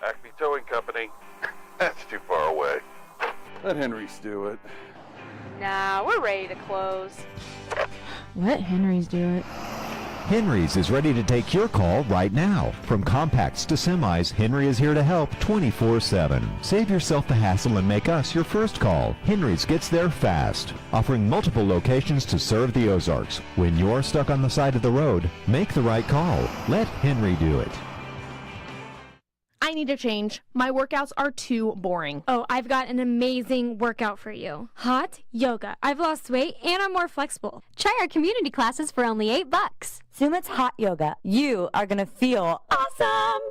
Acme Towing Company. That's too far away. Let Henry's do it. Nah, we're ready to close. Let Henry's do it. Henry's is ready to take your call right now. From compacts to semis, Henry is here to help 24/7. Save yourself the hassle and make us your first call. Henry's gets there fast, offering multiple locations to serve the Ozarks. When you're stuck on the side of the road, make the right call. Let Henry do it. I need a change. My workouts are too boring. Oh, I've got an amazing workout for you. Hot yoga. I've lost weight and I'm more flexible. Try our community classes for only $8. Sumit's Hot Yoga. You are going to feel awesome.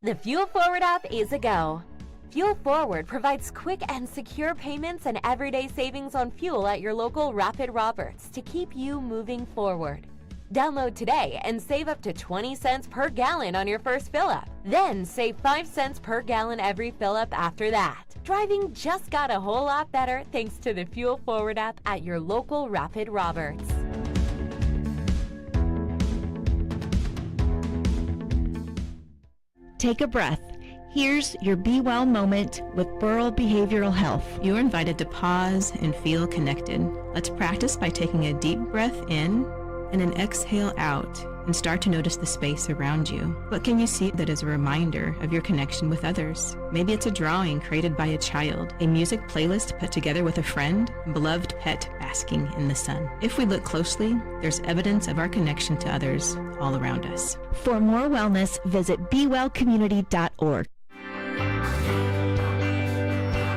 The Fuel Forward app is a go. Fuel Forward provides quick and secure payments and everyday savings on fuel at your local Rapid Roberts to keep you moving forward. Download today and save up to 20 cents per gallon on your first fill-up. Then save 5 cents per gallon every fill-up after that. Driving just got a whole lot better thanks to the Fuel Forward app at your local Rapid Roberts. Take a breath. Here's your Be Well moment with Burl Behavioral Health. You're invited to pause and feel connected. Let's practice by taking a deep breath in and an exhale out, and start to notice the space around you. What can you see that is a reminder of your connection with others? Maybe it's a drawing created by a child, a music playlist put together with a friend, a beloved pet basking in the sun. If we look closely, there's evidence of our connection to others all around us. For more wellness, visit BeWellCommunity.org.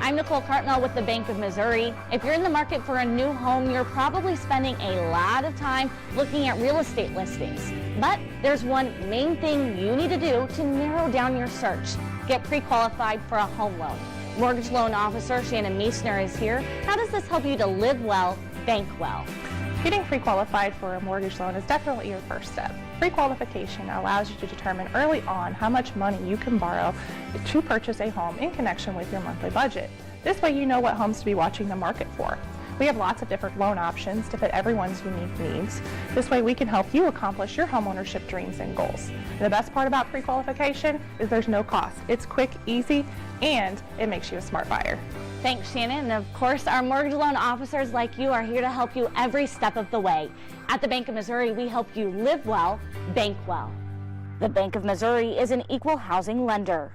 I'm Cole Carpenter with the Bank of Missouri. If you're in the market for a new home, you're probably spending a lot of time looking at real estate listings. But there's one main thing you need to do to narrow down your search. Get pre-qualified for a home loan. Mortgage loan officer Shannon Meissner is here. How does this help you to live well, bank well? Getting pre-qualified for a mortgage loan is definitely your first step. Pre-qualification allows you to determine early on how much money you can borrow to purchase a home in connection with your monthly budget. This way you know what homes to be watching the market for. We have lots of different loan options to fit everyone's unique needs. This way we can help you accomplish your homeownership dreams and goals. And the best part about pre-qualification is there's no cost. It's quick, easy, and it makes you a smart buyer. Thanks, Shannon. And of course, our mortgage loan officers like you are here to help you every step of the way. At the Bank of Missouri, we help you live well, bank well. The Bank of Missouri is an equal housing lender.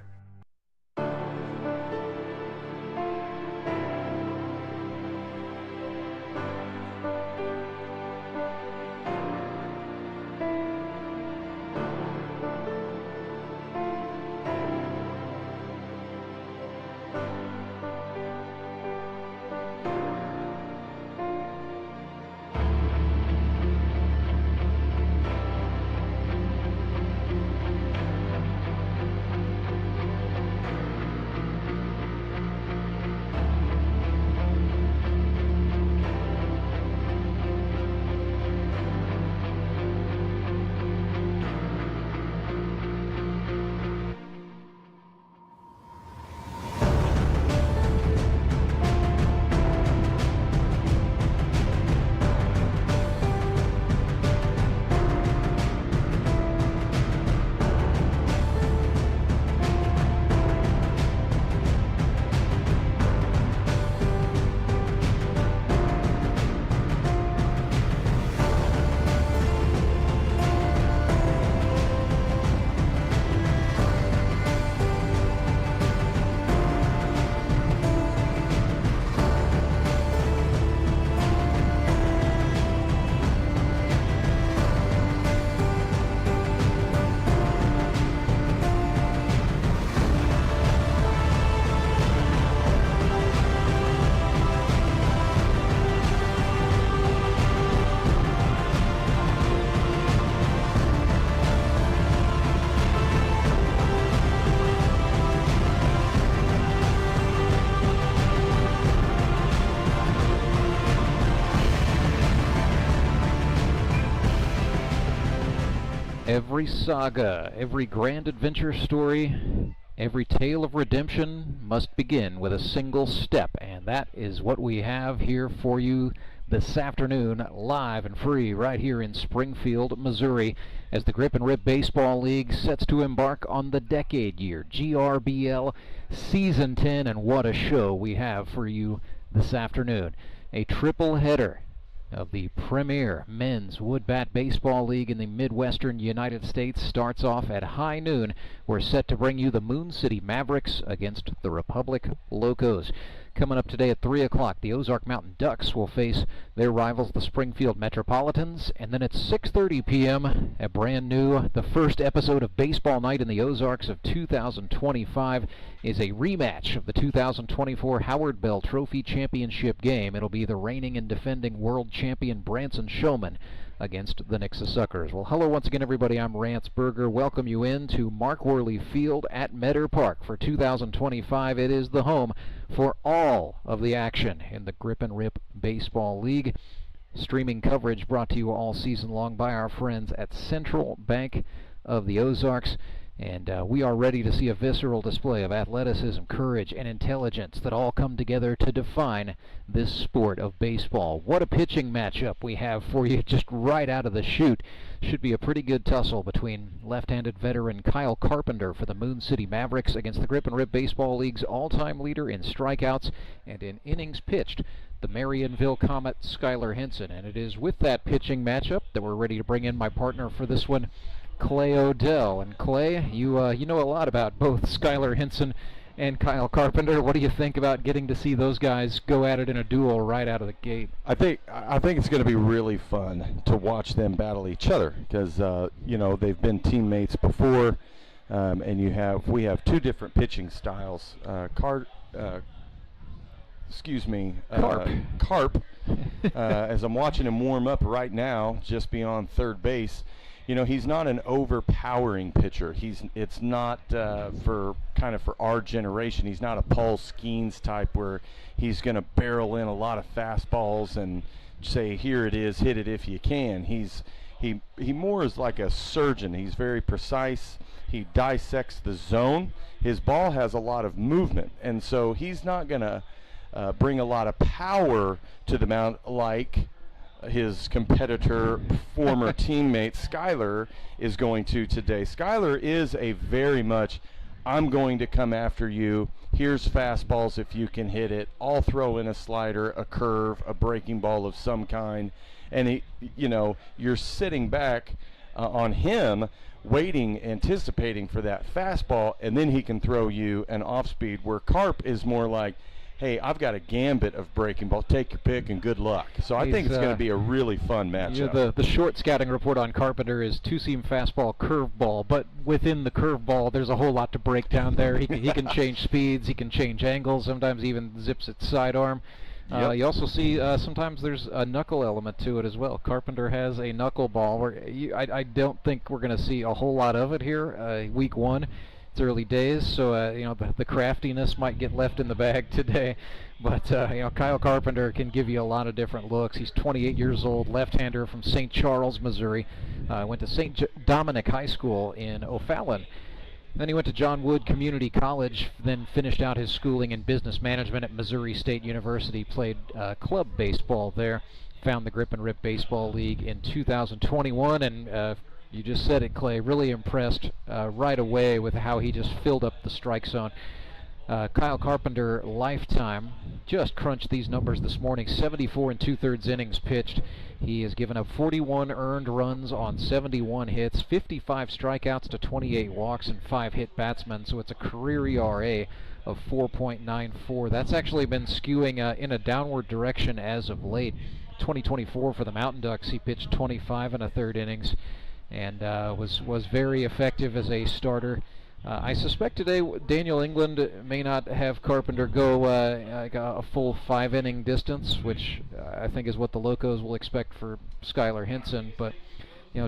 Every saga, every grand adventure story, every tale of redemption must begin with a single step, and that is what we have here for you this afternoon, live and free right here in Springfield, Missouri, as the Grip and Rip Baseball League sets to embark on the decade year, GRBL Season 10, and what a show we have for you this afternoon. A triple header of the premier men's wood bat baseball league in the Midwestern United States starts off at high noon. We're set to bring you the Moon City Mavericks against the Republic Locos. Coming up today at 3 o'clock, the Ozark Mountain Ducks will face their rivals, the Springfield Metropolitans. And then at 6:30 p.m., a brand new, the first episode of Baseball Night in the Ozarks of 2025 is a rematch of the 2024 Howard Bell Trophy Championship game. It'll be the reigning and defending world champion Branson Showmen against the Nixa Suckers. Well, hello once again, everybody. I'm Rance Berger. Welcome you in to Mark Worley Field at Meadow Park for 2025. It is the home for all of the action in the Grip and Rip Baseball League. Streaming coverage brought to you all season long by our friends at Central Bank of the Ozarks. And we are ready to see a visceral display of athleticism, courage, and intelligence that all come together to define this sport of baseball. What a pitching matchup we have for you just right out of the chute. Should be a pretty good tussle between left-handed veteran Kyle Carpenter for the Moon City Mavericks against the Grip and Rip Baseball League's all-time leader in strikeouts and in innings pitched, the Marionville Comet, Skyler Henson. And it is with that pitching matchup that we're ready to bring in my partner for this one, Clay Odell. And Clay, you know a lot about both Skyler Henson and Kyle Carpenter. What do you think about getting to see those guys go at it in a duel right out of the gate? I think it's going to be really fun to watch them battle each other because they've been teammates before, and we have two different pitching styles. Carp. As I'm watching him warm up right now, just beyond third base. You know, he's not an overpowering pitcher. It's not for our generation. He's not a Paul Skeens type where he's going to barrel in a lot of fastballs and say, here it is, hit it if you can. He more is like a surgeon. He's very precise. He dissects the zone. His ball has a lot of movement, and so he's not going to bring a lot of power to the mound like his competitor, former teammate Skyler is going to today. Skyler is a very much, I'm going to come after you. Here's fastballs if you can hit it. I'll throw in a slider, a curve, a breaking ball of some kind. And you're sitting back on him, waiting, anticipating for that fastball, and then he can throw you an off speed. Where Carp is more like, hey, I've got a gambit of breaking ball. Take your pick and good luck. So I think it's going to be a really fun matchup. The short scouting report on Carpenter is two-seam fastball, curveball, but within the curveball, there's a whole lot to break down there. He can change speeds, he can change angles, sometimes even zips its sidearm. Yep. You also see sometimes there's a knuckle element to it as well. Carpenter has a knuckleball. I don't think we're going to see a whole lot of it here, week one. It's early days, so the craftiness might get left in the bag today. But Kyle Carpenter can give you a lot of different looks. He's 28 years old, left-hander from St. Charles, Missouri. Went to St. Dominic High School in O'Fallon. Then he went to John Wood Community College, then finished out his schooling in business management at Missouri State University, played club baseball there, found the Grip and Rip Baseball League in 2021, and you just said it, Clay, really impressed right away with how he just filled up the strike zone. Kyle Carpenter, lifetime, just crunched these numbers this morning. 74 2/3 innings pitched. He has given up 41 earned runs on 71 hits, 55 strikeouts to 28 walks, and 5 hit batsmen. So it's a career ERA of 4.94. That's actually been skewing in a downward direction as of late. 2024 for the Mountain Ducks, he pitched 25 1/3 innings. And was very effective as a starter. I suspect today Daniel England may not have Carpenter go a full 5-inning distance, which I think is what the Locos will expect for Skyler Henson. But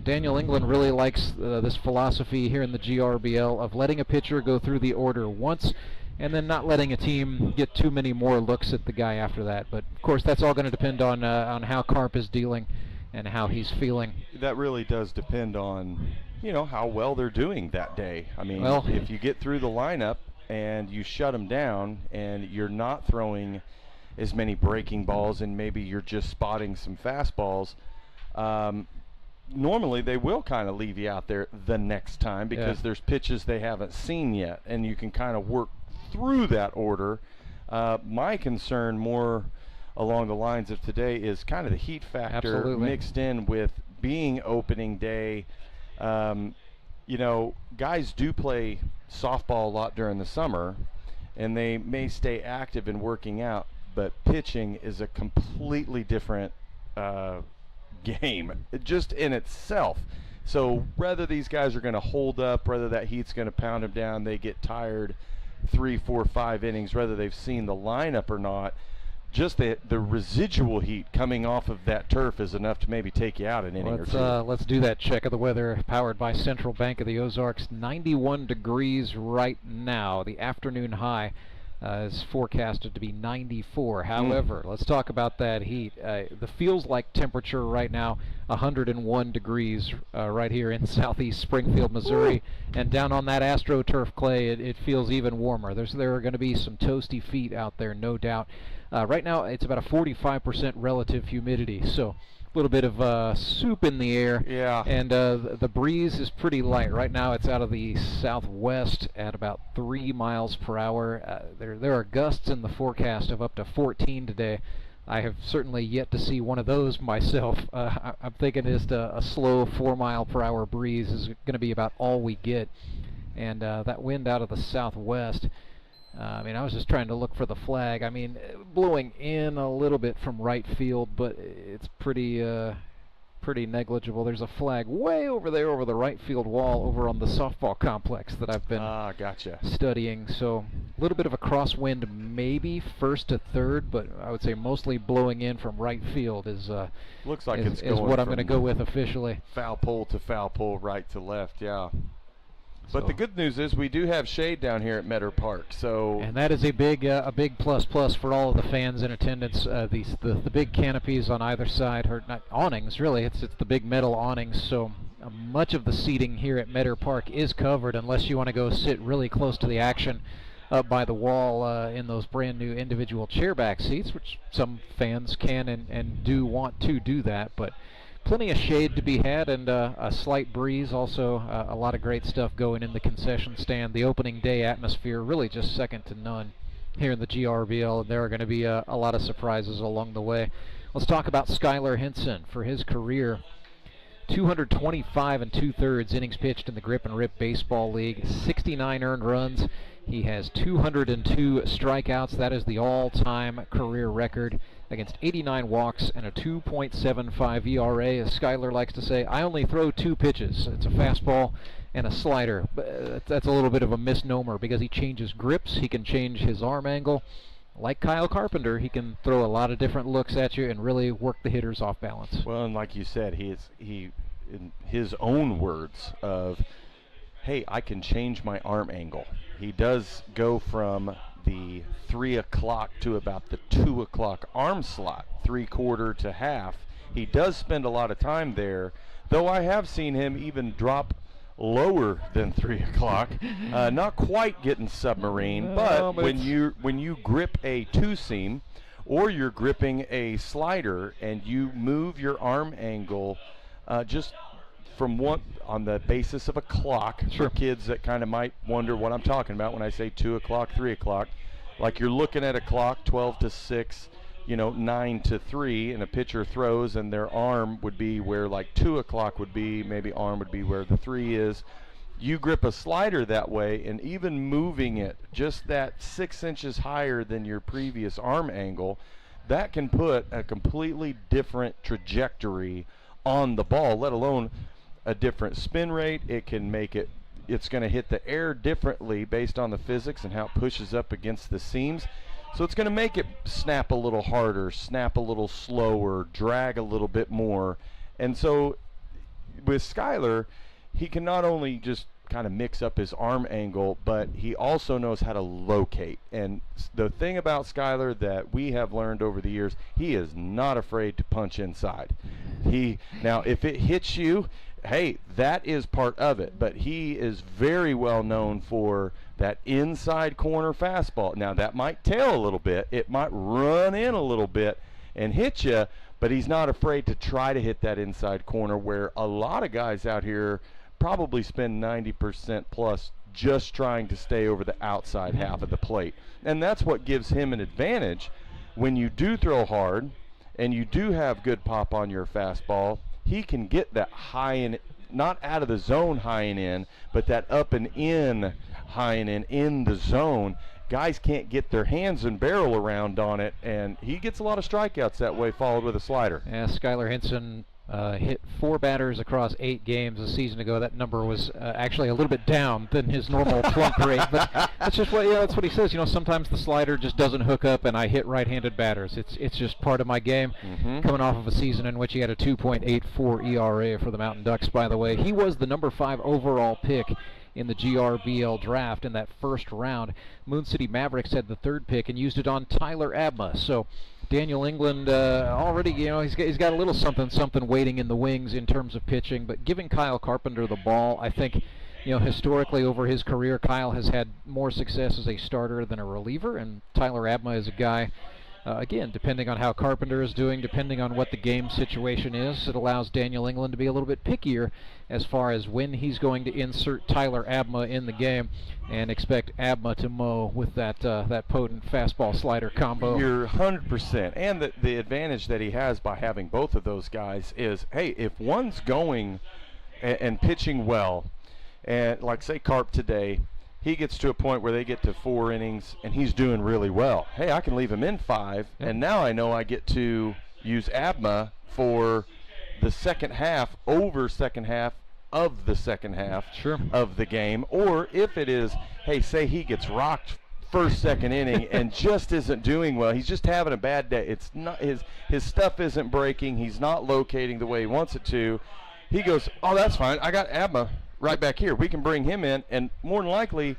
Daniel England really likes this philosophy here in the GRBL of letting a pitcher go through the order once and then not letting a team get too many more looks at the guy after that. But of course, that's all going to depend on how Carp is dealing and how he's feeling. That really does depend on, how well they're doing that day. I mean, if you get through the lineup and you shut them down and you're not throwing as many breaking balls, and maybe you're just spotting some fastballs, normally they will kind of leave you out there the next time because there's pitches they haven't seen yet, and you can kind of work through that order. My concern more along the lines of today is kind of the heat factor mixed in with being opening day. You know, guys do play softball a lot during the summer, and they may stay active in working out, but pitching is a completely different game just in itself. So whether these guys are going to hold up, whether that heat's going to pound them down, they get tired 3, 4, 5 innings, whether they've seen the lineup or not, just the residual heat coming off of that turf is enough to maybe take you out an inning or two. Let's do that check of the weather powered by Central Bank of the Ozarks. 91 degrees right now. The afternoon high is forecasted to be 94. However, let's talk about that heat. The feels like temperature right now, 101 degrees right here in southeast Springfield, Missouri. And down on that AstroTurf clay, it feels even warmer. There are going to be some toasty feet out there, no doubt. Right now, it's about a 45% relative humidity, so a little bit of soup in the air. Yeah. And the breeze is pretty light. Right now, it's out of the southwest at about 3 miles per hour. There are gusts in the forecast of up to 14 today. I have certainly yet to see one of those myself. I'm thinking just a slow 4 mile per hour breeze is going to be about all we get. And that wind out of the southwest, I mean, I was just trying to look for the flag. I mean, blowing in a little bit from right field, but it's pretty negligible. There's a flag way over there over the right field wall over on the softball complex that I've been studying. So a little bit of a crosswind maybe first to third, but I would say mostly blowing in from right field is looks like is what I'm going to go with officially. Foul pole, right to left, yeah. But the good news is we do have shade down here at Meadow Park, so and that is a big plus for all of the fans in attendance. The big canopies on either side, or not awnings really. It's the big metal awnings. So much of the seating here at Meadow Park is covered, unless you want to go sit really close to the action up by the wall in those brand new individual chairback seats, which some fans can and do want to do that, but. Plenty of shade to be had, and a slight breeze. Also, a lot of great stuff going in the concession stand. The opening day atmosphere really just second to none here in the GRBL, and there are going to be a lot of surprises along the way. Let's talk about Skyler Henson. For his career, 225 2/3 innings pitched in the Grip and Rip Baseball League, 69 earned runs. He has 202 strikeouts. That is the all-time career record, against 89 walks and a 2.75 ERA. As Skyler likes to say, I only throw 2 pitches. It's a fastball and a slider. But that's a little bit of a misnomer because he changes grips. He can change his arm angle. Like Kyle Carpenter, he can throw a lot of different looks at you and really work the hitters off balance. Well, and like you said, he in his own words of, hey, I can change my arm angle. He does go from the 3 o'clock to about the 2 o'clock arm slot, 3/4 to half. He does spend a lot of time there, though I have seen him even drop lower than 3 o'clock. Not quite getting submarine, but when you grip a 2-seam or you're gripping a slider and you move your arm angle just from one on the basis of a clock, for kids that kind of might wonder what I'm talking about when I say 2 o'clock, 3 o'clock. Like you're looking at a clock, 12 to 6, 9 to 3, and a pitcher throws, and their arm would be where like 2 o'clock would be, maybe arm would be where the 3 is. You grip a slider that way, and even moving it just that 6 inches higher than your previous arm angle, that can put a completely different trajectory on the ball, let alone a different spin rate. It can make it's going to hit the air differently based on the physics and how it pushes up against the seams. So it's going to make it snap a little harder, snap a little slower, drag a little bit more. And so with Skyler, he can not only just kind of mix up his arm angle, but he also knows how to locate. And the thing about Skyler that we have learned over the years, he is not afraid to punch inside. Now, if it hits you, hey, that is part of it. But he is very well known for that inside corner fastball. Now, that might tail a little bit. It might run in a little bit and hit you, but he's not afraid to try to hit that inside corner, where a lot of guys out here probably spend 90% plus just trying to stay over the outside half of the plate. And that's what gives him an advantage. When you do throw hard and you do have good pop on your fastball, he can get that high and not out of the zone high and in, but that up and in high and in the zone. Guys can't get their hands and barrel around on it, and he gets a lot of strikeouts that way, followed with a slider. Yeah, Skyler Henson hit 4 batters across 8 games a season ago. That number was actually a little bit down than his normal plunk rate, but that's just what, that's what he says. You know, sometimes the slider just doesn't hook up, and I hit right-handed batters. It's just part of my game. Coming off of a season in which he had a 2.84 ERA for the Mountain Ducks, by the way. He was the number 5 overall pick in the GRBL draft in that first round. Moon City Mavericks had the 3rd pick and used it on Tyler Abma. So Daniel England already, you know, he's got a little something waiting in the wings in terms of pitching. But giving Kyle Carpenter the ball, I think, you know, historically over his career, Kyle has had more success as a starter than a reliever, and Tyler Abma is a guy, again, depending on how Carpenter is doing, depending on what the game situation is, it allows Daniel England to be a little bit pickier as far as when he's going to insert Tyler Abma in the game, and expect Abma to mow with that potent fastball slider combo. You're 100%. And the advantage that he has by having both of those guys is, hey, if one's going and pitching well, and like say Carp today, he gets to a point where they get to 4 innings and he's doing really well. Hey, I can leave him in 5, and now I know I get to use Abma for the second half, over second half of the second half of the game. Or if it is, hey, say he gets rocked first, second inning and just isn't doing well. He's just having a bad day. It's not his stuff isn't breaking. He's not locating the way he wants it to. He goes, oh, that's fine. I got Abma right back here. We can bring him in, and more than likely,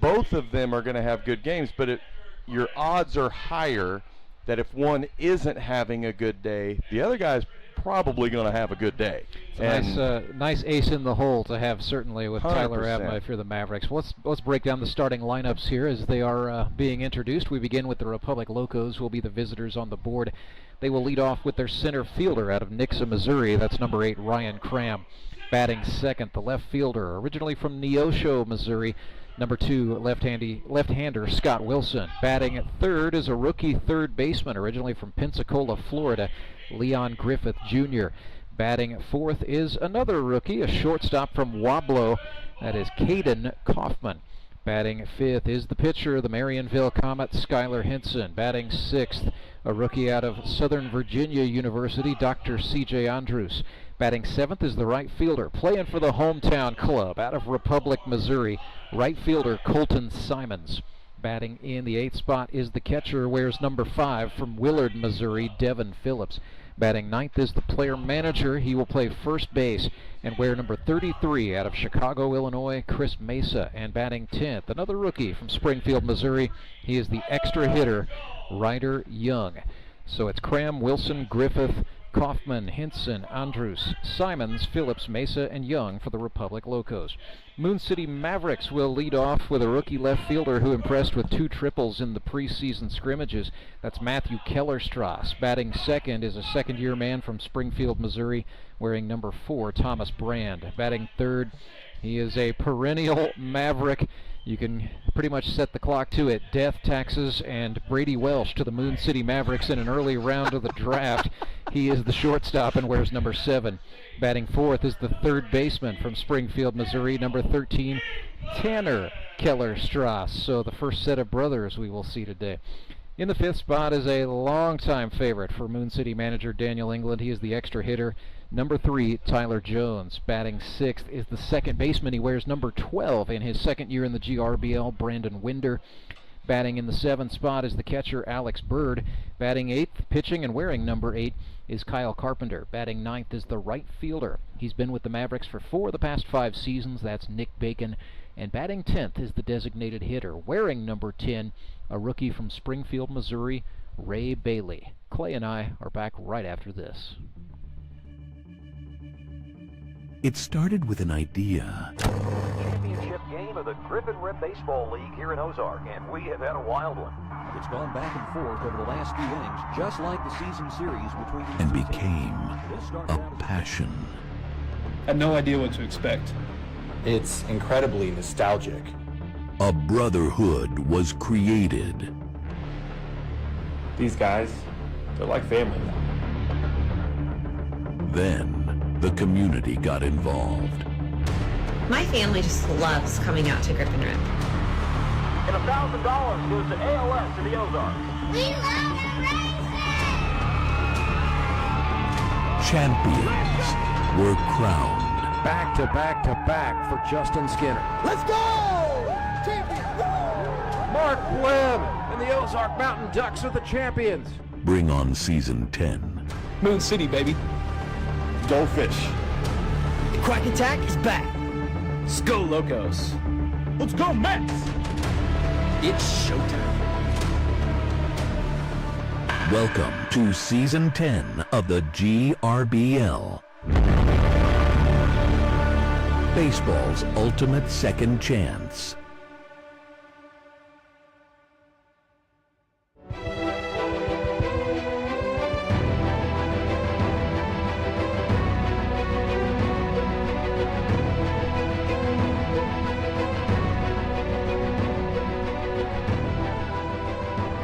both of them are going to have good games. But your odds are higher that if one isn't having a good day, the other guy's probably going to have a good day. Nice ace in the hole to have, certainly, with 100%. Tyler Abma if you're the Mavericks. Let's break down the starting lineups here as they are being introduced. We begin with the Republic Locos, who will be the visitors on the board. They will lead off with their center fielder out of Nixa, Missouri. That's number 8, Ryan Cram. Batting second, the left fielder, originally from Neosho, Missouri, number 2, left-hander Scott Wilson. Batting at third is a rookie third baseman, originally from Pensacola, Florida, Leon Griffith Jr. Batting fourth is another rookie, a shortstop from Wablo, that is Caden Kaufman. Batting fifth is the pitcher, the Marionville Comet, Skyler Henson. Batting sixth, a rookie out of Southern Virginia University, Dr. C.J. Andrews. Batting seventh is the right fielder, playing for the hometown club out of Republic, Missouri, right fielder Colton Simons. Batting in the 8th spot is the catcher, wears number 5 from Willard, Missouri, Devin Phillips. Batting ninth is the player manager. He will play first base and wear number 33 out of Chicago, Illinois, Chris Mesa. And batting 10th, another rookie from Springfield, Missouri. He is the extra hitter, Ryder Young. So it's Cram, Wilson, Griffith, Kaufman, Henson, Andrews, Simons, Phillips, Mesa, and Young for the Republic Locos. Moon City Mavericks will lead off with a rookie left fielder who impressed with 2 triples in the preseason scrimmages. That's Matthew Kellerstrass. Batting second is a second-year man from Springfield, Missouri, wearing number 4, Thomas Brand. Batting third, he is a perennial Maverick. You can pretty much set the clock to it. Death, taxes, and Brady Welsh to the Moon City Mavericks in an early round of the draft. He is the shortstop and wears number 7. Batting fourth is the third baseman from Springfield, Missouri, number 13, Tanner Kellerstrass. So the first set of brothers we will see today. In the 5th spot is a longtime favorite for Moon City manager Daniel England. He is the extra hitter, number 3, Tyler Jones. Batting 6th is the second baseman. He wears number 12 in his second year in the GRBL, Brandon Winder. Batting in the 7th spot is the catcher, Alex Bird. Batting 8th, pitching and wearing number 8, is Kyle Carpenter. Batting 9th is the right fielder. He's been with the Mavericks for 4 of the past 5 seasons. That's Nick Bacon. And batting 10th is the designated hitter, wearing number 10, a rookie from Springfield, Missouri, Ray Bailey. Clay and I are back right after this. It started with an idea. Championship game of the Grip and Rip Baseball League here in Ozark, and we have had a wild one. It's gone back and forth over the last few innings, just like the season series between these And two became teams. a passion. I had no idea what to expect. It's incredibly nostalgic. A brotherhood was created. These guys, they're like family now. Then the community got involved. My family just loves coming out to Grip and Rip. And $1,000 goes to ALS in the Ozarks. We love Champions were crowned. Back to back to back for Justin Skinner. Let's go! Champions, go! Mark Webb and the Ozark Mountain Ducks are the champions. Bring on season 10. Moon City, baby. Goldfish. The Quack Attack is back. Let's go, Locos. Let's go, Mets! It's showtime. Welcome to season 10 of the GRBL. Baseball's ultimate second chance.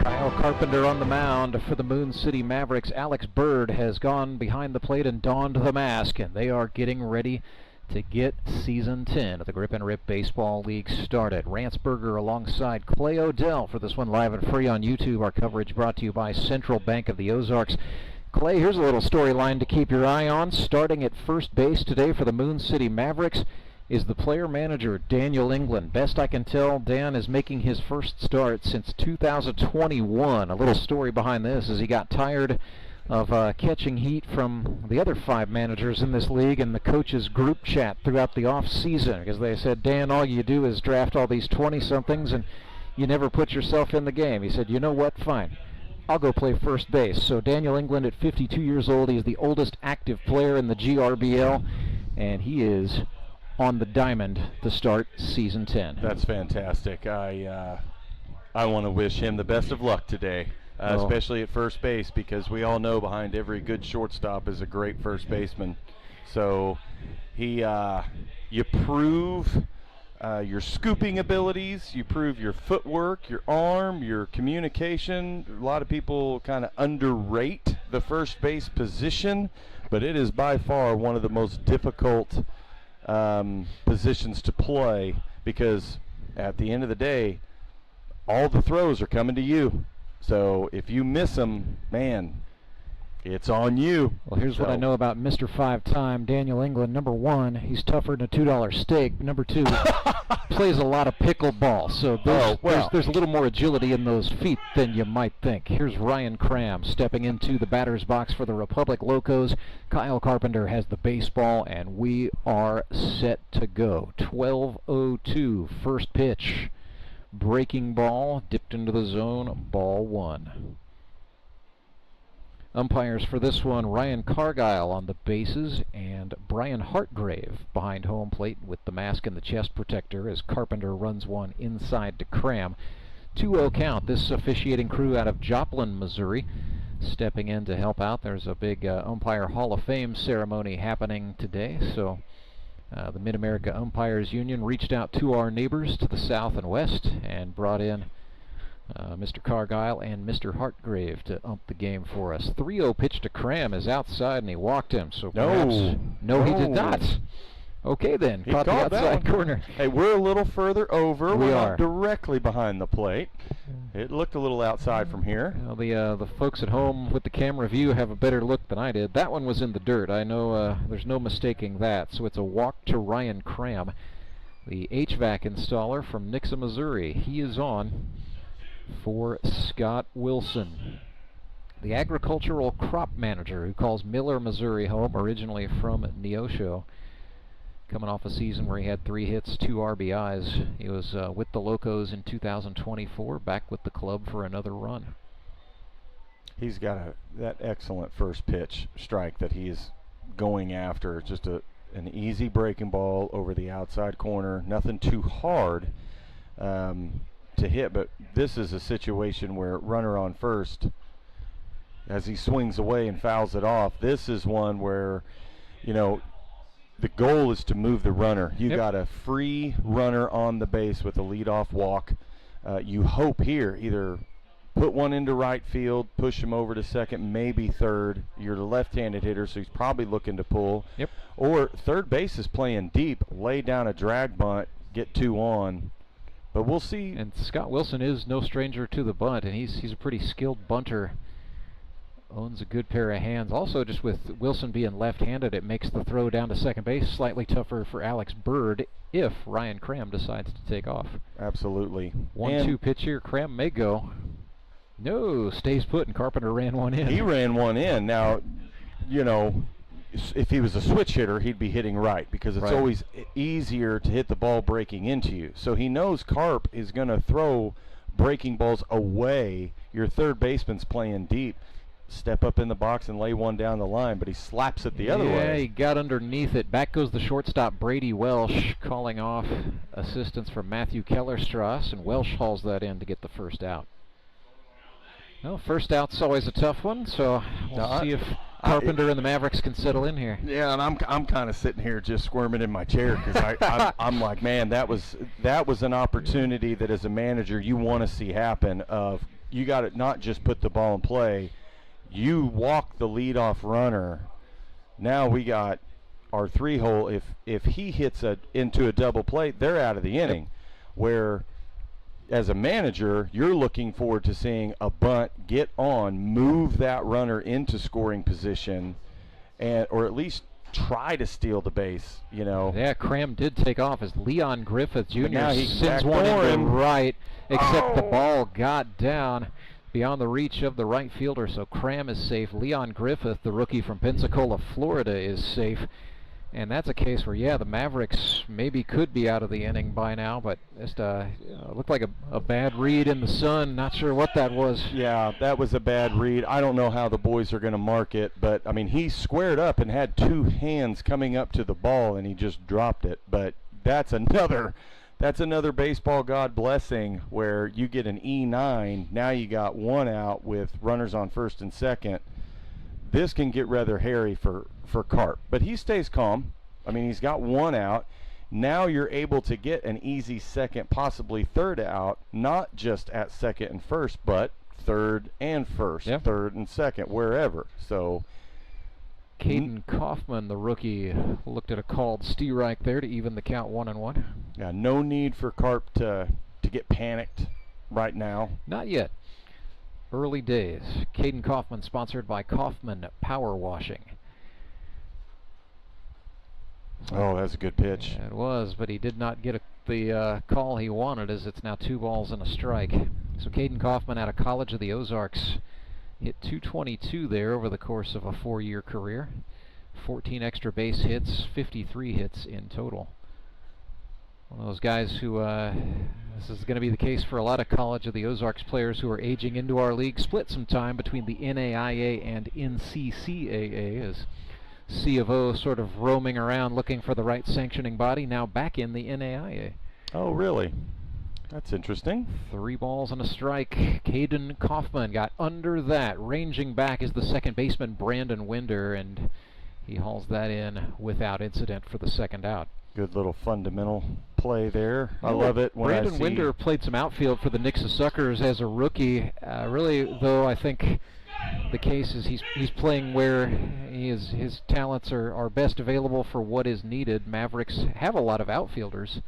Kyle Carpenter on the mound for the Moon City Mavericks. Alex Bird has gone behind the plate and donned the mask, and they are getting ready to get season 10 of the Grip and Rip Baseball League started. Ransberger alongside Clay Odell for this one live and free on YouTube. Our coverage brought to you by Central Bank of the Ozarks. Clay, here's a little storyline to keep your eye on. Starting at first base today for the Moon City Mavericks is the player manager, Daniel England. Best I can tell, Dan is making his first start since 2021. A little story behind this is he got tired of catching heat from the other 5 managers in this league and the coaches group chat throughout the off season, because they said, Dan, all you do is draft all these 20-somethings and you never put yourself in the game. He said, you know what, fine, I'll go play first base. So Daniel England at 52 years old, he is the oldest active player in the GRBL, and he is on the diamond to start season 10. That's fantastic. I want to wish him the best of luck today. Especially at first base, because we all know behind every good shortstop is a great first baseman. So you prove your scooping abilities, you prove your footwork, your arm, your communication. A lot of people kind of underrate the first base position, but it is by far one of the most difficult positions to play, because at the end of the day, all the throws are coming to you. So if you miss them, man, it's on you. Well, here's what I know about Mr. 5-time Daniel England. Number 1, he's tougher than a $2 steak. Number 2, plays a lot of pickleball. So there's a little more agility in those feet than you might think. Here's Ryan Cram stepping into the batter's box for the Republic Locos. Kyle Carpenter has the baseball, and we are set to go. 12:02, first pitch. Breaking ball, dipped into the zone, ball 1. Umpires for this one, Ryan Cargyle on the bases and Brian Hartgrave behind home plate with the mask and the chest protector as Carpenter runs one inside to Cram. 2-0 count. This officiating crew out of Joplin, Missouri, stepping in to help out. There's a big Umpire Hall of Fame ceremony happening today, so the Mid-America Umpires Union reached out to our neighbors to the south and west and brought in Mr. Cargyle and Mr. Hartgrave to ump the game for us. 3-0 pitch to Cram is outside, and he walked him. So perhaps, no, he did not. Okay, then. He caught the outside corner. Hey, we're a little further over. We we're are. not directly behind the plate. It looked a little outside from here. Well, the folks at home with the camera view have a better look than I did. That one was in the dirt. I know there's no mistaking that. So it's a walk to Ryan Cram, the HVAC installer from Nixa, Missouri. He is on for Scott Wilson, the agricultural crop manager who calls Miller, Missouri home, originally from Neosho. Coming off a season where he had 3 hits, 2 RBIs. He was with the Locos in 2024, back with the club for another run. He's got that excellent first pitch strike that he is going after. Just a an easy breaking ball over the outside corner. Nothing too hard to hit, but this is a situation where runner on first, as he swings away and fouls it off, this is one where, you know, the goal is to move the runner. You got a free runner on the base with a leadoff walk. You hope here either put one into right field, push him over to second, maybe third. You're the left-handed hitter, so he's probably looking to pull. Or third base is playing deep, lay down a drag bunt, get 2 on. But we'll see. And Scott Wilson is no stranger to the bunt, and he's a pretty skilled bunter. Owns a good pair of hands. Also, just with Wilson being left-handed, it makes the throw down to second base slightly tougher for Alex Bird if Ryan Cram decides to take off. Absolutely. 1-2 pitch here. Cram may go. No, stays put, and Carpenter ran one in. He ran one in. Now, you know, if he was a switch hitter, he'd be hitting right, because it's always easier to hit the ball breaking into you. So he knows Carp is going to throw breaking balls away. Your third baseman's playing deep. Step up in the box and lay one down the line, but he slaps it the other way. Yeah, he got underneath it. Back goes the shortstop, Brady Welsh, calling off assistance from Matthew Kellerstrass, and Welsh hauls that in to get the first out. Well, first out's always a tough one, so we'll see if Carpenter and the Mavericks can settle in here. Yeah, and I'm kind of sitting here just squirming in my chair, because I'm like, man, that was an opportunity that as a manager you want to see happen. Of you got to not just put the ball in play, you walk the leadoff runner. Now we got our 3-hole. If he hits into a double play, they're out of the inning. Where as a manager, you're looking forward to seeing a bunt get on, move that runner into scoring position, or at least try to steal the base, you know. Yeah, Cram did take off as Leon Griffith Jr. sends one into right, except the ball got down beyond the reach of the right fielder, so Cram is safe. Leon Griffith, the rookie from Pensacola, Florida, is safe. And that's a case where, yeah, the Mavericks maybe could be out of the inning by now, but just looked like a bad read in the sun. Not sure what that was. Yeah, that was a bad read. I don't know how the boys are going to mark it, but, I mean, he squared up and had 2 hands coming up to the ball, and he just dropped it. But that's another baseball god blessing, where you get an E9. Now you got 1 out with runners on first and second. This can get rather hairy for Carp, but he stays calm. I mean, he's got 1 out. Now you're able to get an easy second, possibly third out, not just at second and first, but third and first, third and second, wherever. So Caden Kaufman, the rookie, looked at a called strike there to even the count 1-1. Yeah, no need for Carp to get panicked right now. Not yet. Early days. Caden Kaufman, sponsored by Kaufman Power Washing. Oh, that's a good pitch. Yeah, it was, but he did not get the call he wanted, as it's now 2 balls and a strike. So Caden Kaufman out of College of the Ozarks hit .222 there over the course of a 4-year career. 14 extra base hits, 53 hits in total. One of those guys who, this is going to be the case for a lot of College of the Ozarks players who are aging into our league, split some time between the NAIA and NCCAA, as C of O sort of roaming around looking for the right sanctioning body, now back in the NAIA. Oh, really? That's interesting. 3 balls and a strike. Caden Kaufman got under that. Ranging back is the second baseman, Brandon Winder, and he hauls that in without incident for the second out. Good little fundamental play there. I love it when Brandon Winder played some outfield for the Nixa Suckers as a rookie. Really, though, I think the case is he's playing where his talents are best available for what is needed. Mavericks have a lot of outfielders,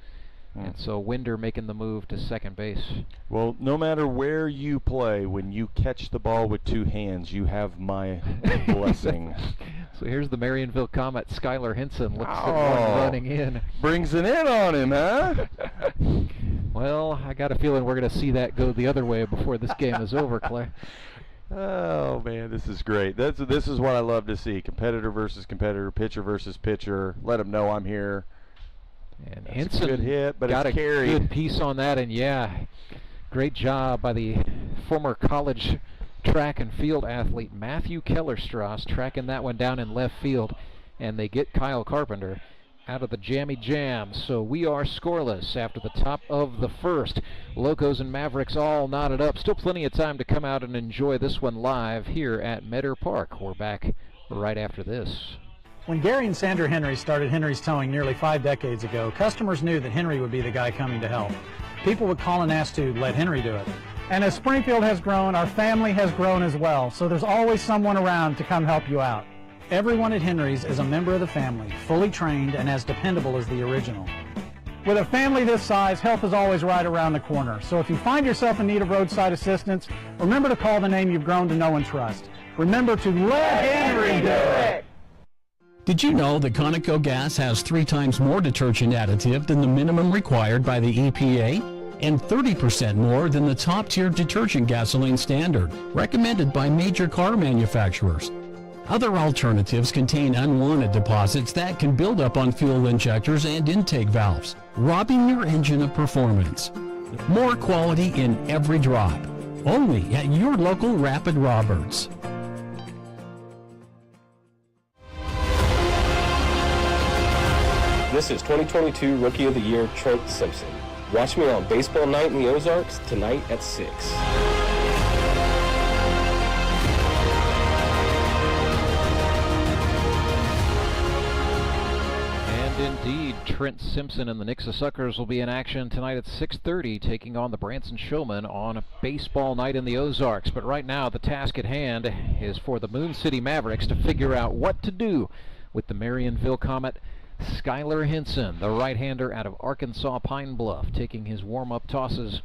and so Winder making the move to second base. Well, no matter where you play, when you catch the ball with 2 hands, you have my blessing. So here's the Marionville Comet. Skyler Henson looks at one running in. Brings it in on him, huh? Well, I got a feeling we're going to see that go the other way before this game is over, Clay. Oh, man, this is great. This is what I love to see. Competitor versus competitor, pitcher versus pitcher. Let them know I'm here. And That's Henson a good hit, but got it's a carried. good piece on that, and yeah, great job by the former college track and field athlete Matthew Kellerstrass, tracking that one down in left field. and they get Kyle Carpenter out of the jammy jam. So we are scoreless after the top of the first. Locos and Mavericks all knotted up. Still plenty of time to come out and enjoy this one live here at Meadow Park. We're back right after this. When Gary and Sandra Henry started Henry's Towing nearly 5 decades ago, customers knew that Henry would be the guy coming to help. People would call and ask to let Henry do it. And as Springfield has grown, our family has grown as well, so there's always someone around to come help you out. Everyone at Henry's is a member of the family, fully trained and as dependable as the original. With a family this size, help is always right around the corner. So if you find yourself in need of roadside assistance, remember to call the name you've grown to know and trust. Remember to let Henry do it! Did you know that Conoco gas has 3 times more detergent additive than the minimum required by the EPA? And 30% more than the top-tier detergent gasoline standard, recommended by major car manufacturers. Other alternatives contain unwanted deposits that can build up on fuel injectors and intake valves, robbing your engine of performance. More quality in every drop. Only at your local Rapid Roberts. This is 2022 Rookie of the Year Trent Simpson. Watch me on Baseball Night in the Ozarks tonight at 6. And indeed, Trent Simpson and the Nixa Suckers will be in action tonight at 6:30, taking on the Branson Showmen on Baseball Night in the Ozarks. But right now, the task at hand is for the Moon City Mavericks to figure out what to do with the Marionville Comet. Skyler Henson, the right-hander out of Arkansas Pine Bluff, taking his warm-up tosses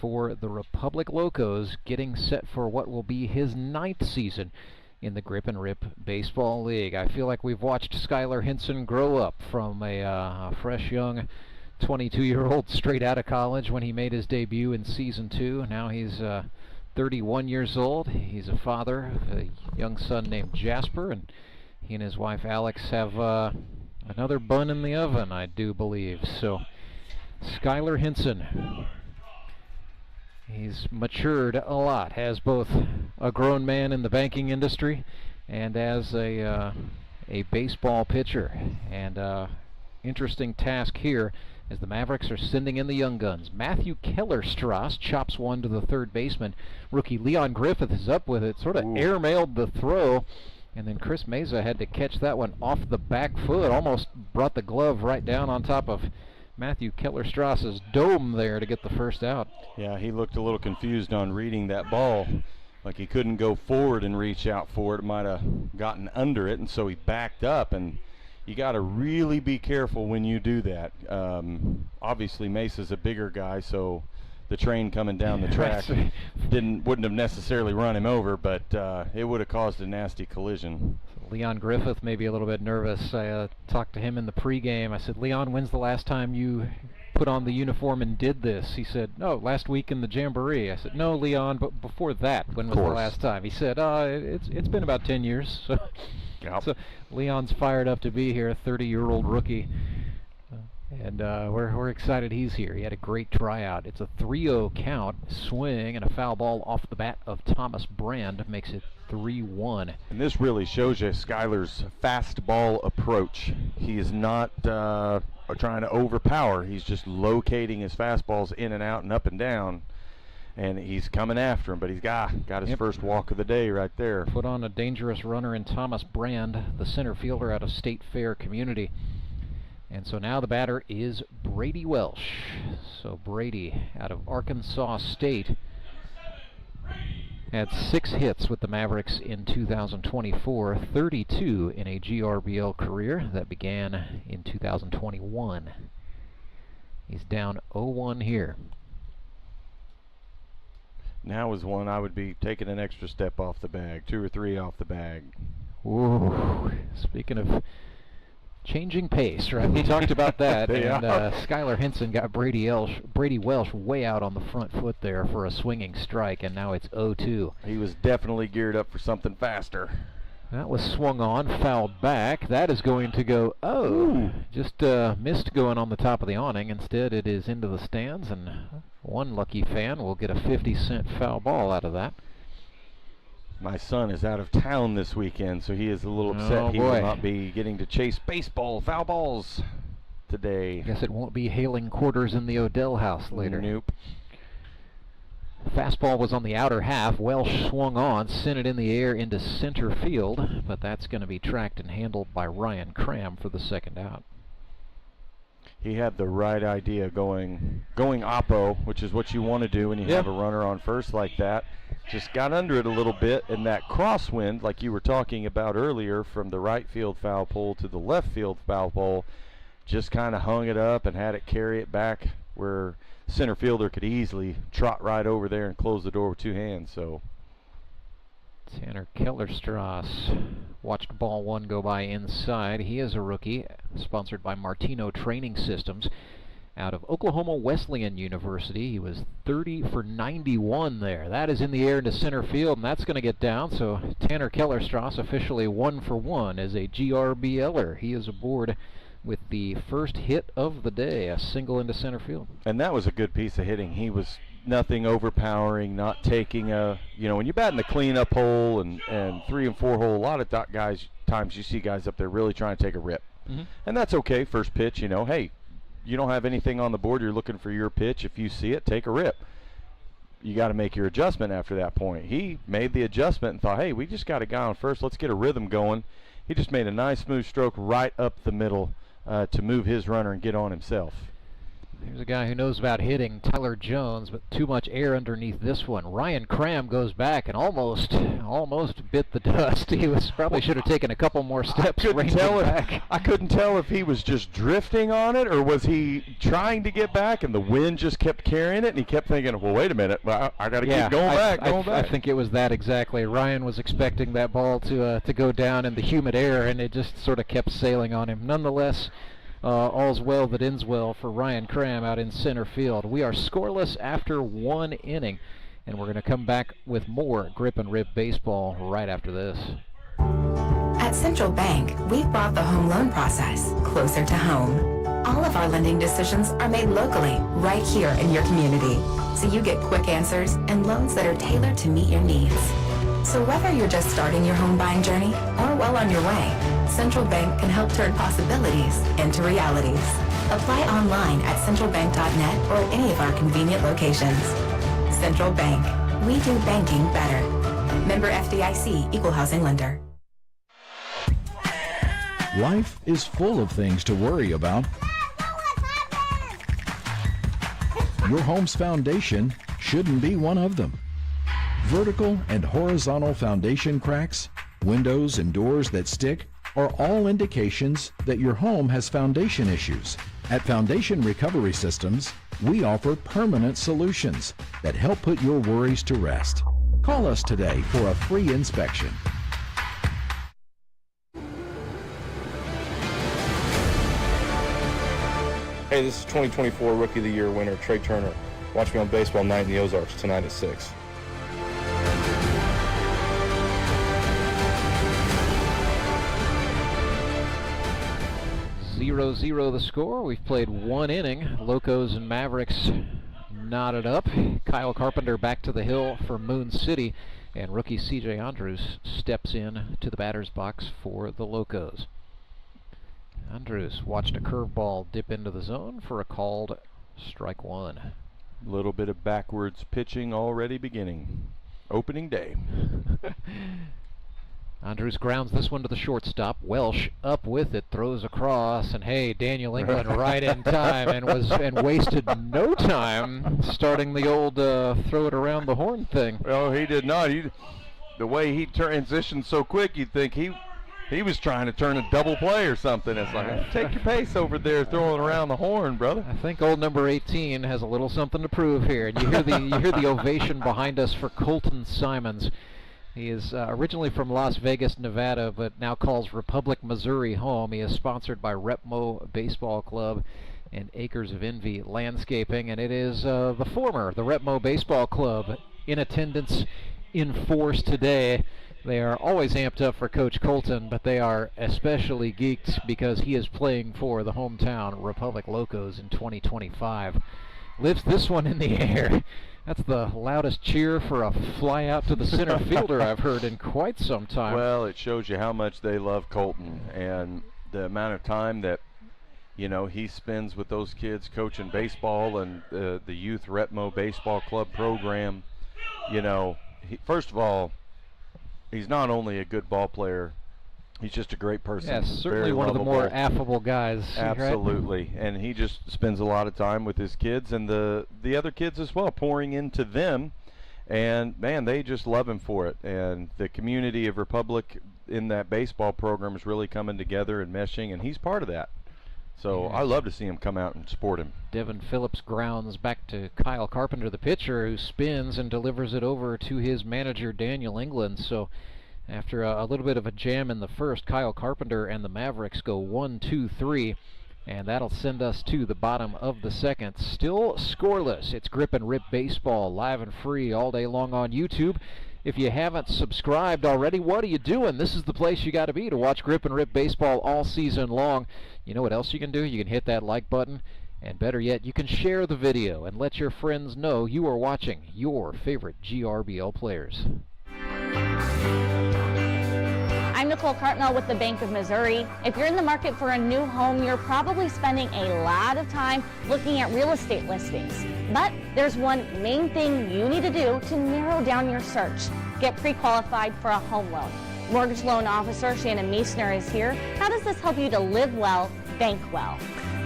for the Republic Locos, getting set for what will be his 9th season in the Grip and Rip Baseball League. I feel like we've watched Skyler Henson grow up from a fresh young 22-year-old straight out of college when he made his debut in Season 2. Now he's 31 years old. He's a father of a young son named Jasper, and he and his wife Alex have another bun in the oven, I do believe. So, Skyler Henson, he's matured a lot as both a grown man in the banking industry and as a baseball pitcher. And interesting task here as the Mavericks are sending in the young guns. Matthew Kellerstrass chops one to the third baseman. Rookie Leon Griffith is up with it, sort of airmailed the throw. And then Chris Meza had to catch that one off the back foot, almost brought the glove right down on top of Matthew Kellerstrass's dome there to get the first out. Yeah, he looked a little confused on reading that ball, like he couldn't go forward and reach out for it. Might have gotten under it, and so he backed up, and you got to really be careful when you do that. Obviously, Mesa's a bigger guy, so the train coming down the track wouldn't have necessarily run him over, but it would have caused a nasty collision. Leon Griffith may be a little bit nervous. I talked to him in the pregame. I said, Leon, when's the last time you put on the uniform and did this? He said, no, last week in the Jamboree. I said, no, Leon, but before that, when was the last time? He said, it's been about 10 years. So, so Leon's fired up to be here, a 30-year-old rookie. And we're excited he's here. He had a great tryout. It's a 3-0 count, swing, and a foul ball off the bat of Thomas Brand makes it 3-1. And this really shows you Skyler's fastball approach. He is not trying to overpower. He's just locating his fastballs in and out and up and down. And he's coming after him, but he's got his first walk of the day right there. Put on a dangerous runner in Thomas Brand, the center fielder out of State Fair Community. And so now the batter is Brady Welsh. So Brady out of Arkansas State had 6 hits with the Mavericks in 2024, 32 in a GRBL career that began in 2021. He's down 0-1 here. Now is one I would be taking an extra step off the bag, 2 or 3 off the bag. Ooh, speaking of changing pace, right? We talked about that. And Skyler Henson got Brady Welsh way out on the front foot there for a swinging strike, and now it's 0-2. He was definitely geared up for something faster. That was swung on, fouled back. That is going to go, just missed going on the top of the awning. Instead, it is into the stands, and one lucky fan will get a 50-cent foul ball out of that. My son is out of town this weekend, so he is a little upset he will not be getting to chase baseball, foul balls today. Guess it won't be hailing quarters in the Odell house later. Nope. Fastball was on the outer half. Welsh swung on, sent it in the air into center field, but that's going to be tracked and handled by Ryan Cram for the second out. He had the right idea going oppo, which is what you want to do when you have a runner on first like that. Just got under it a little bit, and that crosswind, like you were talking about earlier, from the right field foul pole to the left field foul pole, just kind of hung it up and had it carry it back where center fielder could easily trot right over there and close the door with two hands. So Tanner Kellerstrass watched ball one go by inside. He is a rookie, sponsored by Martino Training Systems out of Oklahoma Wesleyan University. He was 30 for 91 there. That is in the air into center field, and that's going to get down. So Tanner Kellerstrass officially 1 for 1 as a GRBLer. He is aboard with the first hit of the day, a single into center field. And that was a good piece of hitting. He was nothing overpowering, not taking a, when you bat in the cleanup hole and 3 and 4 hole, a lot of times you see guys up there really trying to take a rip. And that's okay, first pitch, hey, you don't have anything on the board, you're looking for your pitch. If you see it, take a rip. You got to make your adjustment after that point. He made the adjustment and thought, hey, we just got a guy on first, let's get a rhythm going. He just made a nice smooth stroke right up the middle to move his runner and get on himself. Here's a guy who knows about hitting, Tyler Jones, but too much air underneath this one. Ryan Cram goes back and almost bit the dust. He probably should have taken a couple more steps. I couldn't tell if he was just drifting on it or was he trying to get back and the wind just kept carrying it and he kept thinking, well, wait a minute, I got to keep going back. I think it was that exactly. Ryan was expecting that ball to go down in the humid air, and it just sort of kept sailing on him. Nonetheless, all's well that ends well for Ryan Cram out in center field. We are scoreless after 1 inning, and we're going to come back with more Grip and Rip baseball right after this. At Central Bank, we've brought the home loan process closer to home. All of our lending decisions are made locally, right here in your community, so you get quick answers and loans that are tailored to meet your needs. So whether you're just starting your home buying journey or well on your way, Central Bank can help turn possibilities into realities. Apply online at centralbank.net or at any of our convenient locations. Central Bank. We do banking better. Member FDIC, Equal Housing Lender. Life is full of things to worry about. Your home's foundation shouldn't be one of them. Vertical and horizontal foundation cracks, windows and doors that stick are all indications that your home has foundation issues. At Foundation Recovery Systems, we offer permanent solutions that help put your worries to rest. Call us today for a free inspection. Hey, this is 2024 Rookie of the Year winner Trey Turner. Watch me on Baseball Night in the Ozarks tonight at 6. 0-0 the score. We've played 1 inning. Locos and Mavericks knotted up. Kyle Carpenter back to the hill for Moon City, and rookie C.J. Andrews steps in to the batter's box for the Locos. Andrews watched a curveball dip into the zone for a called strike 1. A little bit of backwards pitching already beginning. Opening day. Andrews grounds this one to the shortstop. Welsh up with it, throws across, and hey, Daniel England right in time and wasted no time starting the old throw it around the horn thing. Well, he did not. The way he transitioned so quick, you'd think he was trying to turn a double play or something. It's like, take your pace over there throwing around the horn, brother. I think old number 18 has a little something to prove here. And you hear the ovation behind us for Colton Simons. He is originally from Las Vegas, Nevada, but now calls Republic, Missouri home. He is sponsored by Repmo Baseball Club and Acres of Envy Landscaping, and it is the Repmo Baseball Club in attendance in force today. They are always amped up for Coach Colton, but they are especially geeked because he is playing for the hometown Republic Locos in 2025. lifts this one in the air. That's the loudest cheer for a fly out to the center fielder I've heard in quite some time. Well, it shows you how much they love Colton and the amount of time that, you know, he spends with those kids coaching baseball and the youth Retmo Baseball Club program. You know, first of all, he's not only a good ball player, he's just a great person. Yeah, certainly very one lovable. of the more affable guys. Absolutely. Right? And he just spends a lot of time with his kids and the other kids as well, pouring into them. And, man, they just love him for it. And the community of Republic in that baseball program is really coming together and meshing, and he's part of that. So I love to see him come out and support him. Devin Phillips grounds back to Kyle Carpenter, the pitcher, who spins and delivers it over to his manager, Daniel England. So after a little bit of a jam in the first, Kyle Carpenter and the Mavericks go 1-2-3, and that'll send us to the bottom of the second. Still scoreless. It's Grip and Rip Baseball, live and free all day long on YouTube. If you haven't subscribed already, what are you doing? This is the place you got to be to watch Grip and Rip Baseball all season long. You know what else you can do? You can hit that like button, and better yet, you can share the video and let your friends know you are watching your favorite GRBL players. I'm Nicole Cartmell with the Bank of Missouri. If you're in the market for a new home, you're probably spending a lot of time looking at real estate listings. But there's one main thing you need to do to narrow down your search. Get pre-qualified for a home loan. Mortgage loan officer Shannon Meissner is here. How does this help you to live well, bank well?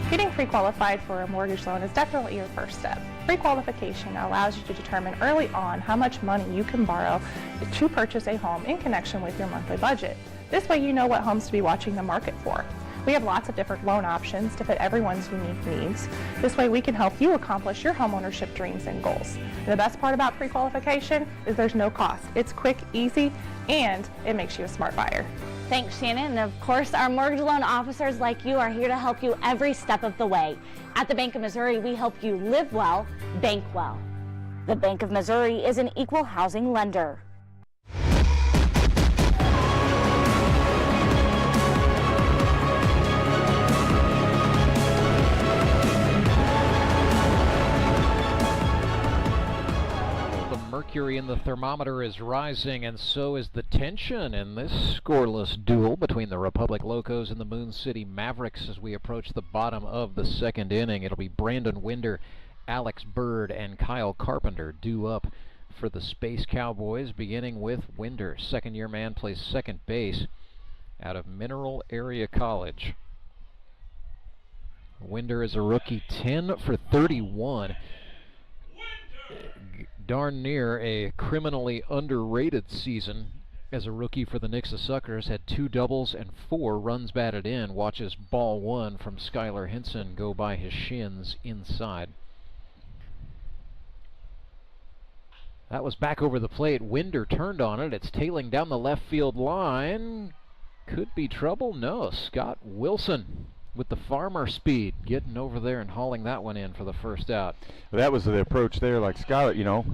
Getting pre-qualified for a mortgage loan is definitely your first step. Pre-qualification allows you to determine early on how much money you can borrow to purchase a home in connection with your monthly budget. This way you know what homes to be watching the market for. We have lots of different loan options to fit everyone's unique needs. This way we can help you accomplish your homeownership dreams and goals. And the best part about pre-qualification is there's no cost. It's quick, easy, and it makes you a smart buyer. Thanks, Shannon. And of course, our mortgage loan officers like you are here to help you every step of the way. At the Bank of Missouri, we help you live well, bank well. The Bank of Missouri is an equal housing lender. Mercury in the thermometer is rising, and so is the tension in this scoreless duel between the Republic Locos and the Moon City Mavericks as we approach the bottom of the second inning. It'll be Brandon Winder, Alex Bird, and Kyle Carpenter due up for the Space Cowboys, beginning with Winder. Second-year man, plays second base out of Mineral Area College. Winder is a rookie, 10 for 31. Darn near a criminally underrated season as a rookie for the Nixa Suckers. Had 2 doubles and 4 runs batted in. Watches ball 1 from Skyler Henson go by his shins inside. That was back over the plate. Winder turned on it. It's tailing down the left field line. Could be trouble. No. Scott Wilson with the farmer speed, getting over there and hauling that one in for the first out. Well, that was the approach there, like Skyler, you know,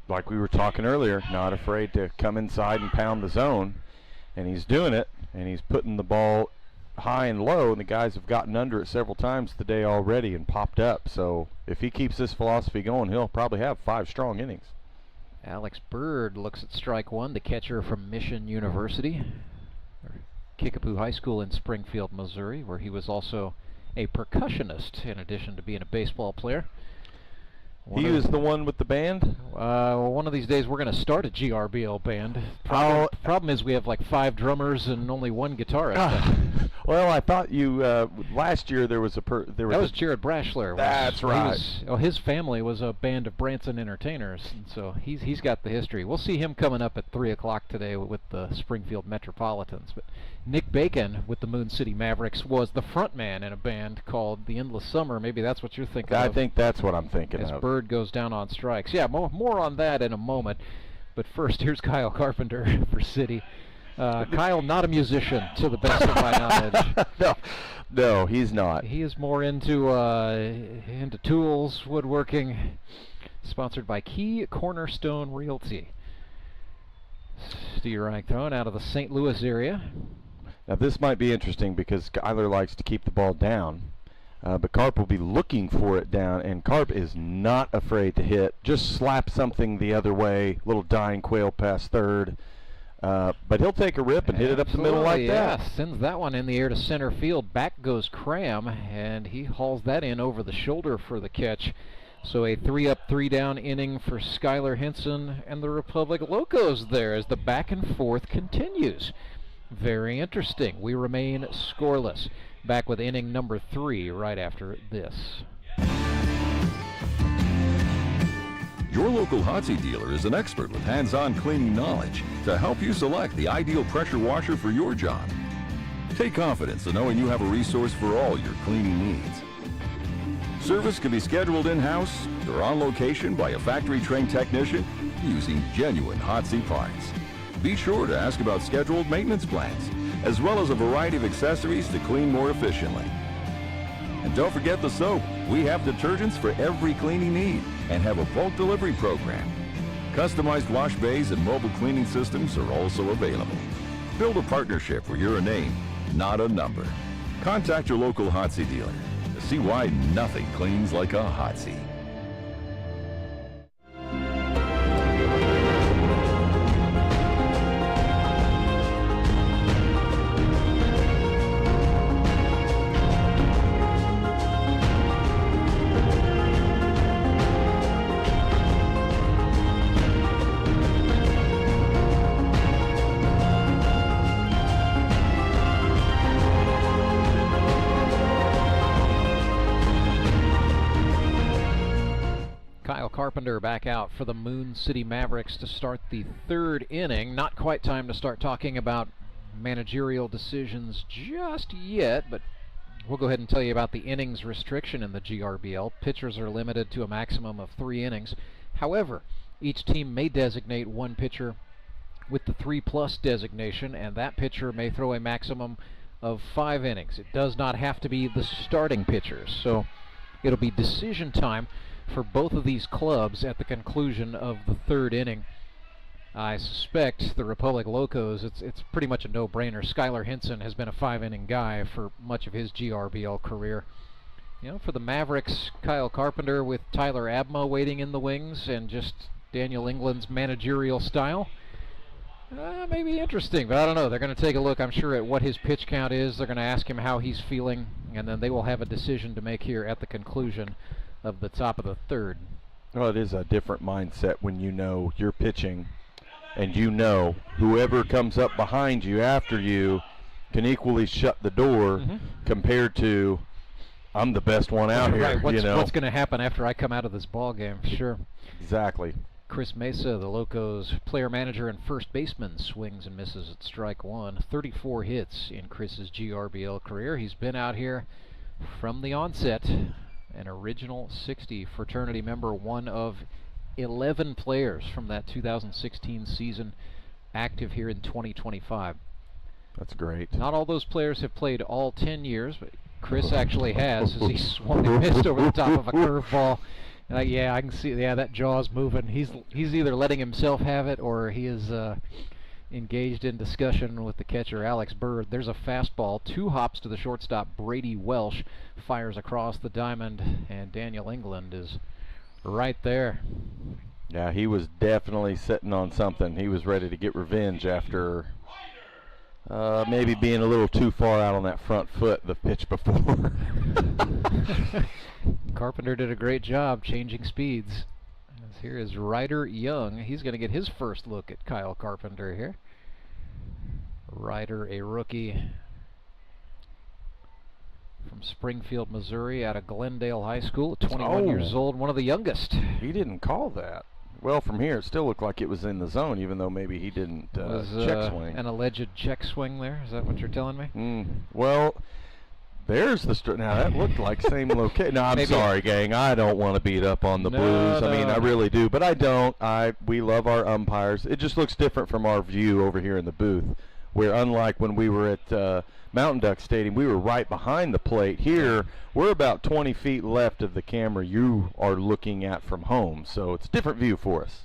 like we were talking earlier, not afraid to come inside and pound the zone, and he's doing it, and he's putting the ball high and low, and the guys have gotten under it several times today already and popped up. So if he keeps this philosophy going, he'll probably have 5 strong innings. Alex Bird looks at strike 1, the catcher from Mission University, Kickapoo High School in Springfield, Missouri, where he was also a percussionist in addition to being a baseball player. He was the one with the band? Well, one of these days we're going to start a GRBL band. Problem is we have like 5 drummers and only 1 guitarist. Well, I thought you last year there was that was Jared Brashler. That's right. His family was a band of Branson entertainers, and so he's got the history. We'll see him coming up at 3 o'clock today with the Springfield Metropolitans. But Nick Bacon with the Moon City Mavericks was the front man in a band called The Endless Summer. Maybe that's what you're thinking of. I think that's what I'm thinking as of. Bird goes down on strikes. Yeah, more on that in a moment. But first, here's Kyle Carpenter for City. Kyle, not a musician, to the best of my knowledge. No, he's not. He is more into tools, woodworking. Sponsored by Key Cornerstone Realty. Steve Reich thrown out of the St. Louis area. Now this might be interesting because Skyler likes to keep the ball down. But Carp will be looking for it down, and Carp is not afraid to hit. Just slap something the other way, little dying quail past third. But he'll take a rip and hit it up the middle like that. Yeah, sends that one in the air to center field. Back goes Cram, and he hauls that in over the shoulder for the catch. So a 3-up, 3-down inning for Skyler Henson and the Republic Locos there as the back and forth continues. Very interesting. We remain scoreless. Back with inning number 3 right after this. Your local hot seat dealer is an expert with hands-on cleaning knowledge to help you select the ideal pressure washer for your job. Take confidence in knowing you have a resource for all your cleaning needs. Service can be scheduled in-house or on location by a factory-trained technician using genuine hot seat parts. Be sure to ask about scheduled maintenance plans, as well as a variety of accessories to clean more efficiently. And don't forget the soap. We have detergents for every cleaning need and have a bulk delivery program. Customized wash bays and mobile cleaning systems are also available. Build a partnership where you're a name, not a number. Contact your local hot seat dealer to see why nothing cleans like a hot seat. Kyle Carpenter back out for the Moon City Mavericks to start the 3rd inning. Not quite time to start talking about managerial decisions just yet, but we'll go ahead and tell you about the innings restriction in the GRBL. Pitchers are limited to a maximum of 3 innings. However, each team may designate one pitcher with the 3+ designation, and that pitcher may throw a maximum of 5 innings. It does not have to be the starting pitchers, so it'll be decision time for both of these clubs at the conclusion of the 3rd inning. I suspect the Republic Locos, it's pretty much a no-brainer. Skyler Henson has been a 5-inning guy for much of his GRBL career. You know, for the Mavericks, Kyle Carpenter with Tyler Abma waiting in the wings and just Daniel England's managerial style. May be interesting, but I don't know. They're going to take a look, I'm sure, at what his pitch count is. They're going to ask him how he's feeling, and then they will have a decision to make here at the conclusion of the top of the 3rd. Well, it is a different mindset when you know you're pitching and you know whoever comes up behind you after you can equally shut the door compared to I'm the best one out here. Right. What's going to happen after I come out of this ball game? Sure. Exactly. Chris Mesa, the Locos player manager and first baseman, swings and misses at strike 1. 34 hits in Chris's GRBL career. He's been out here from the onset. An original 60 fraternity member, one of 11 players from that 2016 season, active here in 2025. That's great. Not all those players have played all 10 years, but Chris actually has, as he swung and missed over the top of a curveball. Yeah, I can see. Yeah, that jaw's moving. He's either letting himself have it or he is engaged in discussion with the catcher, Alex Bird. There's a fastball, 2 hops to the shortstop, Brady Welsh, fires across the diamond, and Daniel England is right there. Yeah, he was definitely sitting on something. He was ready to get revenge after maybe being a little too far out on that front foot the pitch before. Carpenter did a great job changing speeds. Here is Ryder Young. He's going to get his first look at Kyle Carpenter here. Ryder, a rookie from Springfield, Missouri, out of Glendale High School, 21 years old, one of the youngest. He didn't call that. Well, from here, it still looked like it was in the zone, even though maybe he didn't check swing. An alleged check swing there. Is that what you're telling me? Well, there's the now that looked like same location. No, I'm sorry, gang. I don't want to beat up on the Blues. I mean, I really do, but I don't. We love our umpires. It just looks different from our view over here in the booth, where unlike when we were at Mountain Duck Stadium, we were right behind the plate. Here, we're about 20 feet left of the camera you are looking at from home, so it's a different view for us.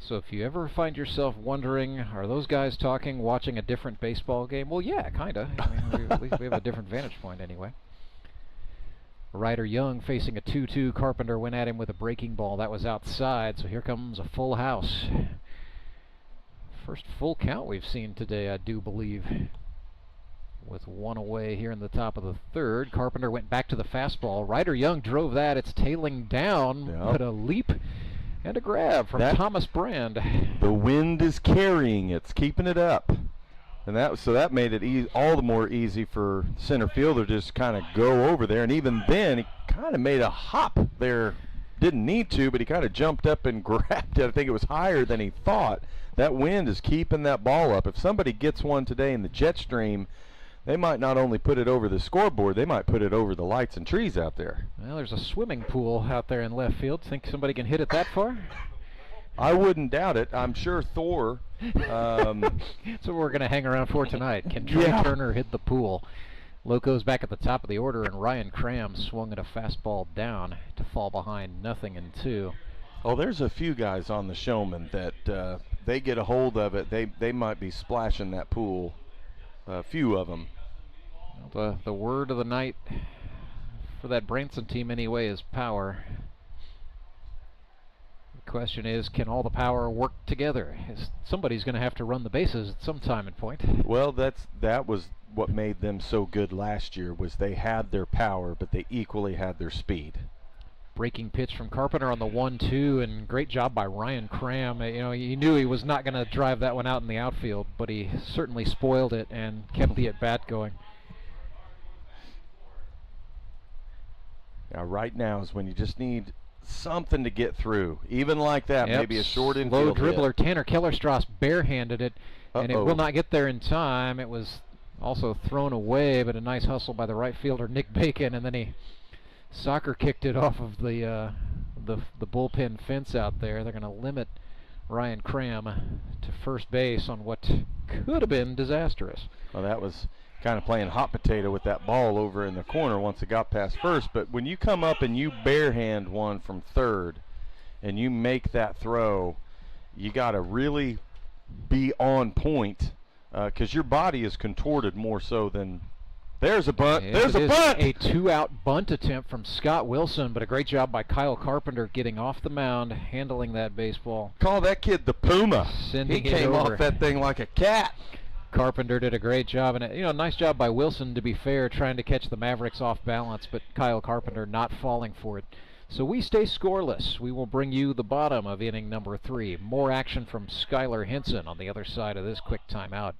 So if you ever find yourself wondering, are those guys talking, watching a different baseball game? Well, yeah, kind of. I mean, at least we have a different vantage point anyway. Ryder Young facing a 2-2. Carpenter went at him with a breaking ball. That was outside, so here comes a full house. First full count we've seen today, I do believe. With one away here in the top of the third. Carpenter went back to the fastball. Ryder Young drove that. It's tailing down, but a leap and a grab from Thomas Brand. The wind is carrying it. It's keeping it up. And that made it all the more easy for center fielder to just kind of go over there. And even then, he kind of made a hop there. Didn't need to, but he kind of jumped up and grabbed it. I think it was higher than he thought. That wind is keeping that ball up. If somebody gets one today in the jet stream, they might not only put it over the scoreboard, they might put it over the lights and trees out there. Well, there's a swimming pool out there in left field. Think somebody can hit it that far? I wouldn't doubt it. I'm sure Thor. That's what we're going to hang around for tonight. Can Trey Turner hit the pool? Locos back at the top of the order, and Ryan Cram swung at a fastball down to fall behind 0-2. Oh, there's a few guys on the Showmen that they get a hold of it. They might be splashing that pool. A few of them. The word of the night for that Branson team anyway is power. The question is, can all the power work together? Somebody's going to have to run the bases at some time and point. Well, that was what made them so good last year, was they had their power, but they equally had their speed. Breaking pitch from Carpenter on the 1-2, and great job by Ryan Cram. You know, he knew he was not going to drive that one out in the outfield, but he certainly spoiled it and kept the at-bat going. Now, right now is when you just need something to get through. Even like that, maybe a short infield low dribbler. hit. Tanner Kellerstrass barehanded it, and it will not get there in time. It was also thrown away, but a nice hustle by the right fielder, Nick Bacon, and then he soccer kicked it off of the bullpen fence out there. They're going to limit Ryan Cram to first base on what could have been disastrous. Well, that was kind of playing hot potato with that ball over in the corner once it got past first. But when you come up and you barehand one from third and you make that throw, you got to really be on point because your body is contorted more so than. There's a bunt. Yes, there's a bunt. A two-out bunt attempt from Scott Wilson, but a great job by Kyle Carpenter getting off the mound, handling that baseball. Call that kid the Puma. He came off that thing like a cat. Carpenter did a great job, and nice job by Wilson, to be fair, trying to catch the Mavericks off balance, but Kyle Carpenter not falling for it. So we stay scoreless. We will bring you the bottom of inning number 3. More action from Skyler Henson on the other side of this quick timeout.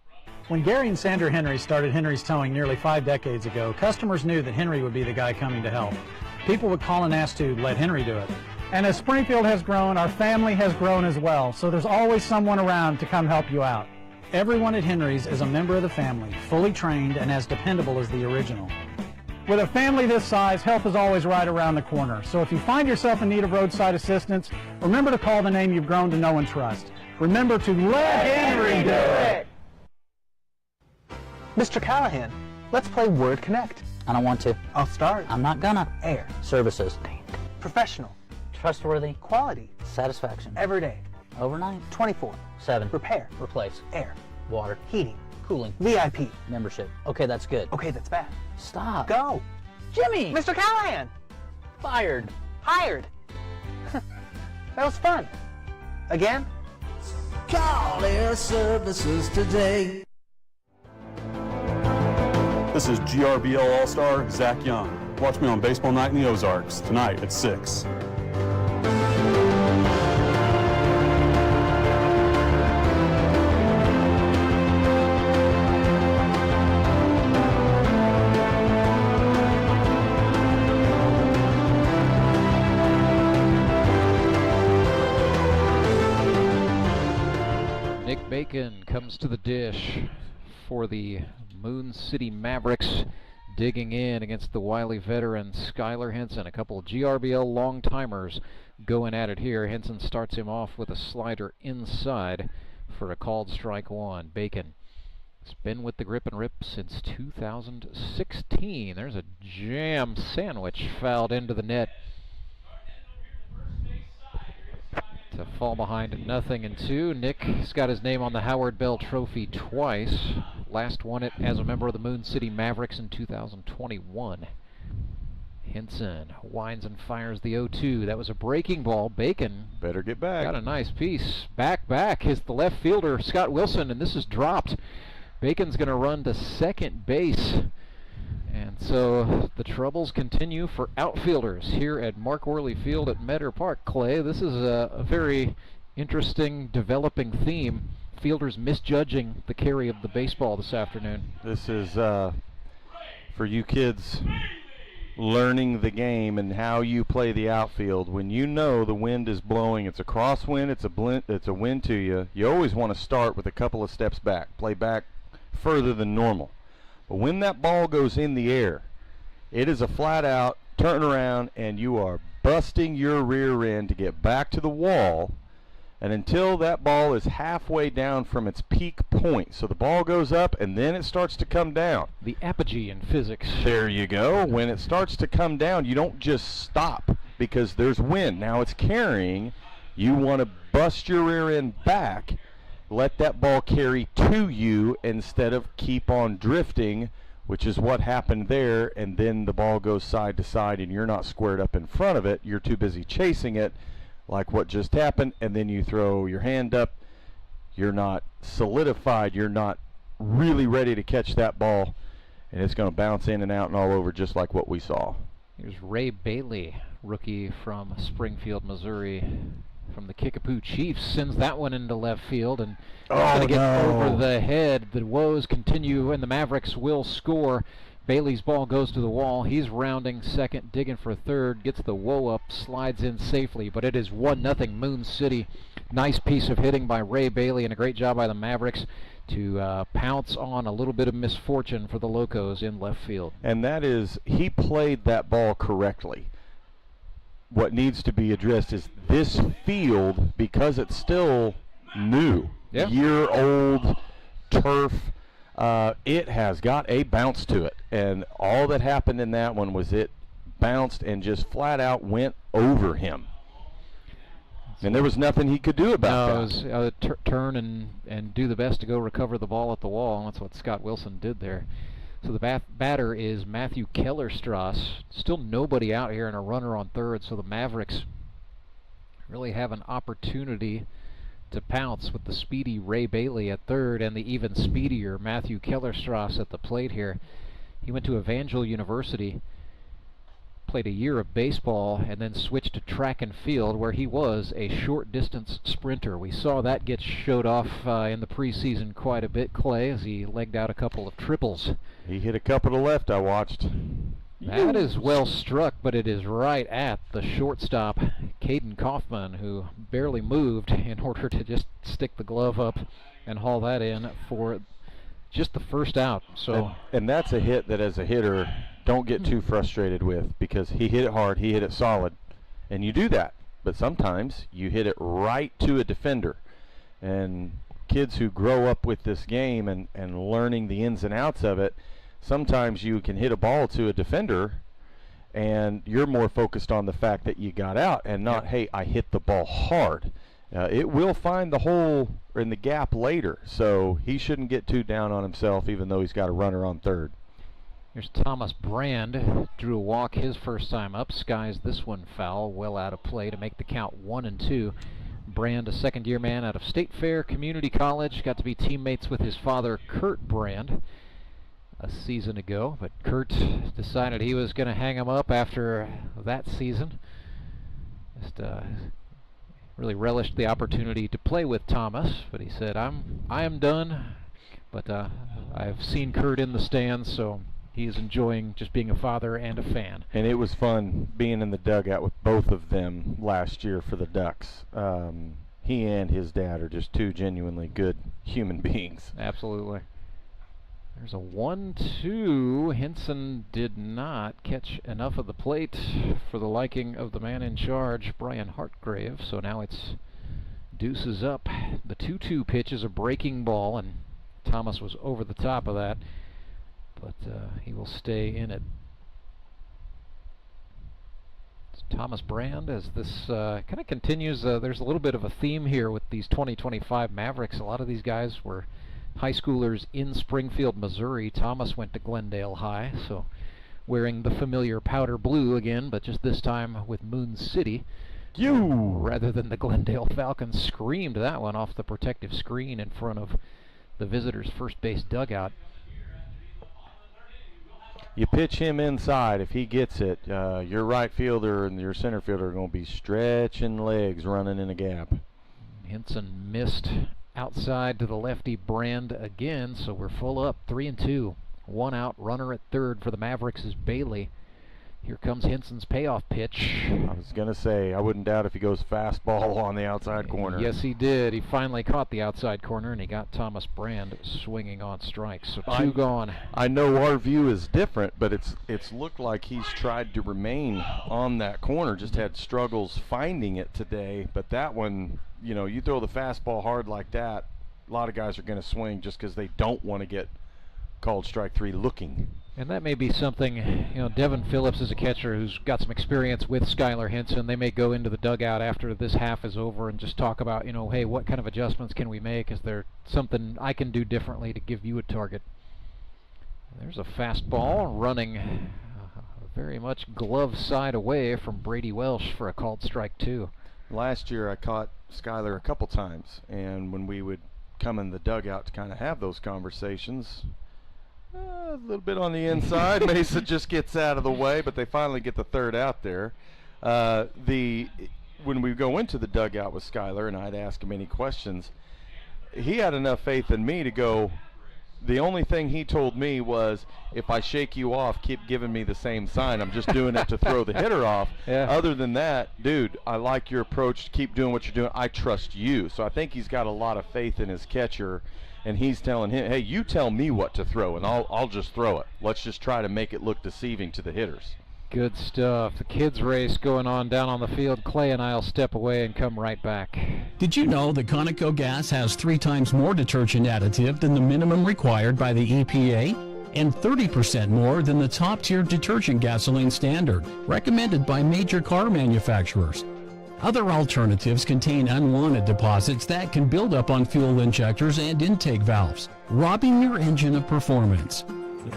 When Gary and Sandra Henry started Henry's Towing nearly 5 decades ago, customers knew that Henry would be the guy coming to help. People would call and ask to let Henry do it. And as Springfield has grown, our family has grown as well, so there's always someone around to come help you out. Everyone at Henry's is a member of the family, fully trained and as dependable as the original. With a family this size, help is always right around the corner. So if you find yourself in need of roadside assistance, remember to call the name you've grown to know and trust. Remember to let Henry do it! Mr. Callahan, let's play Word Connect. I don't want to. I'll start. I'm not gonna. Air. Services. Professional. Trustworthy. Quality. Satisfaction. Everyday. Overnight. 24/7. Repair. Replace. Air. Water. Heating. Cooling. VIP. Membership. Okay, that's good. Okay, that's bad. Stop. Go. Jimmy! Mr. Callahan! Fired. Hired. That was fun. Again? Call Air Services today. This is GRBL All-Star Zach Young. Watch me on Baseball Night in the Ozarks tonight at 6. Nick Bacon comes to the dish for the Moon City Mavericks, digging in against the Wiley veteran Skyler Henson. A couple of GRBL long-timers going at it here. Henson starts him off with a slider inside for a called strike one. Bacon has been with the Grip and Rip since 2016. There's a jam sandwich fouled into the net to fall behind 0-2. Nick's got his name on the Howard Bell Trophy twice. Last won it as a member of the Moon City Mavericks in 2021. Henson winds and fires the 0-2. That was a breaking ball. Bacon better get back. Got a nice piece. Back is the left fielder, Scott Wilson, and this is dropped. Bacon's going to run to second base. And so the troubles continue for outfielders here at Mark Worley Field at Meadow Park. Clay, this is a very interesting developing theme. Fielders misjudging the carry of the baseball this afternoon. This is for you kids learning the game and how you play the outfield. When you know the wind is blowing, it's a crosswind, it's a wind to you, you always want to start with a couple of steps back, play back further than normal. But when that ball goes in the air, it is a flat out turn around and you are busting your rear end to get back to the wall, and until that ball is halfway down from its peak point. So the ball goes up and then it starts to come down. The apogee in physics. There you go. When it starts to come down, you don't just stop because there's wind. Now it's carrying. You want to bust your rear end back, let that ball carry to you instead of keep on drifting, which is what happened there, and then the ball goes side to side and you're not squared up in front of it. You're too busy chasing it, like what just happened, and then you throw your hand up. You're not solidified. You're not really ready to catch that ball, and it's going to bounce in and out and all over just like what we saw. Here's Ray Bailey, rookie from Springfield, Missouri, from the Kickapoo Chiefs, sends that one into left field, and going to get over the head. The woes continue, and the Mavericks will score. Bailey's ball goes to the wall. He's rounding second, digging for third, gets the woe up, slides in safely, but it is 1-0 Moon City. Nice piece of hitting by Ray Bailey and a great job by the Mavericks to pounce on a little bit of misfortune for the Locos in left field. And that is, he played that ball correctly. What needs to be addressed is this field, because it's still new, year-old turf, it has got a bounce to it, and all that happened in that one was it bounced and just flat out went over him, and there was nothing he could do about that. It was turn and do the best to go recover the ball at the wall, and that's what Scott Wilson did there. So the batter is Matthew Kellerstrass. Still nobody out here and a runner on third, so the Mavericks really have an opportunity to pounce with the speedy Ray Bailey at third and the even speedier Matthew Kellerstrass at the plate here. He went to Evangel University, played a year of baseball, and then switched to track and field, where he was a short distance sprinter. We saw that get showed off in the preseason quite a bit, Clay, as he legged out a couple of triples. He hit a couple to left, I watched. That is well struck, but it is right at the shortstop, Caden Kaufman, who barely moved in order to just stick the glove up and haul that in for just the first out. So, and that's a hit that, as a hitter, don't get too frustrated with, because he hit it hard, he hit it solid, and you do that. But sometimes you hit it right to a defender. And kids who grow up with this game and learning the ins and outs of it, sometimes you can hit a ball to a defender and you're more focused on the fact that you got out and not, hey, I hit the ball hard. It will find the hole or in the gap later, so he shouldn't get too down on himself, even though he's got a runner on third. Here's Thomas Brand, drew a walk his first time up, skies this one foul, well out of play to make the count 1-2. Brand, a second-year man out of State Fair Community College, got to be teammates with his father, Kurt Brand, a season ago, but Kurt decided he was going to hang him up after that season. Just really relished the opportunity to play with Thomas, but he said, I am done, but I've seen Kurt in the stands, so he is enjoying just being a father and a fan. And it was fun being in the dugout with both of them last year for the Ducks. He and his dad are just two genuinely good human beings. Absolutely. There's a 1-2. Henson did not catch enough of the plate for the liking of the man in charge, Brian Hartgrave. So now it's deuces up. The 2-2 pitch is a breaking ball, and Thomas was over the top of that, but he will stay in it. Thomas Brand, as this kind of continues, there's a little bit of a theme here with these 2025 Mavericks. A lot of these guys were high schoolers in Springfield, Missouri. Thomas went to Glendale High, so wearing the familiar powder blue again, but just this time with Moon City rather than the Glendale Falcons. Screamed that one off the protective screen in front of the visitors' first base dugout. You pitch him inside. If he gets it, your right fielder and your center fielder are going to be stretching legs running in a gap. Henson missed outside to the lefty Brand again, so we're full up, 3-2. One out, runner at third for the Mavericks is Bailey. Here comes Henson's payoff pitch. I was going to say, I wouldn't doubt if he goes fastball on the outside corner. Yes, he did. He finally caught the outside corner, and he got Thomas Brand swinging on strikes. So two gone. I know our view is different, but it's looked like he's tried to remain on that corner, just had struggles finding it today. But that one, you know, you throw the fastball hard like that, a lot of guys are going to swing just because they don't want to get called strike three looking. And that may be something, you know, Devin Phillips is a catcher who's got some experience with Skyler Henson. They may go into the dugout after this half is over and just talk about, you know, hey, what kind of adjustments can we make? Is there something I can do differently to give you a target? There's a fastball running very much glove side away from Brady Welsh for a called strike two. Last year I caught Skyler a couple times, and when we would come in the dugout to kind of have those conversations, a little bit on the inside. Mesa just gets out of the way, but they finally get the third out there. When we go into the dugout with Skyler and I'd ask him any questions, he had enough faith in me to go, the only thing he told me was, if I shake you off, keep giving me the same sign. I'm just doing it to throw the hitter off. Yeah. Other than that, dude, I like your approach. Keep doing what you're doing. I trust you. So I think he's got a lot of faith in his catcher. And he's telling him, hey, you tell me what to throw, and I'll just throw it. Let's just try to make it look deceiving to the hitters. Good stuff. The kids' race going on down on the field. Clay and I'll step away and come right back. Did you know that Conoco gas has 3 times more detergent additive than the minimum required by the EPA? And 30% more than the top-tier detergent gasoline standard, recommended by major car manufacturers. Other alternatives contain unwanted deposits that can build up on fuel injectors and intake valves, robbing your engine of performance.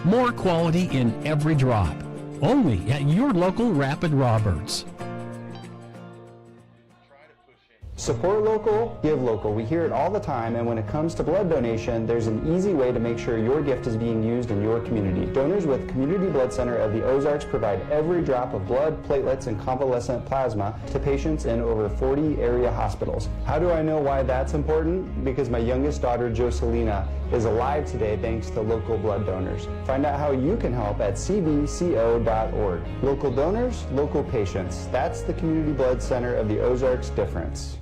More quality in every drop. Only at your local Rapid Roberts. Support local, give local. We hear it all the time, and when it comes to blood donation, there's an easy way to make sure your gift is being used in your community. Donors with Community Blood Center of the Ozarks provide every drop of blood, platelets, and convalescent plasma to patients in over 40 area hospitals. How do I know why that's important? Because my youngest daughter, Joselina, is alive today thanks to local blood donors. Find out how you can help at cbco.org. Local donors, local patients. That's the Community Blood Center of the Ozarks difference.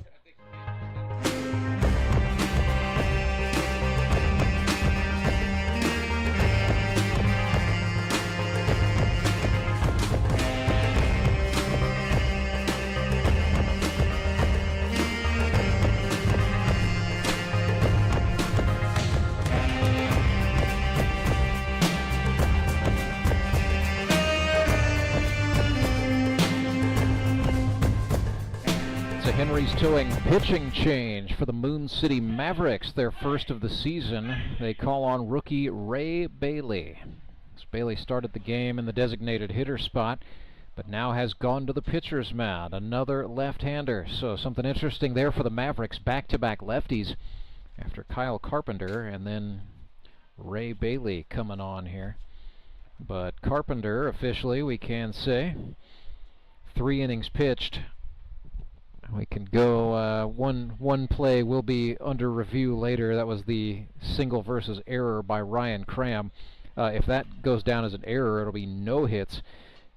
Henry's towing pitching change for the Moon City Mavericks, their first of the season. They call on rookie Ray Bailey. Bailey started the game in the designated hitter spot, but now has gone to the pitcher's mound. Another left-hander, so something interesting there for the Mavericks. Back-to-back lefties after Kyle Carpenter, and then Ray Bailey coming on here. But Carpenter, officially, we can say, 3 innings pitched. We can go, one play will be under review later. That was the single versus error by Ryan Cram. If that goes down as an error, it'll be no hits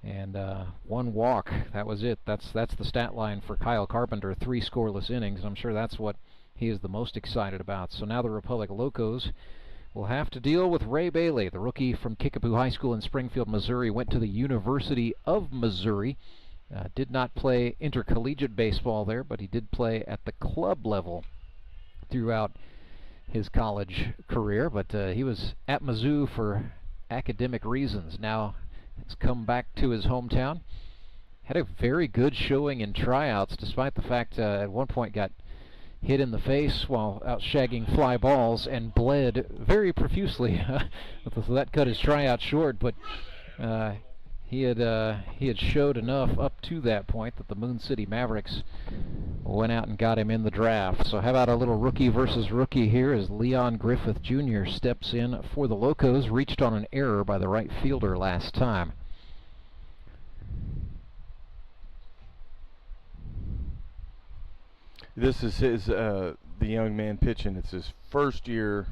and 1 walk. That was it. That's the stat line for Kyle Carpenter, 3 scoreless innings. I'm sure that's what he is the most excited about. So now the Republic Locos will have to deal with Ray Bailey, the rookie from Kickapoo High School in Springfield, Missouri. Went to the University of Missouri. Did not play intercollegiate baseball there, but he did play at the club level throughout his college career. But he was at Mizzou for academic reasons. Now has come back to his hometown had a very good showing in tryouts, despite the fact at one point got hit in the face while out shagging fly balls and bled very profusely. So that cut his tryout short, but he had showed enough up to that point that the Moon City Mavericks went out and got him in the draft. So how about a little rookie versus rookie here as Leon Griffith Jr. steps in for the Locos, reached on an error by the right fielder last time. This is his, the young man pitching. It's his first year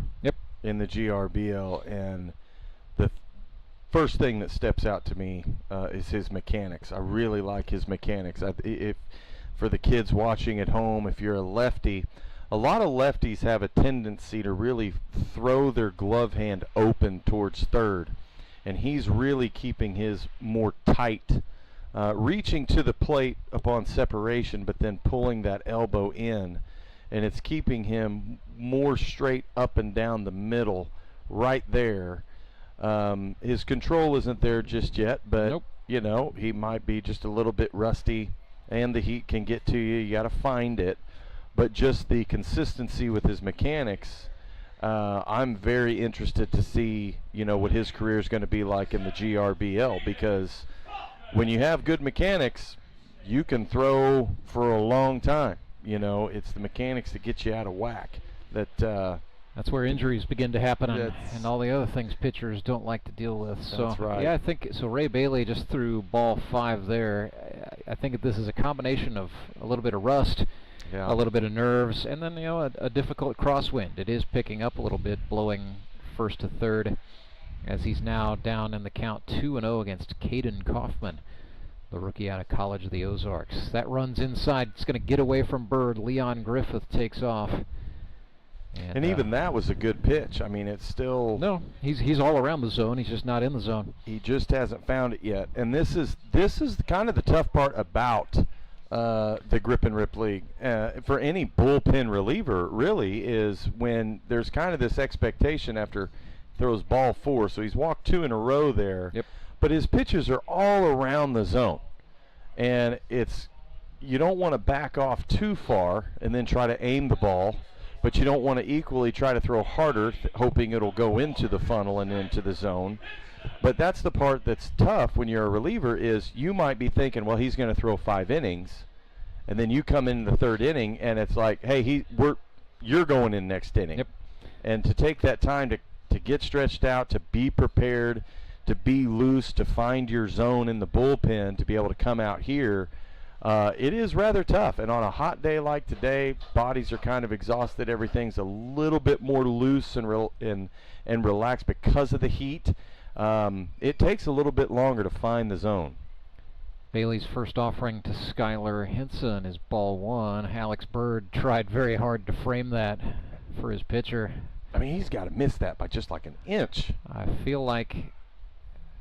in the GRBL, and the first thing that steps out to me is his mechanics. I really like his mechanics. If for the kids watching at home, if you're a lefty, a lot of lefties have a tendency to really throw their glove hand open towards third, and he's really keeping his more tight. Reaching to the plate upon separation, but then pulling that elbow in, and it's keeping him more straight up and down the middle right there. His control isn't there just yet, but you know, he might be just a little bit rusty, and the heat can get to you. You got to find it, but just the consistency with his mechanics, I'm very interested to see, you know, what his career is going to be like in the GRBL, because when you have good mechanics, you can throw for a long time. You know, it's the mechanics that get you out of whack. That's where injuries begin to happen, and all the other things pitchers don't like to deal with. So that's right. Yeah, I think so. Ray Bailey just threw ball 5 there. I think this is a combination of a little bit of rust, a little bit of nerves, and then, you know, a difficult crosswind. It is picking up a little bit, blowing first to third, as he's now down in the count 2-0 against Caden Kaufman, the rookie out of College of the Ozarks. That runs inside. It's going to get away from Bird. Leon Griffith takes off. And even that was a good pitch. I mean, it's still... No, he's all around the zone. He's just not in the zone. He just hasn't found it yet. And this is kind of the tough part about the Grip and Rip League. For any bullpen reliever, really, is when there's kind of this expectation after throws ball 4, so he's walked 2 in a row there. But his pitches are all around the zone, and you don't want to back off too far and then try to aim the ball, but you don't want to equally try to throw harder, hoping it'll go into the funnel and into the zone. But that's the part that's tough when you're a reliever, is you might be thinking, well, he's going to throw 5 innings, and then you come in the 3rd inning and it's like, hey, you're going in next inning. And to take that time to get stretched out, to be prepared, to be loose, to find your zone in the bullpen, to be able to come out here, it is rather tough. And on a hot day like today, bodies are kind of exhausted. Everything's a little bit more loose and relaxed because of the heat. It takes a little bit longer to find the zone. Bailey's first offering to Skyler Henson is ball 1. Alex Bird tried very hard to frame that for his pitcher. I mean, he's got to miss that by just like an inch. I feel like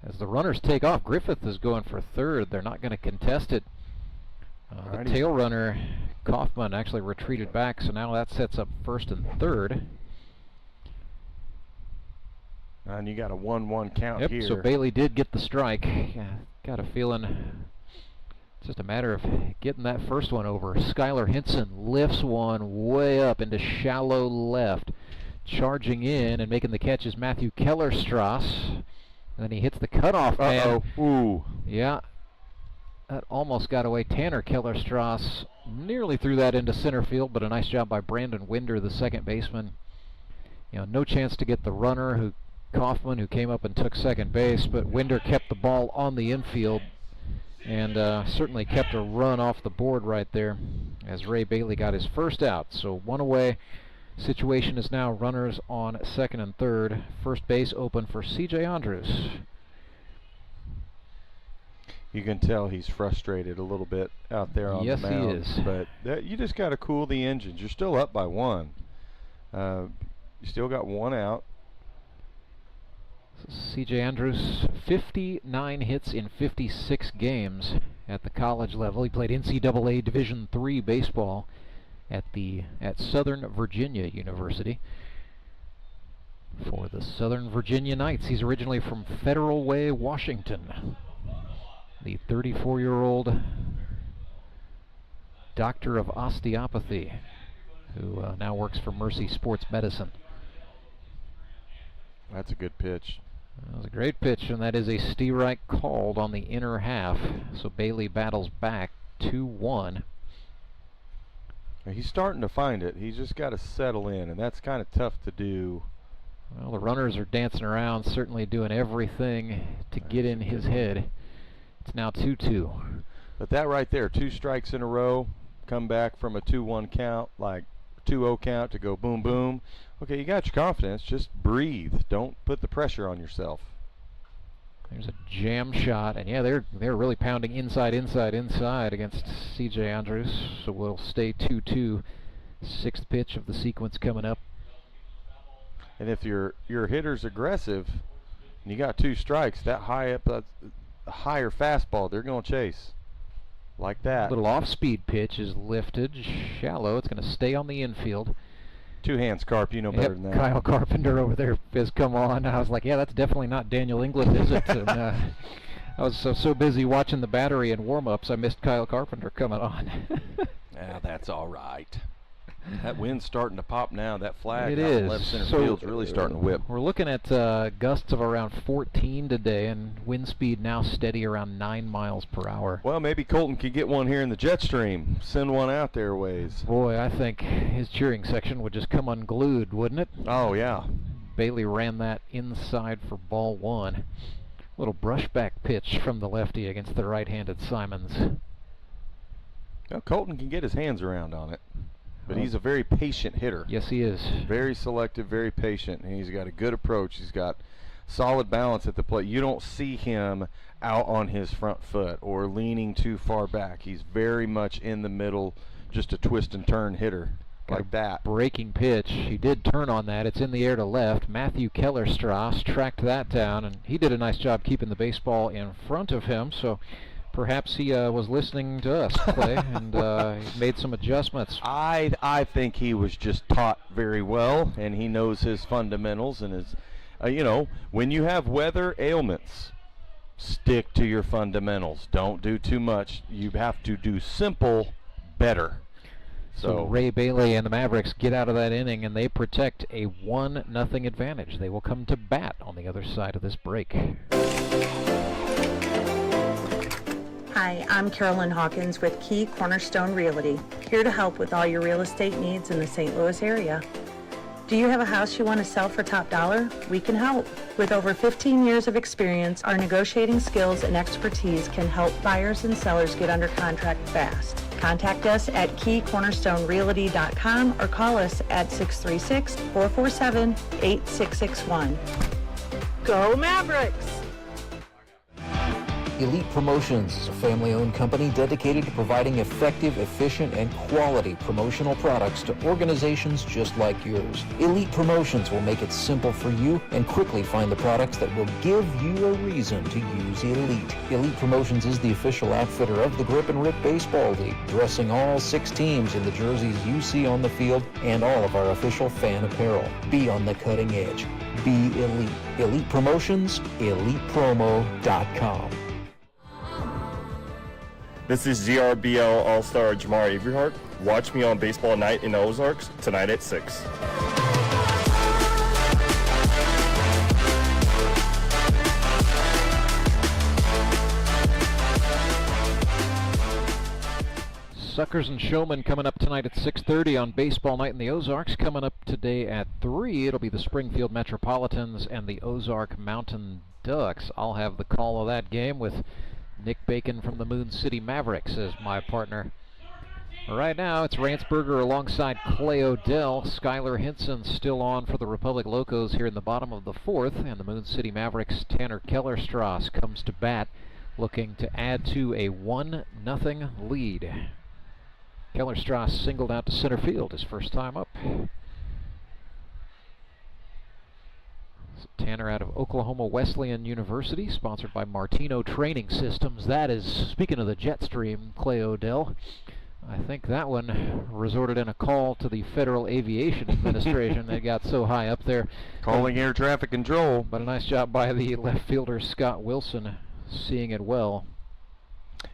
as the runners take off, Griffith is going for 3rd. They're not going to contest it. The tail runner, Kaufman, actually retreated back, so now that sets up 1st and 3rd. And you got a 1-1 count here. So Bailey did get the strike. Got a feeling it's just a matter of getting that first one over. Skyler Henson lifts one way up into shallow left. Charging in and making the catch is Matthew Kellerstrass. And then he hits the cutoff man. Ooh. Yeah. That almost got away. Tanner Kellerstrass nearly threw that into center field, but a nice job by Brandon Winder, the second baseman. You know, no chance to get the runner, Kaufman, who came up and took second base, but Winder kept the ball on the infield and certainly kept a run off the board right there as Ray Bailey got his first out. So 1 away. Situation is now runners on 2nd and 3rd. First base open for C.J. Andrews. You can tell he's frustrated a little bit out there on the mound. Yes, he is. But you just got to cool the engines. You're still up by 1. You still got 1 out. C.J. Andrews, 59 hits in 56 games at the college level. He played NCAA Division III baseball at Southern Virginia University for the Southern Virginia Knights. He's originally from Federal Way, Washington. the 34-year-old doctor of osteopathy, who now works for Mercy Sports Medicine. That's a good pitch. That was a great pitch, and that is a strike called on the inner half. So Bailey battles back 2-1. He's starting to find it. He's just got to settle in, and that's kind of tough to do. Well, the runners are dancing around, certainly doing everything to get in his head. It's now 2-2. But that right there, 2 strikes in a row, come back from a 2-1 count, like 2-0 count to go boom, boom. Okay, you got your confidence. Just breathe. Don't put the pressure on yourself. There's a jam shot, and yeah, they're really pounding inside against C.J. Andrews. So we'll stay 2-2. 6th pitch of the sequence coming up. And if your hitter's aggressive, and you got 2 strikes, that high up, a higher fastball, they're going to chase like that. Little off-speed pitch is lifted, shallow. It's going to stay on the infield. 2 hands, Carp. You know better than that. Kyle Carpenter over there has come on. I was like, yeah, that's definitely not Daniel England, is it? And, I was so busy watching the battery and warm-ups, I missed Kyle Carpenter coming on. Yeah, that's all right. That wind's starting to pop now. That flag It out in is. left center So, field's really starting to whip. We're looking at gusts of around 14 today, and wind speed now steady around 9 miles per hour. Well, maybe Colton could get one here in the jet stream. Send one out there ways. Boy, I think his cheering section would just come unglued, wouldn't it? Oh, yeah. Bailey ran that inside for ball 1. Little brushback pitch from the lefty against the right-handed Simons. Well, Colton can get his hands around on it. But he's a very patient hitter. Yes, he is. Very selective, very patient, and he's got a good approach. He's got solid balance at the plate. You don't see him out on his front foot or leaning too far back. He's very much in the middle, just a twist and turn hitter like that. Breaking pitch. He did turn on that. It's in the air to left. Matthew Kellerstrass tracked that down, and he did a nice job keeping the baseball in front of him. So perhaps he was listening to us, Clay, and he made some adjustments. I think he was just taught very well, and he knows his fundamentals. And is, you know, when you have weather ailments, stick to your fundamentals. Don't do too much. You have to do simple better. So Ray Bailey and the Mavericks get out of that inning, and they protect a 1-0 advantage. They will come to bat on the other side of this break. Hi, I'm Carolyn Hawkins with Key Cornerstone Realty, here to help with all your real estate needs in the St. Louis area. Do you have a house you want to sell for top dollar? We can help. With over 15 years of experience, our negotiating skills and expertise can help buyers and sellers get under contract fast. Contact us at keycornerstonerealty.com or call us at 636-447-8661. Go Mavericks! Elite Promotions is a family-owned company dedicated to providing effective, efficient, and quality promotional products to organizations just like yours. Elite Promotions will make it simple for you and quickly find the products that will give you a reason to use Elite. Elite Promotions is the official outfitter of the Grip and Rip Baseball League, dressing all 6 teams in the jerseys you see on the field and all of our official fan apparel. Be on the cutting edge. Be elite. Elite Promotions, ElitePromo.com. This is GRBL All-Star Jamar Averyhart. Watch me on Baseball Night in the Ozarks tonight at 6. Suckers and Showmen coming up tonight at 6:30 on Baseball Night in the Ozarks. Coming up today at 3, it'll be the Springfield Metropolitans and the Ozark Mountain Ducks. I'll have the call of that game with Nick Bacon from the Moon City Mavericks as my partner. Right now, it's Rantzberger alongside Clay Odell. Skyler Henson still on for the Republic Locos here in the bottom of the 4th, and the Moon City Mavericks' Tanner Kellerstrass comes to bat, looking to add to a 1-0 lead. Kellerstrass singled out to center field his first time up. Tanner out of Oklahoma Wesleyan University, sponsored by Martino Training Systems. That is, speaking of the jet stream, Clay Odell, I think that one resorted in a call to the Federal Aviation Administration. They got so high up there. Calling air traffic control. But a nice job by the left fielder, Scott Wilson, seeing it well.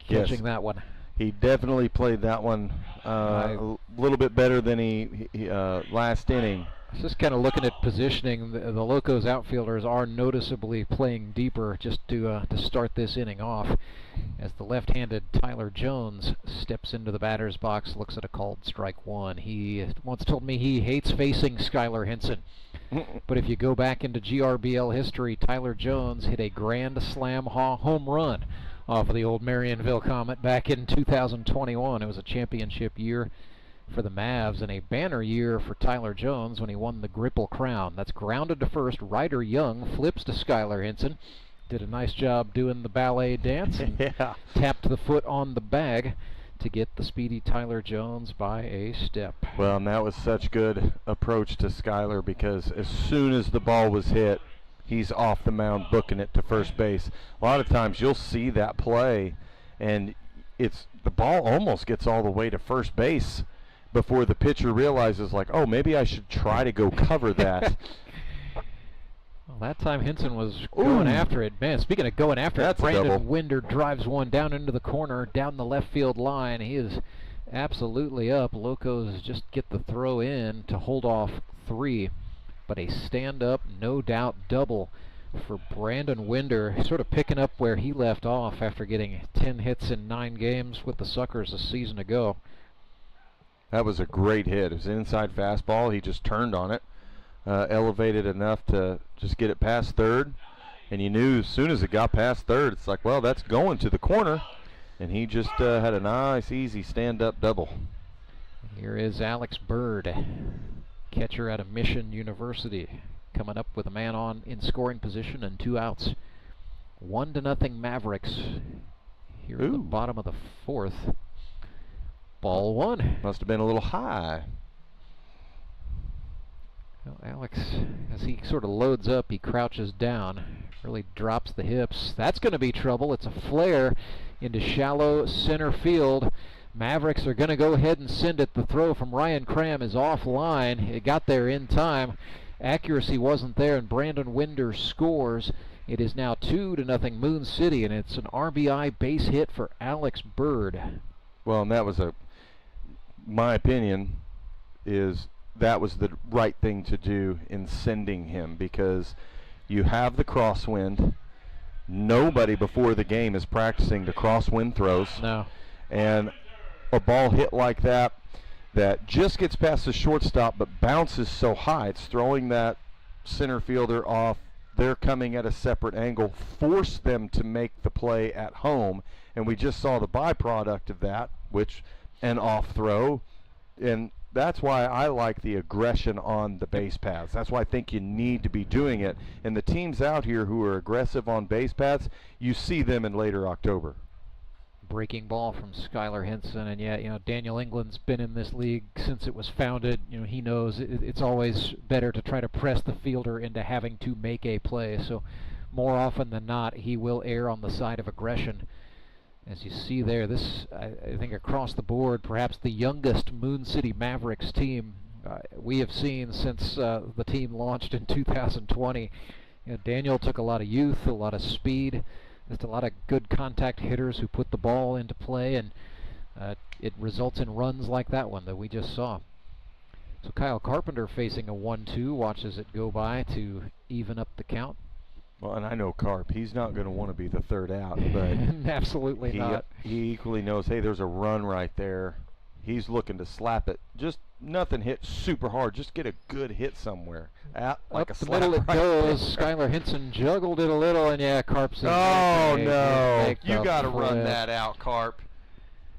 catching that one. He definitely played that one a little bit better than he last inning. Just kind of looking at positioning, the Locos outfielders are noticeably playing deeper just to start this inning off, as the left-handed Tyler Jones steps into the batter's box, looks at a called strike one. He once told me he hates facing Skyler Henson. But if you go back into GRBL history, Tyler Jones hit a grand slam home run off of the old Marionville Comet back in 2021. It was a championship year for the Mavs and a banner year for Tyler Jones when he won the GRBL crown. That's grounded to first. Ryder Young flips to Skyler Henson. Did a nice job doing the ballet dance and tapped the foot on the bag to get the speedy Tyler Jones by a step. Well, and that was such good approach to Schuyler, because as soon as the ball was hit, he's off the mound booking it to first base. A lot of times you'll see that play, and the ball almost gets all the way to first base before the pitcher realizes, like, oh, maybe I should try to go cover that. Well, that time Henson was going after it. Man, speaking of going after it, Brandon Winder drives one down into the corner, down the left field line. He is absolutely up. Locos just get the throw in to hold off 3. But a stand-up, no doubt double for Brandon Winder, sort of picking up where he left off after getting 10 hits in 9 games with the Suckers a season ago. That was a great hit. It was an inside fastball. He just turned on it, elevated enough to just get it past third. And you knew as soon as it got past third, it's like, well, that's going to the corner. And he just had a nice, easy stand-up double. Here is Alex Bird, catcher out of Mission University, coming up with a man on in scoring position and 2 outs. 1-0 Mavericks here at the bottom of the 4th. Ball 1. Must have been a little high. Well, Alex, as he sort of loads up, he crouches down, really drops the hips. That's going to be trouble. It's a flare into shallow center field. Mavericks are going to go ahead and send it. The throw from Ryan Cram is offline. It got there in time. Accuracy wasn't there, and Brandon Winder scores. It is now 2-0 Moon City, and it's an RBI base hit for Alex Bird. Well, and that was my opinion is that was the right thing to do in sending him, because you have the crosswind. Nobody before the game is practicing the crosswind throws. No. And a ball hit like that just gets past the shortstop but bounces so high, it's throwing that center fielder off. They're coming at a separate angle, force them to make the play at home, and we just saw the byproduct of that, which an off throw. And that's why I like the aggression on the base paths. That's why I think you need to be doing it. And the teams out here who are aggressive on base paths, you see them in later October. Breaking ball from Skyler Henson, and yeah, Daniel England's been in this league since it was founded. He knows it's always better to try to press the fielder into having to make a play. So more often than not, he will err on the side of aggression. As you see there, this, I think across the board, perhaps the youngest Moon City Mavericks team we have seen since the team launched in 2020. Daniel took a lot of youth, a lot of speed, just a lot of good contact hitters who put the ball into play, and it results in runs like that one that we just saw. So Kyle Carpenter facing a 1-2, watches it go by to even up the count. Well, and I know Carp, he's not going to want to be the third out, but absolutely not. He equally knows, hey, there's a run right there. He's looking to slap it. Just nothing hit super hard. Just get a good hit somewhere. Like up a the middle it goes. Skyler Henson juggled it a little, and yeah, Carp's in. Oh no! You got to flip. run that out, Carp.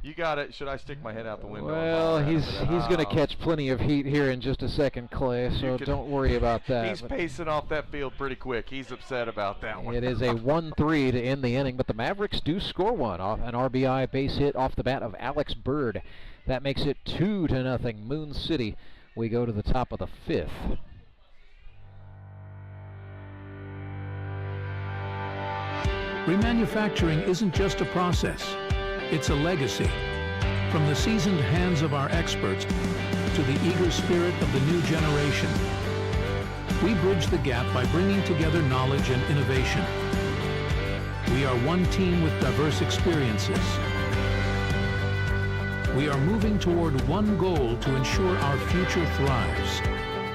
You got it. Should I stick my head out the window? Well, he's going to catch plenty of heat here in just a second, Clay, so don't worry about that. He's pacing off that field pretty quick. He's upset about that one. It is a 1-3 to end the inning, but the Mavericks do score one off an RBI base hit off the bat of Alex Bird. That makes it 2-0 Moon City. We go to the top of the 5th. Remanufacturing isn't just a process, it's a legacy. From the seasoned hands of our experts to the eager spirit of the new generation, we bridge the gap by bringing together knowledge and innovation. We are one team with diverse experiences. We are moving toward one goal to ensure our future thrives.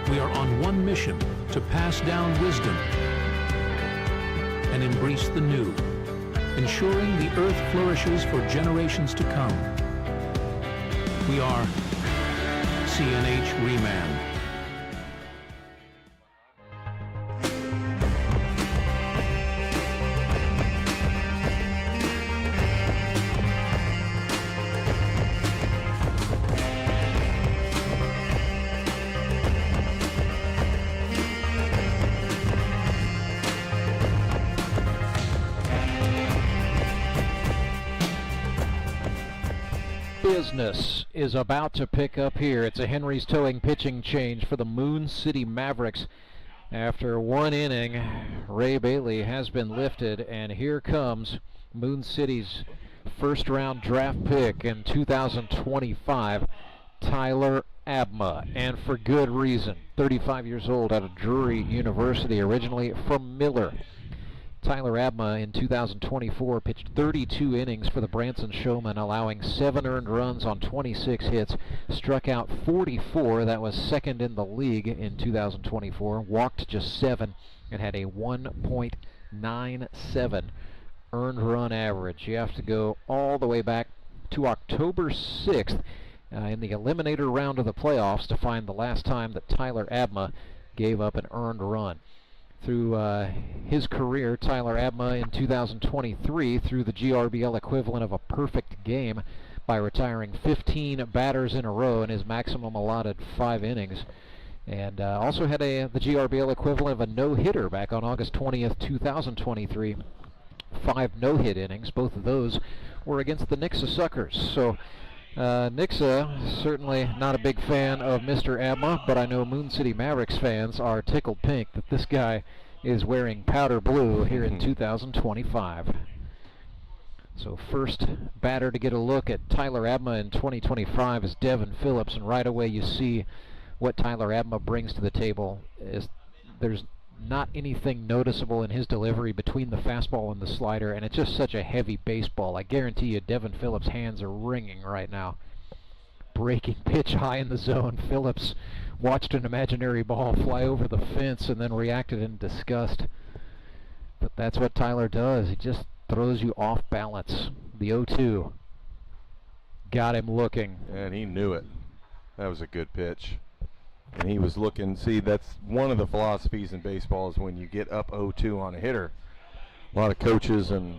We are on one mission to pass down wisdom and embrace the new, ensuring the earth flourishes for generations to come. We are CNH Reman. Business is about to pick up here. It's a Henry's Towing pitching change for the Moon City Mavericks. After one inning, Ray Bailey has been lifted, and here comes Moon City's first-round draft pick in 2025, Tyler Abma, and for good reason. 35 years old out of Drury University, originally from Miller. Tyler Abma in 2024 pitched 32 innings for the Branson Showmen, allowing 7 earned runs on 26 hits, struck out 44, that was second in the league in 2024, walked just 7, and had a 1.97 earned run average. You have to go all the way back to October 6th in the eliminator round of the playoffs to find the last time that Tyler Abma gave up an earned run. Through his career, Tyler Abma in 2023 threw the GRBL equivalent of a perfect game by retiring 15 batters in a row in his maximum allotted 5 innings. And also had the GRBL equivalent of a no-hitter back on August 20th, 2023. 5 no-hit innings. Both of those were against the Nixa Suckers. So Nixa, certainly not a big fan of Mr. Abma, but I know Moon City Mavericks fans are tickled pink that this guy is wearing powder blue here in 2025. So first batter to get a look at Tyler Abma in 2025 is Devin Phillips, and right away you see what Tyler Abma brings to the table. There's not anything noticeable in his delivery between the fastball and the slider, and it's just such a heavy baseball. I guarantee you Devin Phillips' hands are ringing right now. Breaking pitch high in the zone. Phillips watched an imaginary ball fly over the fence and then reacted in disgust. But that's what Tyler does. He just throws you off balance. The 0-2 got him looking. And he knew it. That was a good pitch. And he was looking. See, that's one of the philosophies in baseball is when you get up 0-2 on a hitter. A lot of coaches and,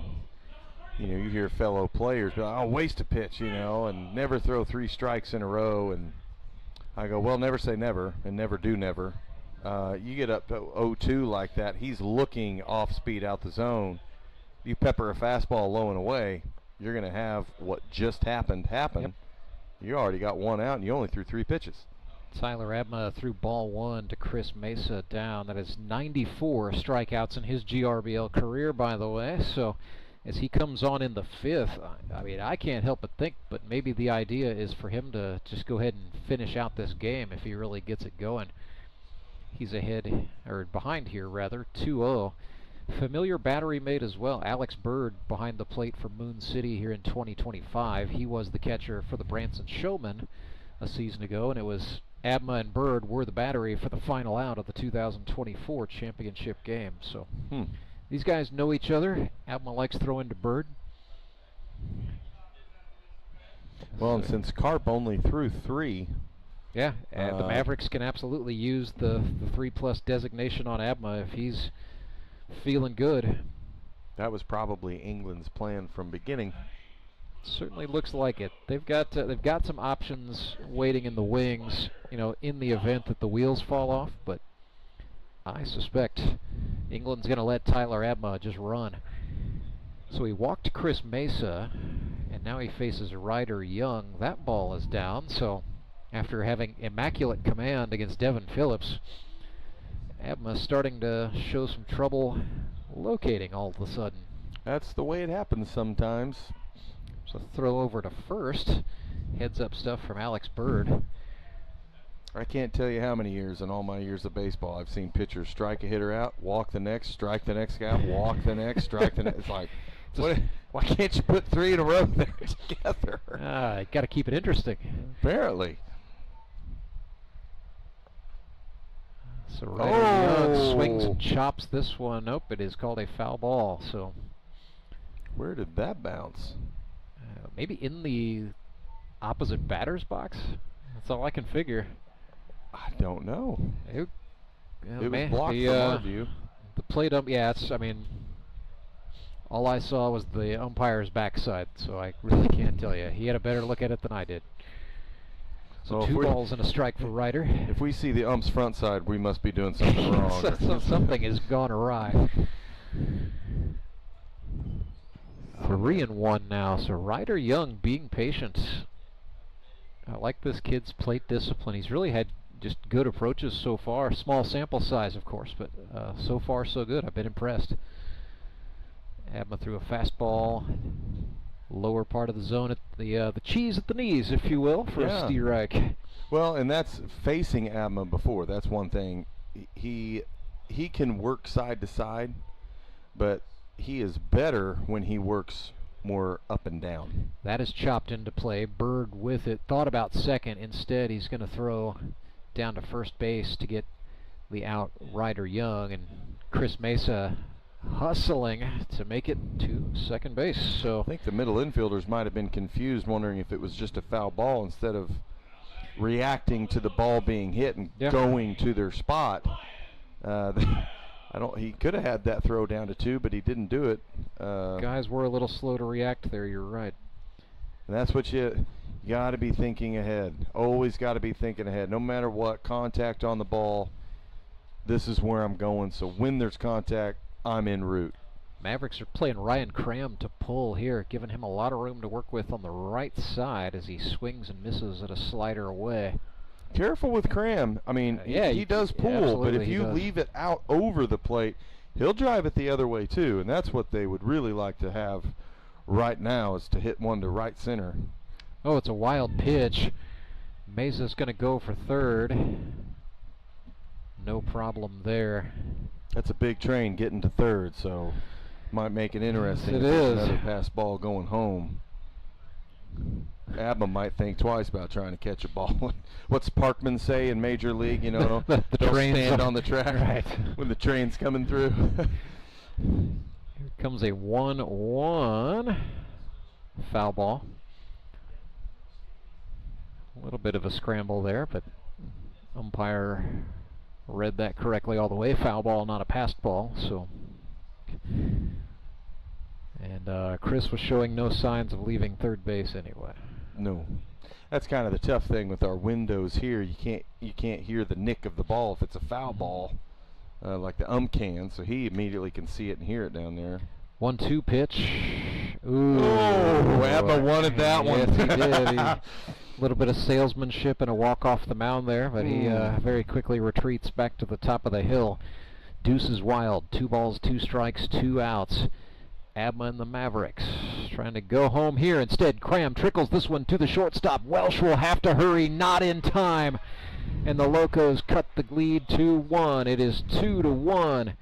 you hear fellow players, I'll waste a pitch, and never throw 3 strikes in a row. And I go, well, never say never, and never do never. You get up to 0-2 like that, he's looking off speed out the zone. You pepper a fastball low and away, you're going to have what just happened happen. Yep. You already got 1 out, and you only threw 3 pitches. Tyler Abma threw ball 1 to Chris Mesa down. That is 94 strikeouts in his GRBL career, by the way. So as he comes on in the 5th, I mean, I can't help but think, but maybe the idea is for him to just go ahead and finish out this game if he really gets it going. He's ahead, or behind here rather, 2-0. Familiar battery mate as well, Alex Bird behind the plate for Moon City here in 2025. He was the catcher for the Branson Showmen a season ago, and it was Abma and Bird were the battery for the final out of the 2024 championship game. So these guys know each other. Abma likes throwing to Bird. Well, and since Carp only threw 3. Yeah, and the Mavericks can absolutely use the 3+ designation on Abma if he's feeling good. That was probably England's plan from beginning. Certainly looks like it. They've got some options waiting in the wings, in the event that the wheels fall off, but I suspect England's going to let Tyler Abma just run. So he walked Chris Mesa, and now he faces Ryder Young. That ball is down, so after having immaculate command against Devin Phillips, Abma's starting to show some trouble locating all of a sudden. That's the way it happens sometimes. So throw over to first. Heads up stuff from Alex Bird. I can't tell you how many years in all my years of baseball I've seen pitchers strike a hitter out, walk the next, strike the next guy, walk the next, strike the next. It's like, why can't you put 3 in a row there together? Got to keep it interesting. Apparently. So Young swings and chops this one. Nope, it is called a foul ball. So where did that bounce? Maybe in the opposite batter's box. That's all I can figure. I don't know. It was blocked from our view. The plate I mean, all I saw was the umpire's backside, so I really can't tell you. He had a better look at it than I did. So 2 balls and a strike for Ryder. If we see the ump's front side, we must be doing something wrong. Something has gone awry. 3-1 now. So Ryder Young being patient. I like this kid's plate discipline. He's really had just good approaches so far. Small sample size, of course, but so far so good. I've been impressed. Abma threw a fastball, lower part of the zone at the cheese at the knees, if you will, for a Steerike. Well, and that's facing Abma before. That's one thing. He can work side to side, but he is better when he works more up and down. That is chopped into play. Bird with it. Thought about second. Instead, he's going to throw down to first base to get the out. Ryder Young and Chris Mesa hustling to make it to second base. So I think the middle infielders might have been confused, wondering if it was just a foul ball instead of reacting to the ball being hit and going to their spot. He could have had that throw down to 2, but he didn't do it. Guys were a little slow to react there. You're right. And that's what you got to be thinking ahead. Always got to be thinking ahead. No matter what, contact on the ball, this is where I'm going. So when there's contact, I'm en route. Mavericks are playing Ryan Cram to pull here, giving him a lot of room to work with on the right side as he swings and misses at a slider away. Careful with Cram. I mean, he does pull, but if you leave it out over the plate, he'll drive it the other way too, and that's what they would really like to have right now, is to hit one to right center. Oh, it's a wild pitch. Mesa's going to go for third. No problem there. That's a big train getting to third, so might make it interesting. Yes, if there's another pass ball going home. Abba might think twice about trying to catch a ball. What's Parkman say in Major League? You know, the don't train's stand on the track when the train's coming through. Here comes a 1-1 foul ball. A little bit of a scramble there, but umpire read that correctly all the way. Foul ball, not a passed ball. So, and Chris was showing no signs of leaving third base anyway. No, that's kind of the tough thing with our windows here. You can't hear the nick of the ball if it's a foul ball, like the ump can. So he immediately can see it and hear it down there. 1-2 pitch. Ooh, Abba wanted that one. Yes, he did. A little bit of salesmanship and a walk off the mound there, but he very quickly retreats back to the top of the hill. Deuces wild. 2 balls, 2 strikes, 2 outs. Abma and the Mavericks trying to go home here. Instead, Cram trickles this one to the shortstop. Welsh will have to hurry, not in time. And the Locos cut the lead 2-1. It is 2-1.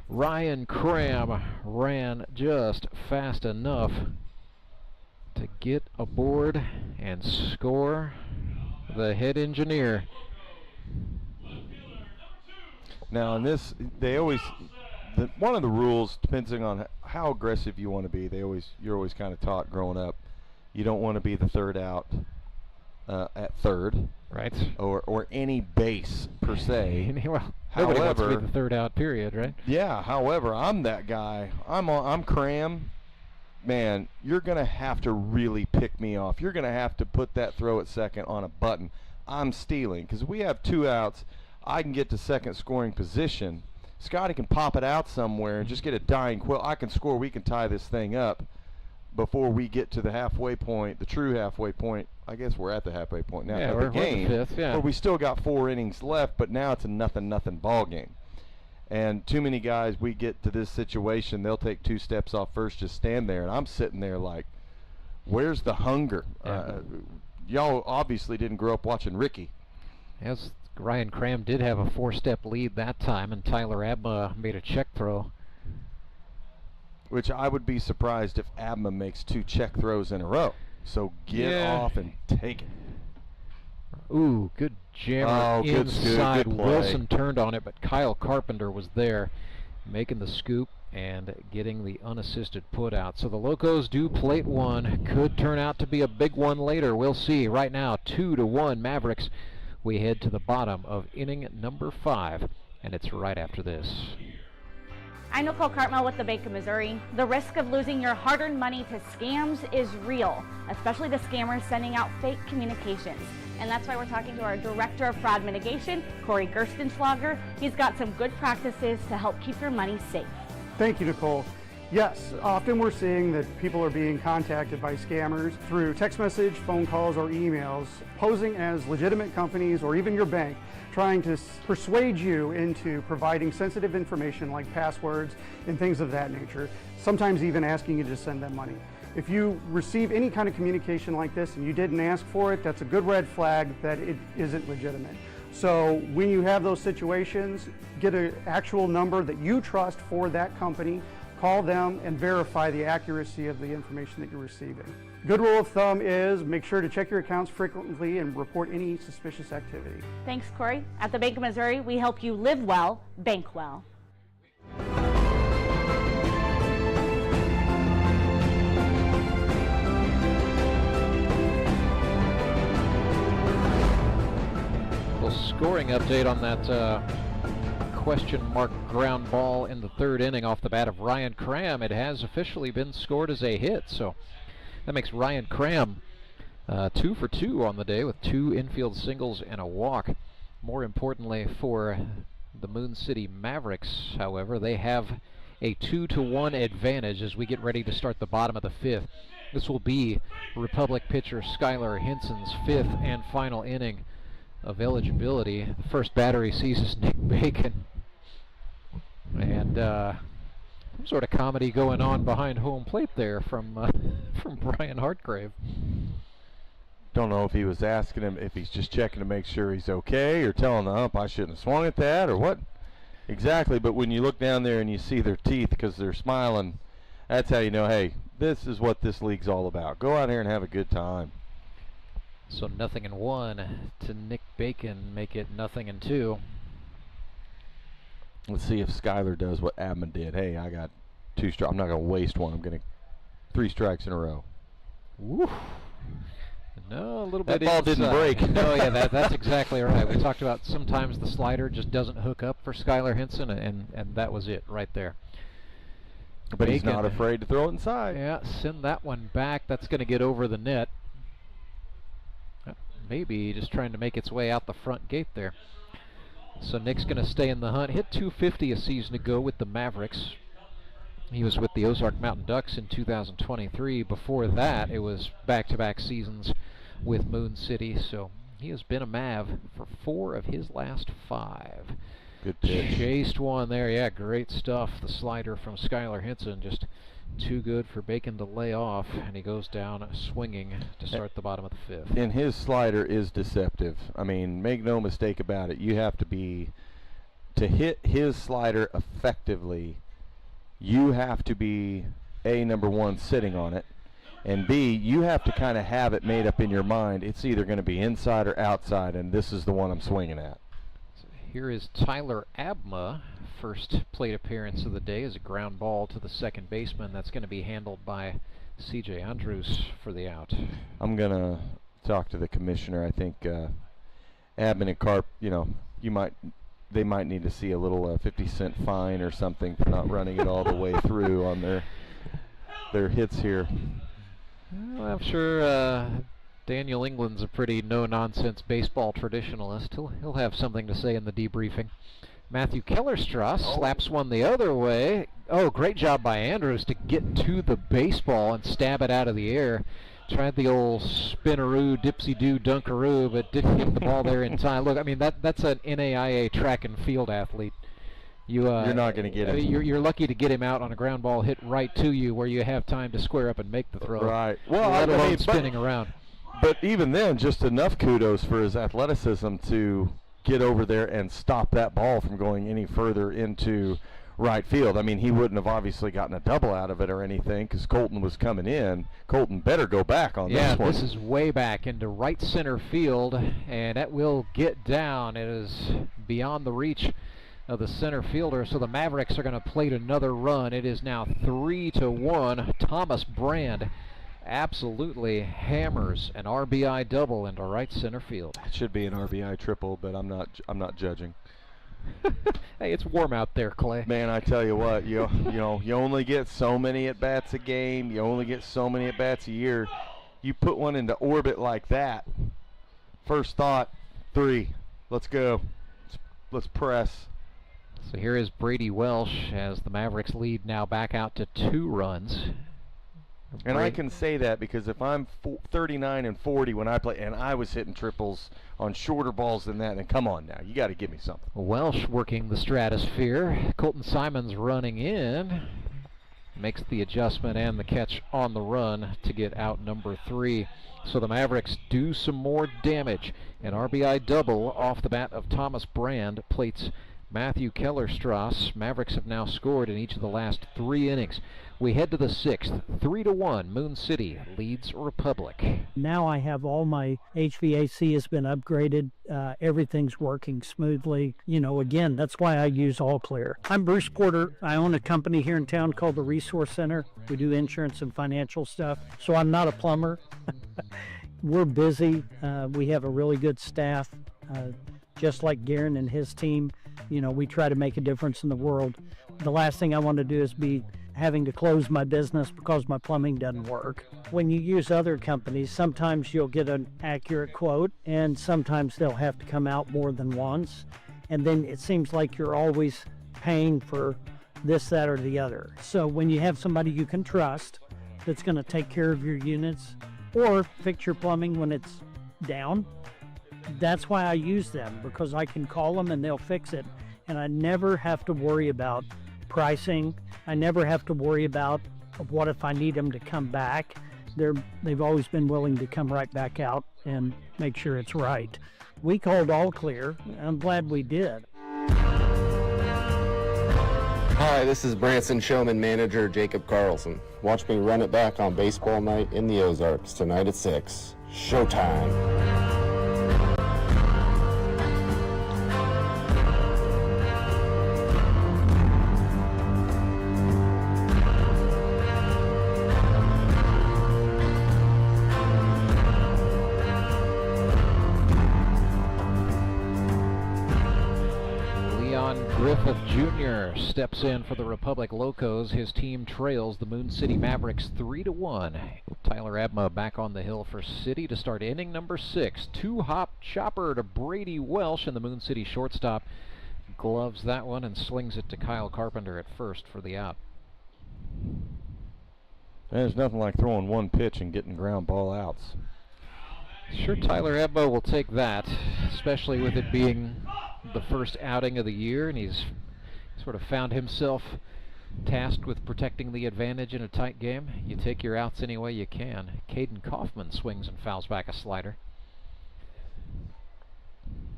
Ryan Cram ran just fast enough to get aboard and score the head engineer. Now in this, they always, one of the rules, depending on how aggressive you want to be, you're always kind of taught growing up, you don't want to be the third out at third, right? Or any base per se. Well, nobody wants to be the third out, period, right? Yeah. However, I'm that guy. I'm Cram. Man, you're gonna have to really pick me off. You're gonna have to put that throw at second on a button. I'm stealing, because we have 2 outs. I can get to second scoring position. Scotty can pop it out somewhere and just get a dying quill. I can score. We can tie this thing up before we get to the halfway point, the true halfway point. I guess we're at the halfway point now. Yeah, of the game, we're the 5th, yeah. But we still got 4 innings left, but now it's a nothing ball game. And too many guys, we get to this situation, they'll take 2 steps off first, just stand there, and I'm sitting there like, where's the hunger? Y'all obviously didn't grow up watching Ricky. Yes, Ryan Cram did have a 4-step lead that time, and Tyler Abma made a check throw. Which I would be surprised if Abma makes 2 check throws in a row. So get off and take it. Ooh, good jammer inside. Good play. Wilson turned on it, but Kyle Carpenter was there making the scoop and getting the unassisted put out. So the Locos do plate 1. Could turn out to be a big one later. We'll see. Right now, 2-1 Mavericks. We head to the bottom of inning number 5, and it's right after this. I'm Cole Carpenter with the Bank of Missouri. The risk of losing your hard-earned money to scams is real, especially the scammers sending out fake communications. And that's why we're talking to our Director of Fraud Mitigation, Corey Gerstenschlager. He's got some good practices to help keep your money safe. Thank you, Nicole. Yes, often we're seeing that people are being contacted by scammers through text message, phone calls, or emails, posing as legitimate companies or even your bank, trying to persuade you into providing sensitive information like passwords and things of that nature, sometimes even asking you to send them money. If you receive any kind of communication like this and you didn't ask for it, that's a good red flag that it isn't legitimate. So when you have those situations, get an actual number that you trust for that company, call them and verify the accuracy of the information that you're receiving. Good rule of thumb is make sure to check your accounts frequently and report any suspicious activity. Thanks, Corey. At the Bank of Missouri, we help you live well, bank well. Little scoring update on that question mark ground ball in the 3rd inning off the bat of Ryan Cram. It has officially been scored as a hit, so that makes Ryan Cram 2 for 2 on the day with 2 infield singles and a walk. More importantly for the Moon City Mavericks, however, they have a 2-1 advantage as we get ready to start the bottom of the 5th. This will be Republic pitcher Skyler Henson's 5th and final inning of eligibility. The first batter he sees is Nick Bacon. And some sort of comedy going on behind home plate there from Brian Hartgrave. Don't know if he was asking him if he's just checking to make sure he's okay, or telling the ump I shouldn't have swung at that, or what exactly. But when you look down there and you see their teeth because they're smiling, that's how you know, hey, this is what this league's all about. Go out here and have a good time. So 0-1 to Nick Bacon, make it 0-2. Let's see if Skyler does what Abman did. Hey, I got 2 strikes. I'm not going to waste one. I'm going to 3 strikes in a row. Woo. No, a little bit. That ball didn't break. No, yeah, that's exactly right. We talked about sometimes the slider just doesn't hook up for Skyler Henson, and that was it right there. But Bacon, he's not afraid to throw it inside. Yeah, send that one back. That's going to get over the net. Maybe just trying to make its way out the front gate there. So Nick's going to stay in the hunt. Hit 250 a season ago with the Mavericks. He was with the Ozark Mountain Ducks in 2023. Before that, it was back-to-back seasons with Moon City. So he has been a Mav for 4 of his last 5. Good pitch. Chased one there. Yeah, great stuff. The slider from Skyler Henson just too good for Bacon to lay off, and he goes down swinging to start the bottom of the 5th. And his slider is deceptive. I mean, make no mistake about it. You have to be, to hit his slider effectively, you have to be, A, number 1, sitting on it, and B, you have to kind of have it made up in your mind. It's either going to be inside or outside, and this is the one I'm swinging at. So here is Tyler Abma. First plate appearance of the day is a ground ball to the second baseman. That's going to be handled by C.J. Andrews for the out. I'm going to talk to the commissioner. I think Abman and Carp, you know, they might need to see a little 50-cent fine or something for not running it all the way through on their hits here. Well, I'm sure Daniel England's a pretty no-nonsense baseball traditionalist. He'll have something to say in the debriefing. Matthew Kellerstrass slaps one the other way. Oh, great job by Andrews to get to the baseball and stab it out of the air. Tried the old spinneroo, dipsy-doo, dunkaroo, but didn't get the ball there in time. Look, I mean, that's an NAIA track and field athlete. You're not going to get him. You're lucky to get him out on a ground ball hit right to you where you have time to square up and make the throw. Right. Well, let alone spinning around. But even then, just enough kudos for his athleticism to get over there and stop that ball from going any further into right field. I mean, he wouldn't have obviously gotten a double out of it or anything because Colton was coming in. Colton better go back on this one. Yeah, this is way back into right center field, and that will get down. It is beyond the reach of the center fielder, so the Mavericks are going to plate another run. It is now 3-1. Thomas Brand absolutely hammers an RBI double into right center field. It should be an RBI triple, but I'm not judging. Hey, it's warm out there, Clay. Man, I tell you what, you only get so many at bats a game. You only get so many at bats a year. You put one into orbit like that. First thought, 3. Let's go. Let's press. So here is Brady Welsh as the Mavericks lead now back out to 2 runs. And I can say that because if I'm 39 and 40 when I play, and I was hitting triples on shorter balls than that, then come on now, you got to give me something. Welsh working the stratosphere. Colton Simons running in. Makes the adjustment and the catch on the run to get out number 3. So the Mavericks do some more damage. An RBI double off the bat of Thomas Brand plates Matthew Kellerstrass. Mavericks have now scored in each of the last 3 innings. We head to the 6th, 3-1. Moon City leads Republic. Now I have all my HVAC has been upgraded. Everything's working smoothly. You know, again, that's why I use All Clear. I'm Bruce Porter. I own a company here in town called the Resource Center. We do insurance and financial stuff. So I'm not a plumber. We're busy. We have a really good staff. Just like Garen and his team, you know, we try to make a difference in the world. The last thing I want to do is be having to close my business because my plumbing doesn't work. When you use other companies, sometimes you'll get an accurate quote, and sometimes they'll have to come out more than once. And then it seems like you're always paying for this, that, or the other. So when you have somebody you can trust that's going to take care of your units or fix your plumbing when it's down, that's why I use them, because I can call them and they'll fix it. And I never have to worry about pricing. I never have to worry about what if I need them to come back. They've always been willing to come right back out and make sure it's right. We called All Clear. I'm glad we did. Hi, this is Branson Showman manager Jacob Karlson. Watch me run it back on baseball night in the Ozarks tonight at 6. Showtime. Griffith Jr. steps in for the Republic Locos. His team trails the Moon City Mavericks 3-1. Tyler Abma back on the hill for City to start inning number 6. 2-hop chopper to Brady Welsh, and the Moon City shortstop gloves that one and slings it to Kyle Carpenter at first for the out. There's nothing like throwing one pitch and getting ground ball outs. Sure, Tyler Abma will take that, especially with it being the first outing of the year, and he's sort of found himself tasked with protecting the advantage in a tight game. You take your outs any way you can. Caden Kaufman swings and fouls back a slider.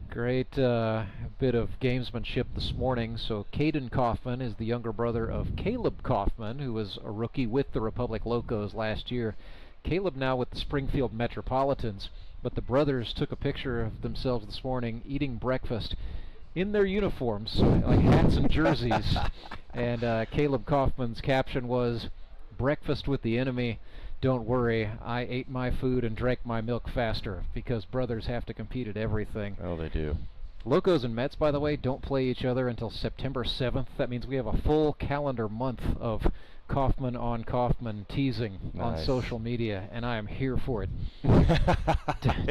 Great bit of gamesmanship this morning. So Caden Kaufman is the younger brother of Caleb Kaufman, who was a rookie with the Republic Locos last year. Caleb now with the Springfield Metropolitans, but the brothers took a picture of themselves this morning eating breakfast in their uniforms, like hats and jerseys. And Caleb Kaufman's caption was, "Breakfast with the enemy. Don't worry, I ate my food and drank my milk faster," because brothers have to compete at everything. Oh, they do. Locos and Mets, by the way, don't play each other until September 7th. That means we have a full calendar month of Kaufman on Kaufman teasing on social media, and I am here for it.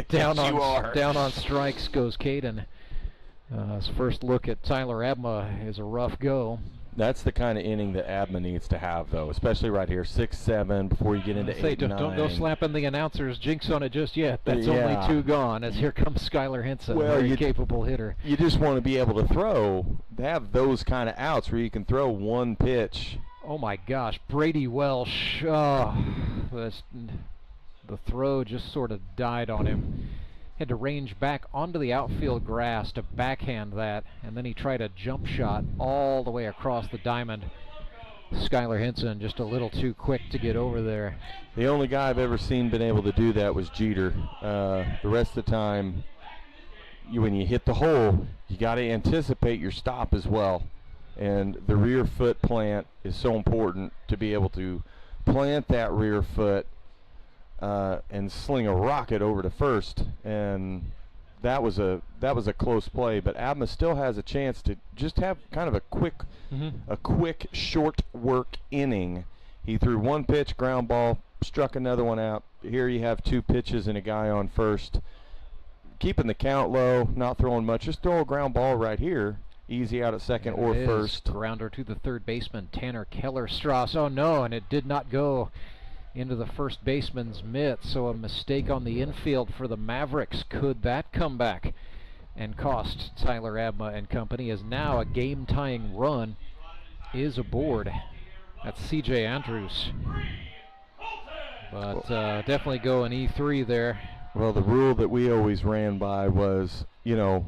Down on strikes goes Caden. His first look at Tyler Abma is a rough go. That's the kind of inning that Abma needs to have, though, especially right here, 6-7 before you get into 8-9. Don't go slapping the announcer's jinx on it just yet. That's only 2 gone, as here comes Skyler Henson, a very capable hitter. You just want to be able to have those kind of outs where you can throw one pitch. Oh my gosh, Brady Welsh, the throw just sort of died on him. had to range back onto the outfield grass to backhand that, and then he tried a jump shot all the way across the diamond. Skyler Henson just a little too quick to get over there. The only guy I've ever seen been able to do that was Jeter. The rest of the time, when you hit the hole, you got to anticipate your stop as well. And the rear foot plant is so important to be able to plant that rear foot and sling a rocket over to first. And that was a close play, but Abma still has a chance to just have kind of a quick short work inning. He threw one pitch, ground ball, struck another one out. Here you have two pitches and a guy on first, keeping the count low, not throwing much, just throw a ground ball right here, easy out at second or first. Grounder to the third baseman, Tanner Kellerstrass. Oh no, and it did not go into the first baseman's mitt, so a mistake on the infield for the Mavericks. Could that come back and cost Tyler Abma and company, as now a game-tying run is aboard? That's C.J. Andrews. But definitely go an E3 there. Well, the rule that we always ran by was, you know,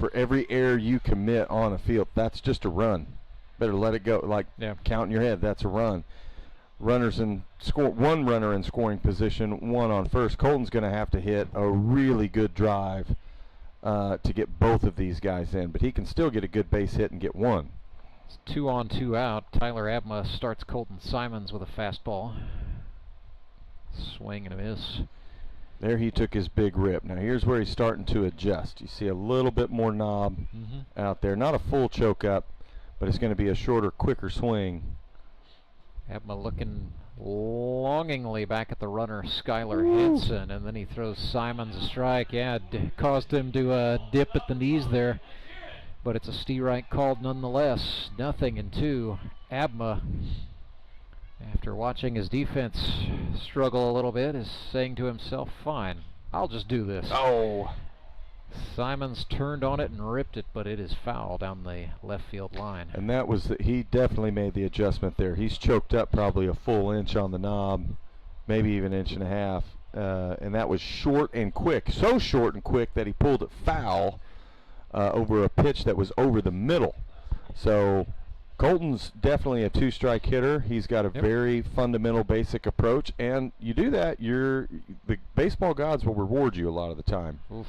for every error you commit on a field, that's just a run. Better let it go. Like, count in your head, that's a run. Runners in one runner in scoring position, one on first. Colton's going to have to hit a really good drive to get both of these guys in, but he can still get a good base hit and get one. It's 2 on, 2 out. Tyler Abma starts Colton Simons with a fastball. Swing and a miss. There he took his big rip. Now here's where he's starting to adjust. You see a little bit more knob out there. Not a full choke up, but it's going to be a shorter, quicker swing. Abma looking longingly back at the runner, Skyler Henson, and then he throws Simons a strike. Yeah, caused him to dip at the knees there, but it's a strike called nonetheless. 0-2. Abma, after watching his defense struggle a little bit, is saying to himself, fine, I'll just do this. Oh! Simons turned on it and ripped it, but it is foul down the left field line. And that was, he definitely made the adjustment there. He's choked up probably a full inch on the knob, maybe even an inch and a half. And that was short and quick. So short and quick that he pulled it foul over a pitch that was over the middle. So Colton's definitely a two-strike hitter. He's got a very fundamental, basic approach. And you do that, the baseball gods will reward you a lot of the time. Oof.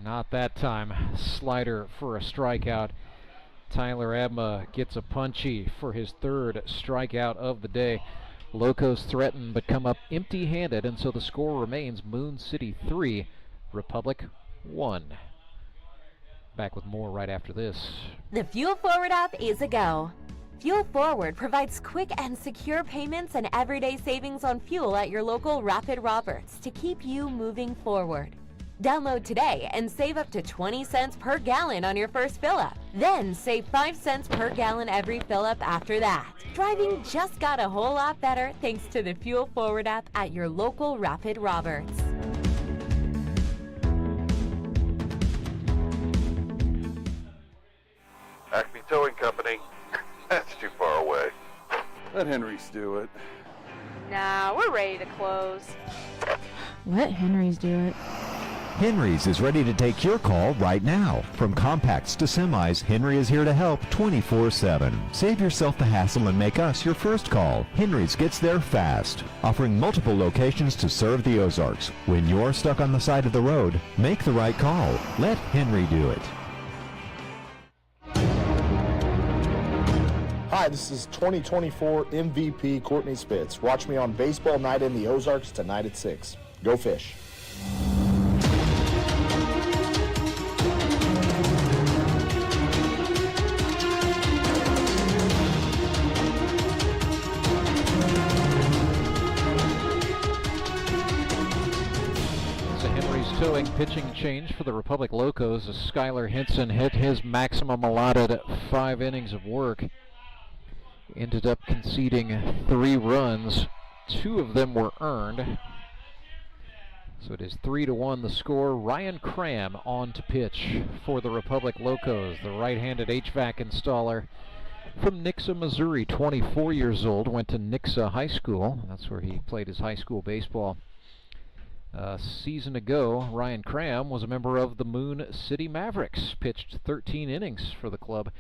Not that time. Slider for a strikeout. Tyler Abma gets a punchy for his third strikeout of the day. Locos threaten but come up empty-handed, and so the score remains Moon City 3, Republic 1. Back with more right after this. The Fuel Forward app is a go. Fuel Forward provides quick and secure payments and everyday savings on fuel at your local Rapid Roberts to keep you moving forward. Download today and save up to 20 cents per gallon on your first fill-up. Then save 5 cents per gallon every fill-up after that. Driving just got a whole lot better thanks to the Fuel Forward app at your local Rapid Roberts. Acme Towing Company. That's too far away. Let Henry's do it. Nah, we're ready to close. Let Henry's do it. Henry's is ready to take your call right now. From compacts to semis, Henry is here to help 24/7. Save yourself the hassle and make us your first call. Henry's gets there fast, offering multiple locations to serve the Ozarks. When you're stuck on the side of the road, make the right call. Let Henry do it. Hi, this is 2024 MVP Courtney Spitz. Watch me on Baseball Night in the Ozarks tonight at 6. Go Fish. Towing pitching change for the Republic Locos as Skyler Henson hit his maximum allotted 5 innings of work. Ended up conceding 3 runs. 2 of them were earned. So it is 3-1 the score. Ryan Cram on to pitch for the Republic Locos, the right-handed HVAC installer from Nixa, Missouri, 24 years old, went to Nixa High School. That's where he played his high school baseball. A season ago, Ryan Cram was a member of the Moon City Mavericks, pitched 13 innings for the club,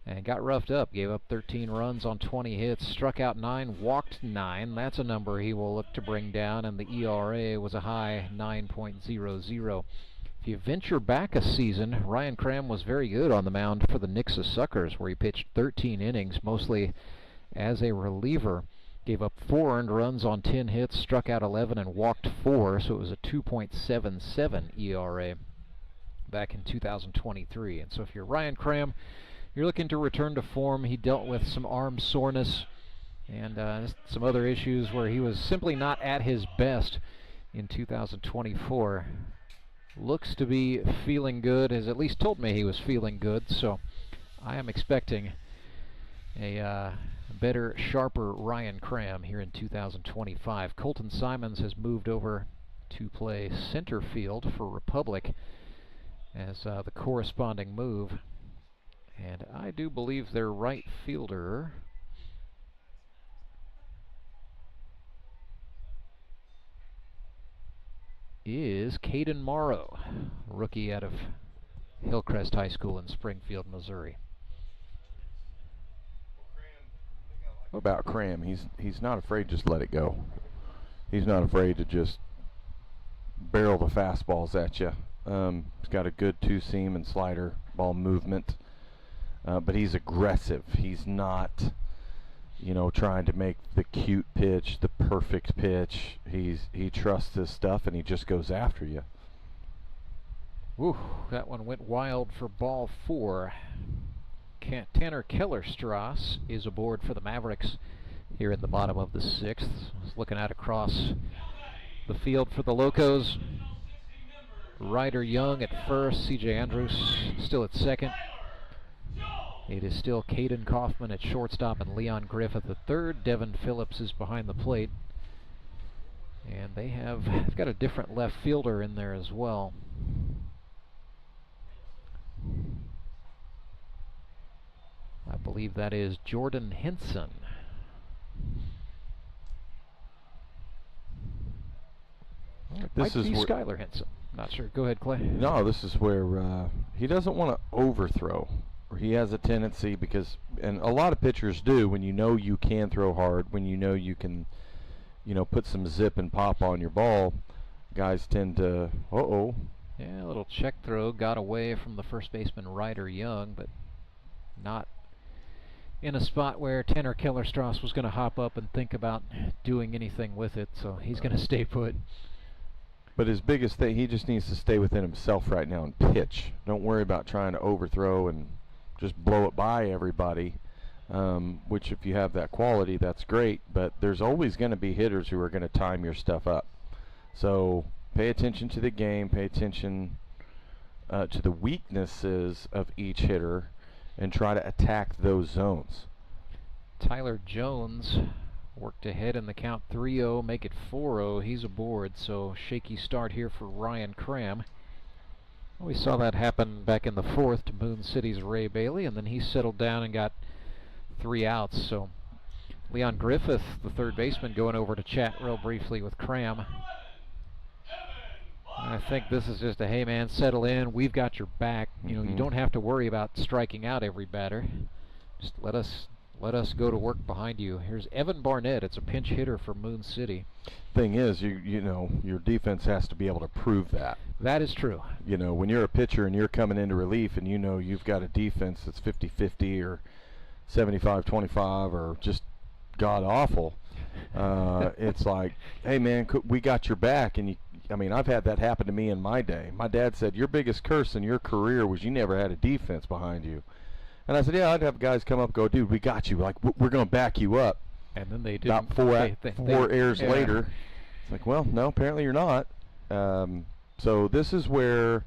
and got roughed up. Gave up 13 runs on 20 hits, struck out 9, walked 9. That's a number he will look to bring down, and the ERA was a high 9.00. If you venture back a season, Ryan Cram was very good on the mound for the Nixa Suckers, where he pitched 13 innings, mostly as a reliever. Gave up 4 earned runs on 10 hits, struck out 11, and walked 4, so it was a 2.77 ERA back in 2023. And so if you're Ryan Cram, you're looking to return to form. He dealt with some arm soreness and some other issues where he was simply not at his best in 2024. Looks to be feeling good, has at least told me he was feeling good, so I am expecting a better, sharper Ryan Cram here in 2025. Colton Simons has moved over to play center field for Republic as the corresponding move. And I do believe their right fielder is Caden Morrow, rookie out of Hillcrest High School in Springfield, Missouri. What about Cram? He's not afraid to just let it go. He's not afraid to just barrel the fastballs at you. He's got a good two-seam and slider ball movement. But he's aggressive. He's not, trying to make the cute pitch, the perfect pitch. He trusts his stuff and he just goes after you. Ooh, that one went wild for ball 4. Tanner Kellerstrass is aboard for the Mavericks here in the bottom of the 6th. Looking out across the field for the Locos. Ryder Young at first, C.J. Andrews still at second. It is still Caden Kaufman at shortstop and Leon Griffith at third. Devin Phillips is behind the plate. And they've got a different left fielder in there as well. I believe that is Jordan Henson. This might be Skyler Henson. Not sure. Go ahead, Clay. No, this is where he doesn't want to overthrow. Or he has a tendency because, and a lot of pitchers do, when you know you can throw hard, when you know you can, put some zip and pop on your ball, guys tend to, Yeah, a little check throw got away from the first baseman Ryder Young, but not in a spot where Tanner Kellerstrass was going to hop up and think about doing anything with it, so he's going to stay put. But his biggest thing, he just needs to stay within himself right now and pitch. Don't worry about trying to overthrow and just blow it by everybody, which if you have that quality, that's great, but there's always going to be hitters who are going to time your stuff up. So pay attention to the game, pay attention to the weaknesses of each hitter, and try to attack those zones. Tyler Jones worked ahead in the count 3-0, make it 4-0. He's aboard, so shaky start here for Ryan Cram. We saw that happen back in the 4th to Moon City's Ray Bailey, and then he settled down and got 3 outs. So Leon Griffith, the third baseman, going over to chat real briefly with Cram. I think this is just a, hey man, settle in, we've got your back. You don't have to worry about striking out every batter. Just let us go to work behind you. Here's Evan Barnett. It's a pinch hitter for Moon City. Thing is, your defense has to be able to prove that. That is true. When you're a pitcher and you're coming into relief and you've got a defense that's 50-50 or 75-25 or just god-awful, it's like, hey man, we got your back. And I've had that happen to me in my day. My dad said, your biggest curse in your career was you never had a defense behind you. And I said, yeah, I'd have guys come up and go, dude, we got you. Like, we're going to back you up. And then they did. About four errors later, it's like, well, no, apparently you're not. So this is where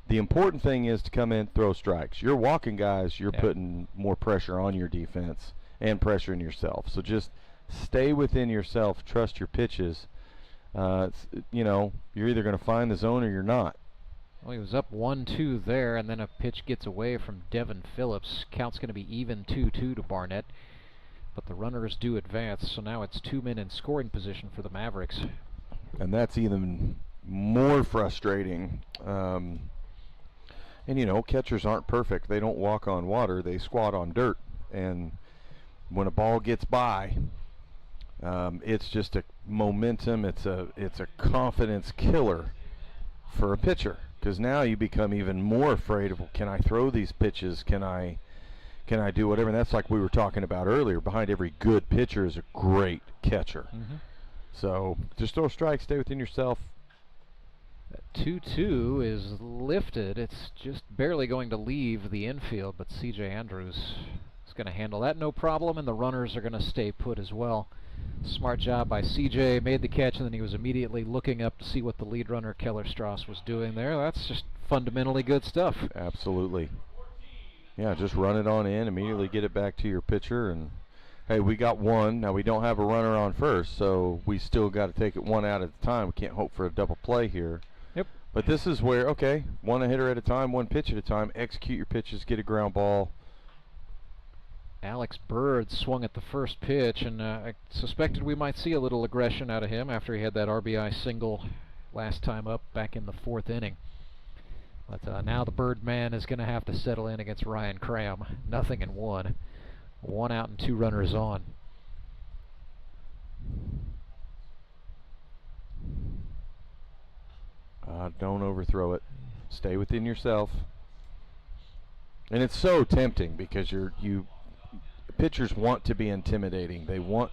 the important thing is to come in, throw strikes. You're walking guys, you're putting more pressure on your defense and pressure in yourself. So just stay within yourself, trust your pitches. You're either going to find the zone or you're not. Well, he was up 1-2 there, and then a pitch gets away from Devin Phillips. Count's going to be even 2-2 to Barnett, but the runners do advance, so now it's 2 men in scoring position for the Mavericks. And that's even more frustrating. And, you know, catchers aren't perfect. They don't walk on water. They squat on dirt. And when a ball gets by, it's just a momentum. It's a confidence killer for a pitcher, because now you become even more afraid of, can I throw these pitches? Can I do whatever? And that's like we were talking about earlier. Behind every good pitcher is a great catcher. So just throw strikes, stay within yourself. That 2-2 is lifted. It's just barely going to leave the infield, but C.J. Andrews is going to handle that no problem, and the runners are going to stay put as well. Smart job by C.J. Made the catch, and then he was immediately looking up to see what the lead runner, Keller Strauss, was doing there. That's just fundamentally good stuff. Absolutely. Yeah, just run it on in, immediately get it back to your pitcher, and hey, we got one. Now we don't have a runner on first, so we still got to take it one out at a time. We can't hope for a double play here. Yep. But this is where, okay, one hitter at a time, one pitch at a time, execute your pitches, get a ground ball. Alex Bird swung at the first pitch, and I suspected we might see a little aggression out of him after he had that RBI single last time up back in the 4th inning. But now the Birdman is going to have to settle in against Ryan Cram. 0-1. 1 out and 2 runners on. Don't overthrow it. Stay within yourself. And it's so tempting because pitchers want to be intimidating. They want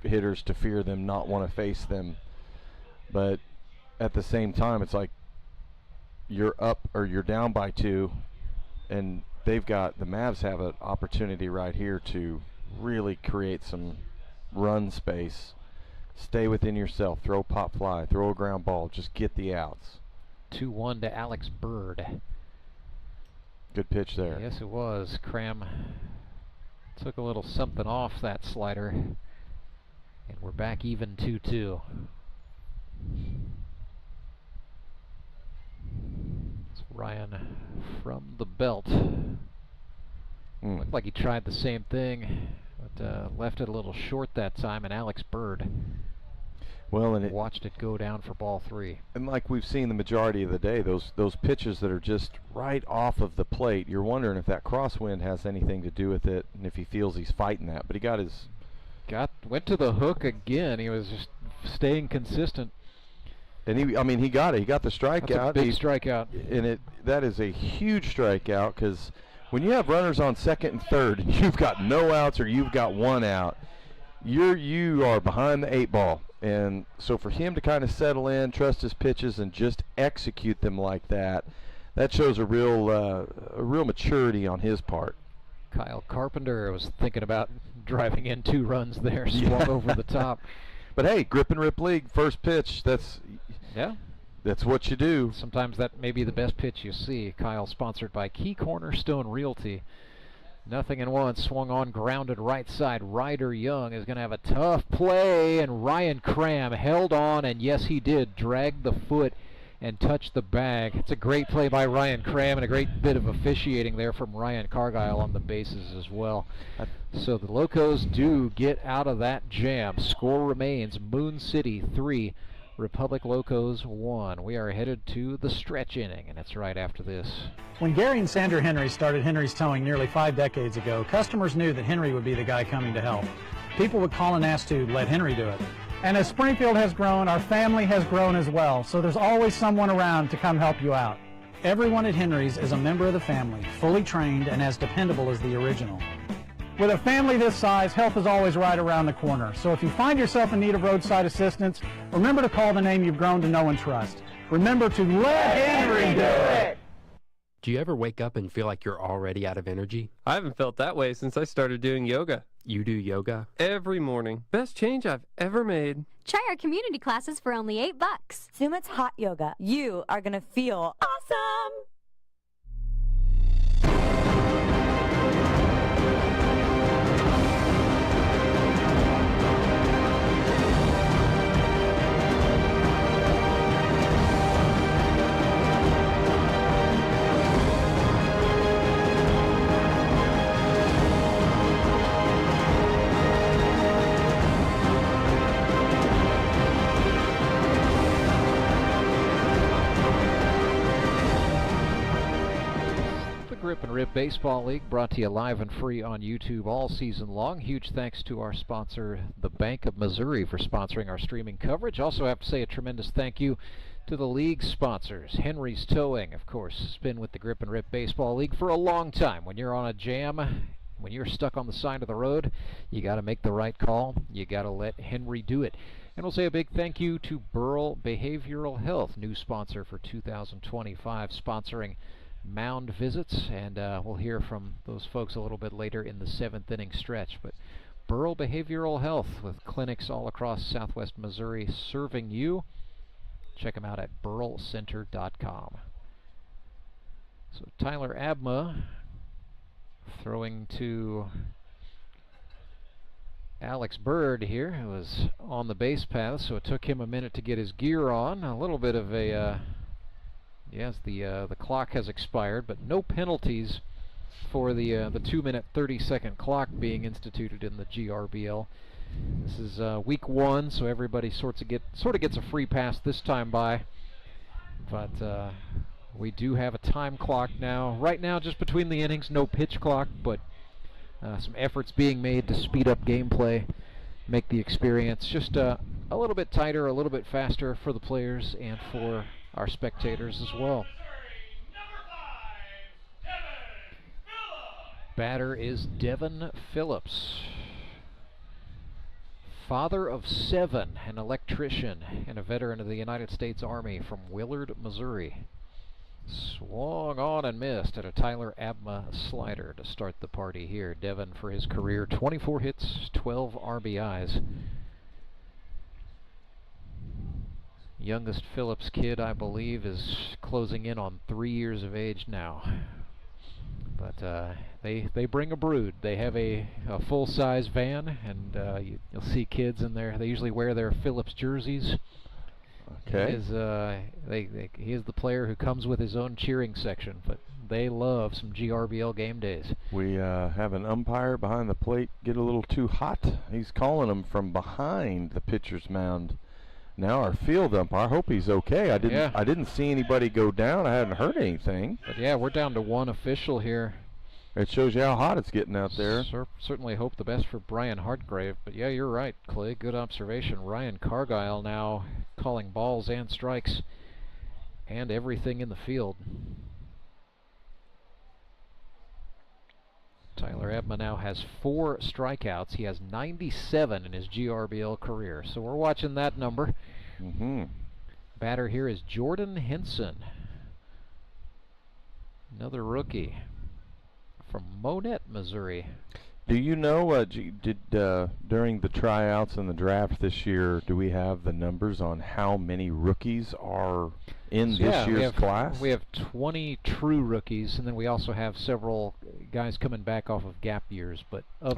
hitters to fear them, not want to face them. But at the same time, it's like you're up or you're down by 2, and the Mavs have an opportunity right here to really create some run space. Stay within yourself. Throw pop fly. Throw a ground ball. Just get the outs. 2-1 to Alex Bird. Good pitch there. Yes, it was. Cram took a little something off that slider, and we're back even 2-2. It's Ryan from the belt. Looked like he tried the same thing, but left it a little short that time, and Alex Bird watched it go down for ball 3. And like we've seen the majority of the day, those pitches that are just right off of the plate, you're wondering if that crosswind has anything to do with it, and if he feels he's fighting that. But he went to the hook again. He was just staying consistent. And he got it. He got the strikeout. That's a big strikeout. And that is a huge strikeout, because when you have runners on second and third, and you've got no outs or you've got 1 out, you are behind the 8 ball. And so for him to kind of settle in, trust his pitches, and just execute them like that shows a real maturity on his part. Kyle Carpenter was thinking about driving in 2 runs there, swung over the top. But hey, grip and rip league, first pitch, that's what you do. Sometimes that may be the best pitch you see. Kyle, sponsored by Key Cornerstone Realty. 0-1, swung on, grounded right side. Ryder Young is going to have a tough play, and Ryan Cram held on, and yes, he did, dragged the foot and touched the bag. It's a great play by Ryan Cram, and a great bit of officiating there from Ryan Cargyle on the bases as well. So the Locos do get out of that jam. Score remains Moon City 3, Republic Locos 1. We are headed to the stretch inning, and it's right after this. When Gary and Sandra Henry started Henry's Towing nearly 5 decades ago, customers knew that Henry would be the guy coming to help. People would call and ask to let Henry do it. And as Springfield has grown, our family has grown as well, so there's always someone around to come help you out. Everyone at Henry's is a member of the family, fully trained and as dependable as the original. With a family this size, help is always right around the corner. So if you find yourself in need of roadside assistance, remember to call the name you've grown to know and trust. Remember to let Henry do it! Do you ever wake up and feel like you're already out of energy? I haven't felt that way since I started doing yoga. You do yoga? Every morning. Best change I've ever made. Try our community classes for only $8. Sumit's Hot Yoga. You are going to feel awesome! Grip and Rip Baseball League, brought to you live and free on YouTube all season long. Huge thanks to our sponsor, the Bank of Missouri, for sponsoring our streaming coverage. Also have to say a tremendous thank you to the league sponsors. Henry's Towing, of course, has been with the Grip and Rip Baseball League for a long time. When you're on a jam, when you're stuck on the side of the road, you got to make the right call. You got to let Henry do it. And we'll say a big thank you to Burl Behavioral Health, new sponsor for 2025, sponsoring mound visits, and we'll hear from those folks a little bit later in the 7th inning stretch. But Burl Behavioral Health, with clinics all across southwest Missouri serving you. Check them out at burlcenter.com. So Tyler Abma throwing to Alex Bird here, who was on the base path, so it took him a minute to get his gear on. A little bit of a yes, the clock has expired, but no penalties for the 2-minute 30-second clock being instituted in the GRBL. This is week 1, so everybody sort of gets a free pass this time by. But we do have a time clock now. Right now, just between the innings, no pitch clock, but some efforts being made to speed up gameplay, make the experience just a little bit tighter, a little bit faster for the players and for our spectators as well. Batter is Devin Phillips, father of 7, an electrician and a veteran of the United States Army from Willard, Missouri. Swung on and missed at a Tyler Abma slider to start the party here. Devin, for his career, 24 hits, 12 RBIs. Youngest Phillips kid, I believe, is closing in on 3 years of age now. But they bring a brood. They have a full-size van, and you'll see kids in there. They usually wear their Phillips jerseys. Okay. He is the player who comes with his own cheering section, but they love some GRBL game days. We have an umpire behind the plate get a little too hot. He's calling him from behind the pitcher's mound. Now our field umpire, I hope he's okay. I didn't see anybody go down. I hadn't heard anything. But yeah, we're down to 1 official here. It shows you how hot it's getting out there. Certainly hope the best for Brian Hartgrave. But yeah, you're right, Clay. Good observation. Ryan Cargyle now calling balls and strikes and everything in the field. Tyler Abma now has 4 strikeouts. He has 97 in his GRBL career. So we're watching that number. Batter here is Jordan Henson, another rookie from Monette, Missouri. Do you know, during the tryouts and the draft this year, do we have the numbers on how many rookies are in this year's class? We have 20 true rookies, and then we also have several guys coming back off of gap years. But of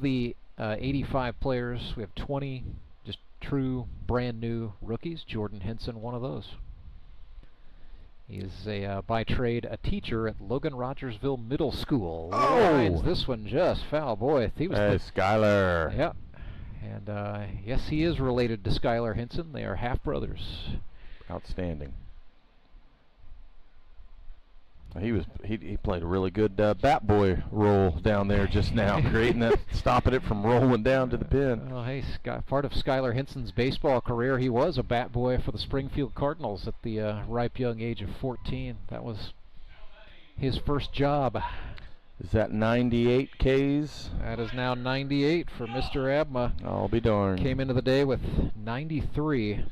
the 85 players, we have 20 just true, brand new rookies. Jordan Henson, one of those. He's by trade a teacher at Logan Rogersville Middle School. Lines this one just foul. Boy, he was Skyler. Yeah, and yes, he is related to Skyler Henson. They are half brothers. Outstanding. He played a really good bat boy role down there just now, creating that, stopping it from rolling down to the pin. Well, hey, part of Skyler Henson's baseball career, he was a bat boy for the Springfield Cardinals at the ripe young age of 14. That was his first job. Is that 98 Ks? That is now 98 for Mr. Abma. I'll be darned. Came into the day with 93.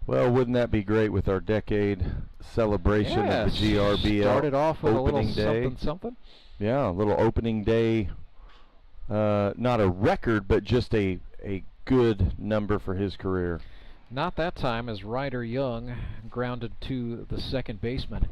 Well, wouldn't that be great with our decade celebration of the GRBL? Started off with opening a little day. something. Yeah, a little opening day. Not a record, but just a good number for his career. Not that time, as Ryder Young grounded to the second baseman.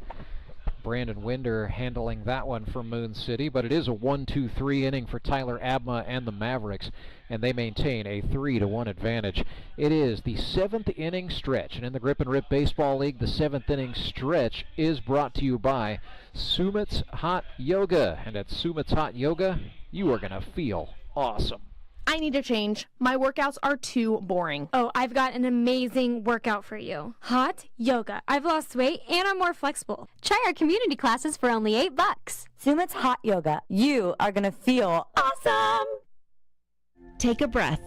Brandon Winder handling that one for Moon City, but it is a 1-2-3 inning for Tyler Abma and the Mavericks, and they maintain a 3-1 advantage. It is the 7th inning stretch, and in the Grip and Rip Baseball League, the 7th inning stretch is brought to you by Sumit's Hot Yoga, and at Sumit's Hot Yoga, you are going to feel awesome. I need to change. My workouts are too boring. Oh, I've got an amazing workout for you. Hot yoga. I've lost weight and I'm more flexible. Try our community classes for only $8. Sumit's Hot Yoga. You are going to feel awesome. Take a breath.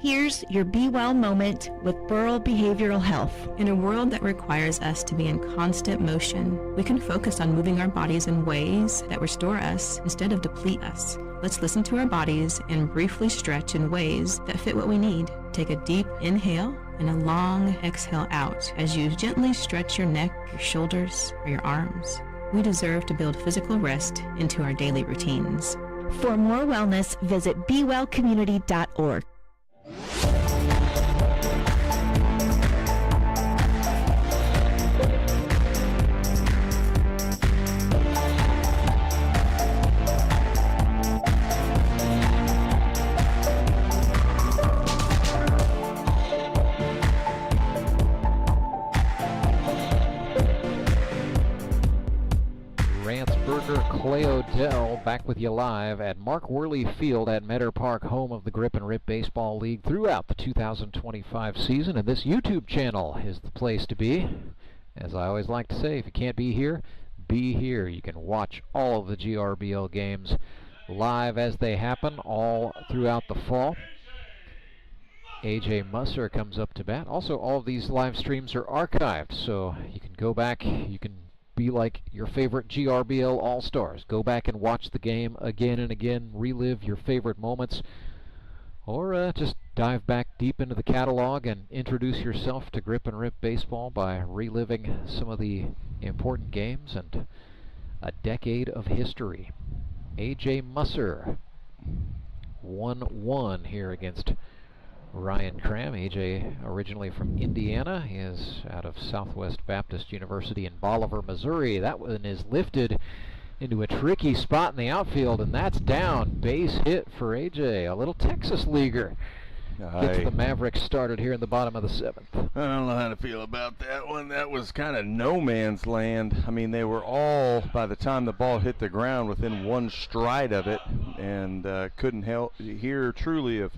Here's your Be Well moment with Burl Behavioral Health. In a world that requires us to be in constant motion, we can focus on moving our bodies in ways that restore us instead of deplete us. Let's listen to our bodies and briefly stretch in ways that fit what we need. Take a deep inhale and a long exhale out as you gently stretch your neck, your shoulders, or your arms. We deserve to build physical rest into our daily routines. For more wellness, visit BeWellCommunity.org. Clay Odell back with you live at Mark Worley Field at Meadow Park, home of the Grip and Rip Baseball League throughout the 2025 season. And this YouTube channel is the place to be. As I always like to say, if you can't be here, be here. You can watch all of the GRBL games live as they happen all throughout the fall. AJ Musser comes up to bat. Also, all of these live streams are archived, so you can go back, you can be like your favorite GRBL All-Stars. Go back and watch the game again and again, relive your favorite moments, or just dive back deep into the catalog and introduce yourself to Grip and Rip Baseball by reliving some of the important games and a decade of history. AJ Musser, 1-1 here against Ryan Cram. AJ originally from Indiana. He is out of Southwest Baptist University in Bolivar, Missouri. That one is lifted into a tricky spot in the outfield, and that's down. Base hit for AJ. A little Texas leaguer. Gets the Mavericks started here in the bottom of the 7th. I don't know how to feel about that one. That was kind of no man's land. I mean, they were all, by the time the ball hit the ground, within one stride of it, and couldn't hear truly if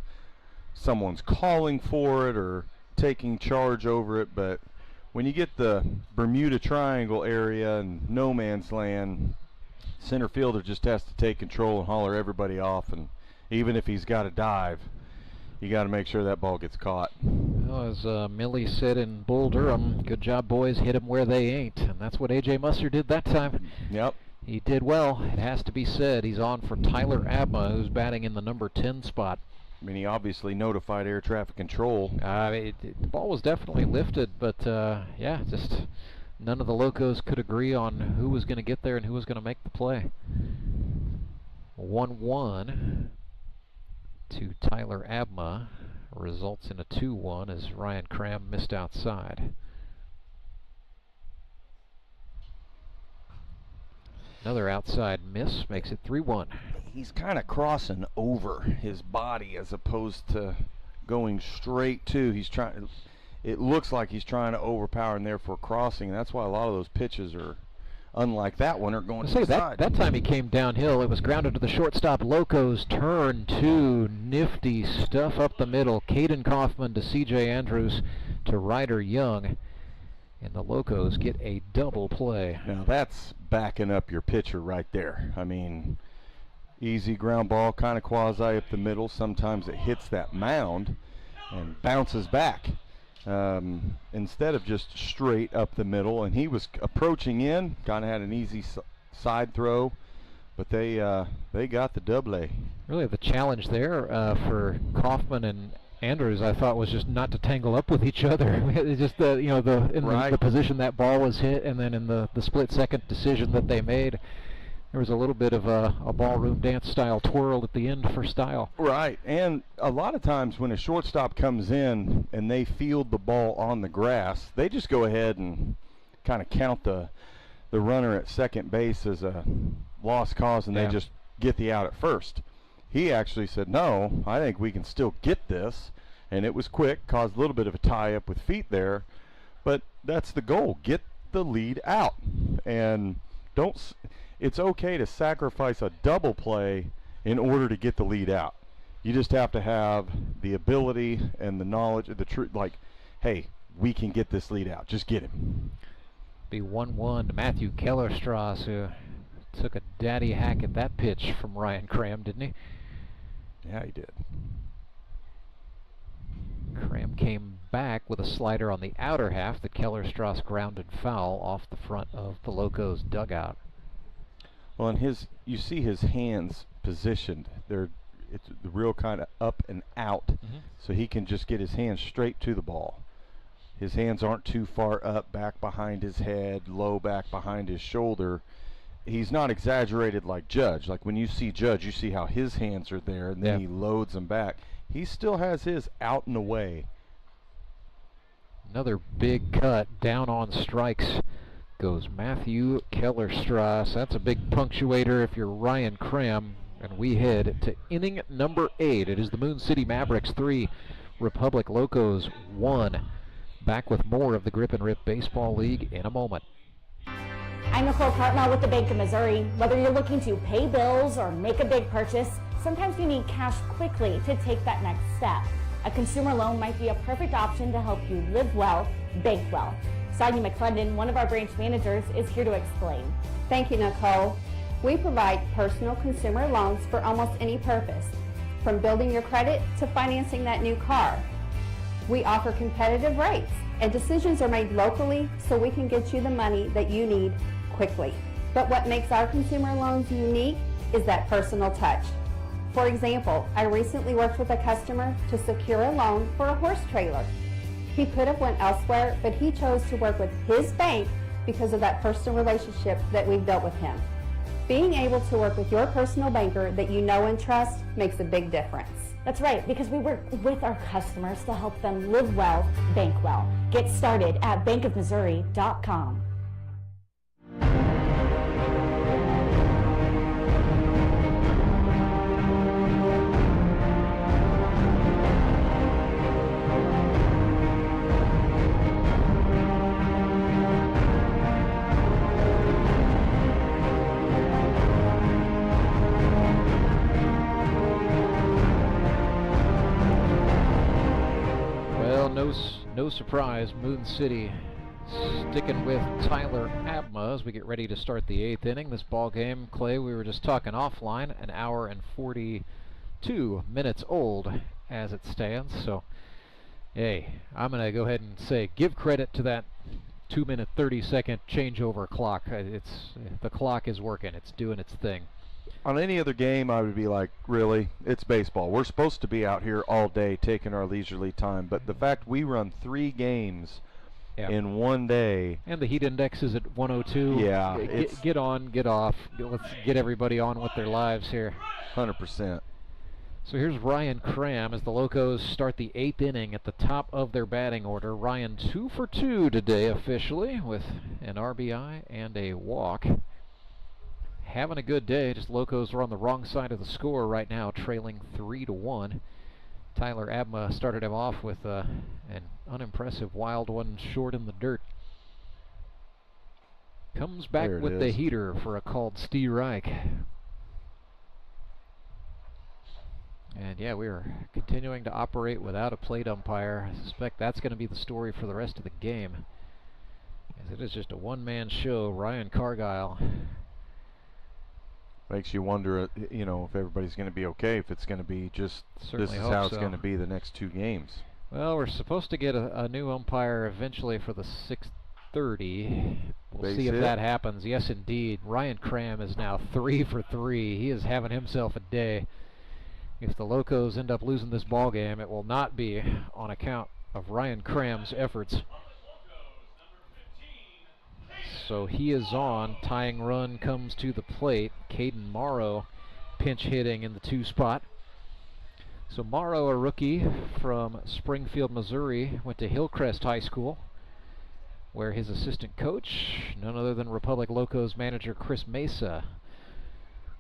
someone's calling for it or taking charge over it. But when you get the Bermuda Triangle area and no man's land, center fielder just has to take control and holler everybody off, and even if he's got to dive, you got to make sure that ball gets caught. Well, as Millie said in Bull Durham, good job, boys, hit them where they ain't, and that's what AJ Musser did that time. Yep. He did well, it has to be said. He's on for Tyler Abma, who's batting in the number 10 spot. I mean, he obviously notified air traffic control. The ball was definitely lifted, but yeah, just none of the Locos could agree on who was going to get there and who was going to make the play. 1-1 to Tyler Abma results in a 2-1 as Ryan Cram missed outside. Another outside miss makes it 3-1. He's kind of crossing over his body as opposed to going straight to. He's trying. It looks like he's trying to overpower and therefore crossing. That's why a lot of those pitches are, unlike that one, are going to the side. That time he came downhill. It was grounded to the shortstop. Locos turn two. Nifty stuff up the middle. Caden Kaufman to C.J. Andrews to Ryder Young. And the Locos get a double play. Now that's backing up your pitcher right there. I mean, easy ground ball, kind of quasi up the middle. Sometimes it hits that mound and bounces back instead of just straight up the middle. And he was approaching in, kind of had an easy side throw, but they got the double A. Really, the challenge there for Kaufman and Andrews, I thought, was just not to tangle up with each other. It's just the position that ball was hit, and then in the split-second decision that they made, there was a little bit of a ballroom dance style twirl at the end for style. Right, and a lot of times when a shortstop comes in and they field the ball on the grass, they just go ahead and kind of count the runner at second base as a lost cause, and they just get the out at first. He actually said, no, I think we can still get this, and it was quick, caused a little bit of a tie-up with feet there, but that's the goal, get the lead out. And it's okay to sacrifice a double play in order to get the lead out. You just have to have the ability and the knowledge, the truth, like, hey, we can get this lead out. Just get him. Be 1-1 to Matthew Kellerstrass, who took a daddy hack at that pitch from Ryan Cram, didn't he? Yeah, he did. Cram came back with a slider on the outer half that Kellerstrass grounded foul off the front of the Locos dugout. Well, and you see his hands positioned. It's the real kind of up and out, so he can just get his hands straight to the ball. His hands aren't too far up, back behind his head, low back behind his shoulder. He's not exaggerated like Judge. Like when you see Judge, you see how his hands are there, and then he loads them back. He still has his out and away. Another big cut, down on strikes goes Matthew Kellerstrass. That's a big punctuator if you're Ryan Cram. And we head to inning number 8. It is the Moon City Mavericks 3, Republic Locos 1. Back with more of the Grip and Rip Baseball League in a moment. I'm Kyle Carpenter with the Bank of Missouri. Whether you're looking to pay bills or make a big purchase, sometimes you need cash quickly to take that next step. A consumer loan might be a perfect option to help you live well, bank well. Sonia McClendon, one of our branch managers, is here to explain. Thank you, Nicole. We provide personal consumer loans for almost any purpose, from building your credit to financing that new car. We offer competitive rates, and decisions are made locally so we can get you the money that you need quickly. But what makes our consumer loans unique is that personal touch. For example, I recently worked with a customer to secure a loan for a horse trailer. He could have went elsewhere, but he chose to work with his bank because of that personal relationship that we've built with him. Being able to work with your personal banker that you know and trust makes a big difference. That's right, because we work with our customers to help them live well, bank well. Get started at bankofmissouri.com. No surprise, Moon City sticking with Tyler Abma as we get ready to start the 8th inning. This ball game, Clay, we were just talking offline, an hour and 42 minutes old as it stands. So, hey, I'm going to go ahead and say give credit to that 2-minute 30-second changeover clock. The clock is working. It's doing its thing. On any other game, I would be like, really? It's baseball. We're supposed to be out here all day taking our leisurely time, but the fact we run 3 games in one day. And the heat index is at 102. Yeah. Get on, get off. Let's get everybody on with their lives here. 100%. So here's Ryan Cram as the Locos start the 8th inning at the top of their batting order. Ryan 2 for 2 today officially with an RBI and a walk. Having a good day. Just Locos are on the wrong side of the score right now, trailing 3-1. Tyler Abma started him off with an unimpressive wild one short in the dirt. Comes back with the heater for a called Steve Reich. And yeah, we are continuing to operate without a plate umpire. I suspect that's going to be the story for the rest of the game, as it is just a one-man show. Ryan Cargyle. Makes you wonder, you know, if everybody's going to be okay, if it's going to be just this is how it's going to be the next 2 games. Well, we're supposed to get a new umpire eventually for the 6:30. We'll see if that happens. Yes, indeed. Ryan Cram is now 3 for 3. He is having himself a day. If the Locos end up losing this ball game, it will not be on account of Ryan Cram's efforts. So he is on. Tying run comes to the plate. Caden Morrow pinch hitting in the 2 spot. So Morrow, a rookie from Springfield, Missouri, went to Hillcrest High School, where his assistant coach, none other than Republic Locos manager Chris Mesa.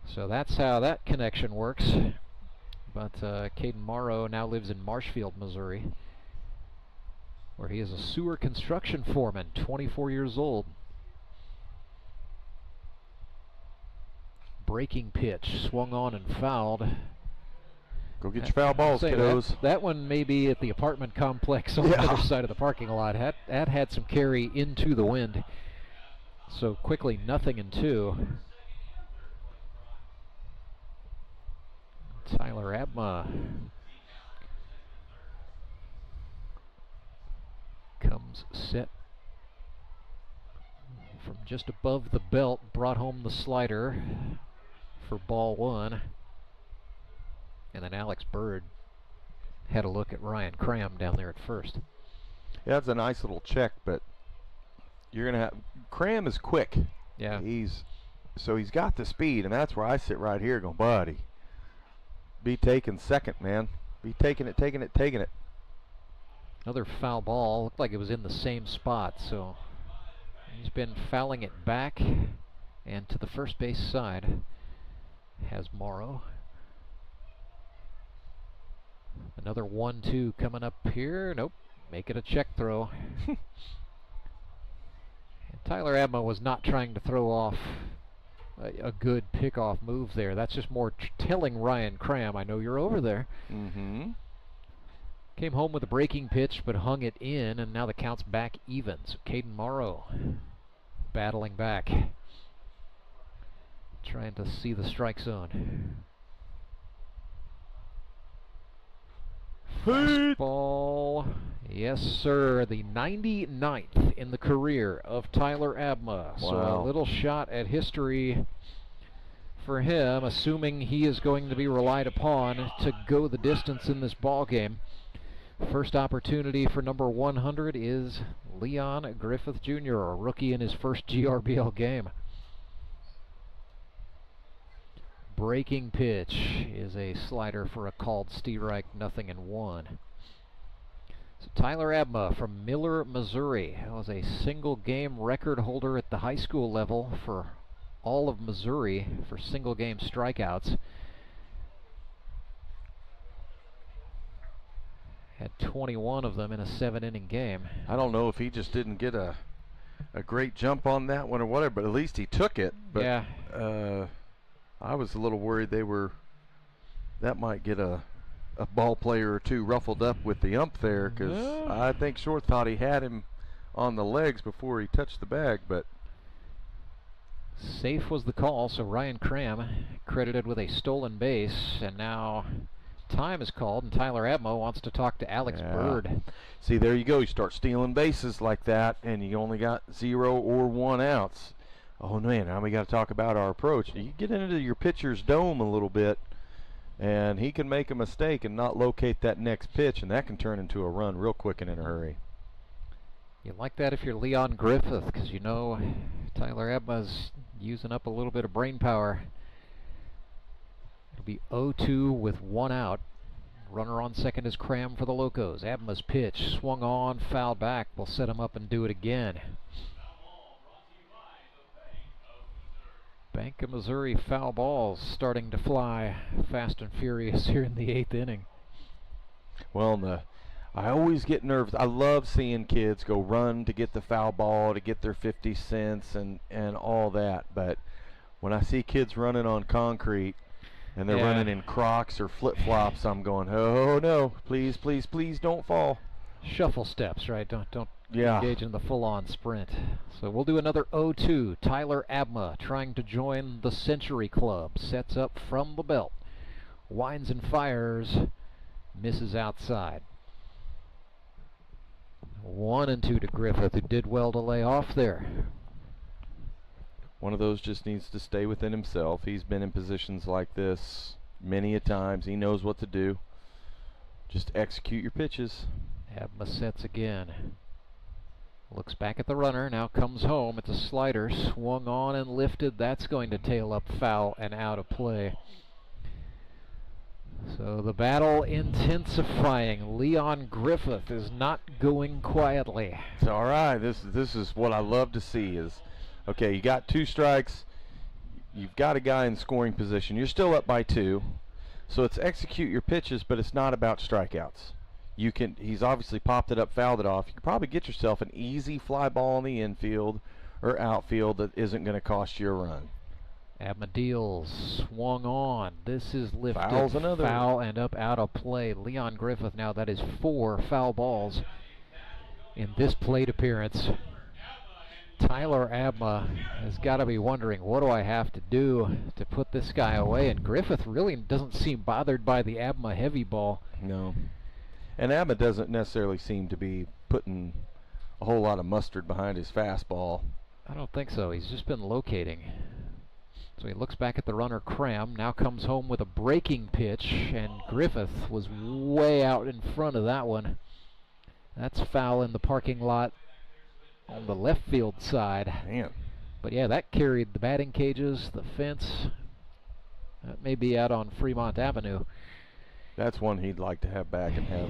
So that's how that connection works. But Caden Morrow now lives in Marshfield, Missouri, where he is a sewer construction foreman, 24 years old. Breaking pitch, swung on and fouled. Go get your foul balls, kiddos. That one may be at the apartment complex on the other side of the parking lot. That had some carry into the wind. So quickly, 0-2. Tyler Abma comes set from just above the belt, brought home the slider for ball 1. And then Alex Bird had a look at Ryan Cram down there at first. Yeah, that's a nice little check, but you're going to have... Cram is quick. Yeah. He's got the speed, and that's where I sit right here going, buddy, be taking second, man. Be taking it. Another foul ball. Looked like it was in the same spot, so he's been fouling it back and to the first base side has Morrow. Another 1-2 coming up here. Nope. Make it a check throw. And Tyler Abma was not trying to throw off a good pickoff move there. That's just more telling Ryan Cram, I know you're over there. Mm-hmm. Came home with a breaking pitch, but hung it in, and now the count's back even. So Caden Morrow battling back, trying to see the strike zone. Ball, yes sir, the 99th in the career of Tyler Abma. So a little shot at history for him, assuming he is going to be relied upon to go the distance in this ball game. First opportunity for number 100 is Leon Griffith Jr., a rookie in his first GRBL game. Breaking pitch is a slider for a called strike, 0-1. So Tyler Abma from Miller, Missouri, was a single game record holder at the high school level for all of Missouri for single game strikeouts. Had 21 of them in a 7-inning game. I don't know if he just didn't get a great jump on that one or whatever, but at least he took it. But, yeah. I was a little worried that might get a ball player or two ruffled up with the ump there, because I think Short thought he had him on the legs before he touched the bag, but safe was the call. So Ryan Cram credited with a stolen base, and now time is called, and Tyler Abma wants to talk to Alex Bird. See, there you go. You start stealing bases like that, and you only got 0 or 1 outs. Oh man, now we got to talk about our approach. You get into your pitcher's dome a little bit, and he can make a mistake and not locate that next pitch, and that can turn into a run real quick and in a hurry. You like that if you're Leon Griffith, because you know Tyler Abma's using up a little bit of brain power. It'll be 0-2 with 1 out. Runner on second is Cram for the Locos. Abma's pitch swung on, fouled back. We'll set him up and do it again. Bank of Missouri foul balls starting to fly fast and furious here in the 8th inning. Well, I always get nervous. I love seeing kids go run to get the foul ball, to get their 50 cents and all that. But when I see kids running on concrete and they're running in Crocs or flip-flops, I'm going, oh no, please, please, please don't fall. Shuffle steps, right? Don't engage in the full-on sprint. So we'll do another 0-2. Tyler Abma trying to join the Century Club. Sets up from the belt. Winds and fires. Misses outside. 1-2 to Griffith, who did well to lay off there. One of those just needs to stay within himself. He's been in positions like this many a times. He knows what to do. Just execute your pitches. Abma sets again. Looks back at the runner, now comes home. It's a slider, swung on and lifted. That's going to tail up foul and out of play. So the battle intensifying. Leon Griffith is not going quietly. It's all right. This is what I love to see is, okay, you got 2 strikes. You've got a guy in scoring position. You're still up by 2. So it's execute your pitches, but it's not about strikeouts. He's obviously popped it up, fouled it off. You could probably get yourself an easy fly ball in the infield or outfield that isn't going to cost you a run. Abma deals, swung on. This is lifted, Fouls another. foul, and up out of play. Leon Griffith, now that is 4 foul balls in this plate appearance. Tyler Abma has got to be wondering, what do I have to do to put this guy away? And Griffith really doesn't seem bothered by the Abma heavy ball. No. And Abma doesn't necessarily seem to be putting a whole lot of mustard behind his fastball. I don't think so. He's just been locating. So he looks back at the runner, Cram, now comes home with a breaking pitch, and Griffith was way out in front of that one. That's foul in the parking lot on the left field side. Man. But yeah, that carried the batting cages, the fence. That may be out on Fremont Avenue. That's one he'd like to have back and have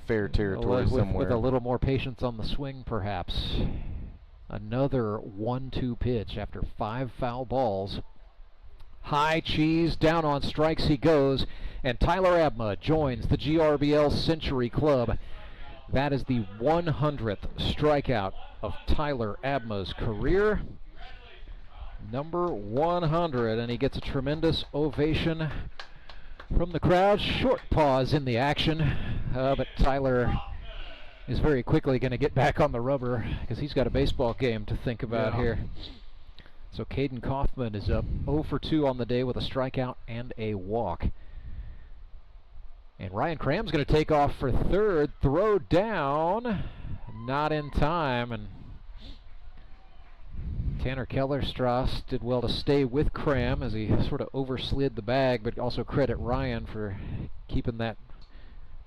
fair territory somewhere. With a little more patience on the swing, perhaps. Another 1-2 pitch after 5 foul balls. High cheese, down on strikes he goes, and Tyler Abma joins the GRBL Century Club. That is the 100th strikeout of Tyler Abma's career. Number 100, and he gets a tremendous ovation from the crowd. Short pause in the action, but Tyler is very quickly going to get back on the rubber because he's got a baseball game to think about here. So Caden Kaufman is up 0 for 2 on the day with a strikeout and a walk. And Ryan Cram's going to take off for third. Throw down, not in time. And Tanner Kellerstrass did well to stay with Cram as he sort of overslid the bag, but also credit Ryan for keeping that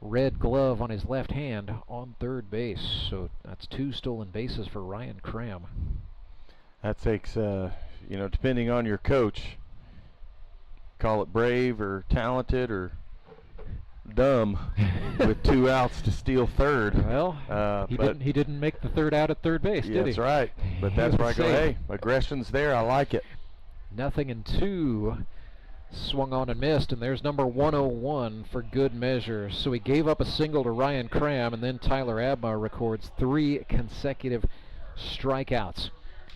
red glove on his left hand on third base. So that's 2 stolen bases for Ryan Cram. That takes, you know, depending on your coach, call it brave or talented or dumb with 2 outs to steal third. Well, he didn't make the third out at third base, did he? That's right. But that's where I go, hey, aggression's there. I like it. 0-2. Swung on and missed, and there's number 101 for good measure. So he gave up a single to Ryan Cram, and then Tyler Abma records 3 consecutive strikeouts.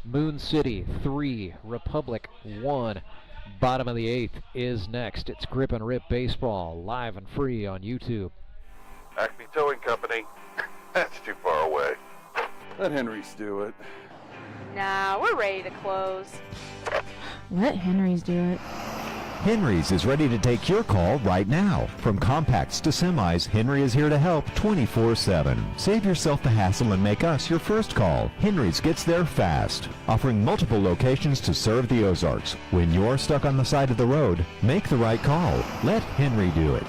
Moon City 3, Republic 1. Bottom of the 8th is next. It's Grip and Rip Baseball, live and free on YouTube. Acme Towing Company. That's too far away. Let Henry's do it. Nah, we're ready to close. Let Henry's do it. Henry's is ready to take your call right now. From compacts to semis, Henry is here to help 24/7. Save yourself the hassle and make us your first call. Henry's gets there fast, offering multiple locations to serve the Ozarks. When you're stuck on the side of the road, make the right call. Let Henry do it.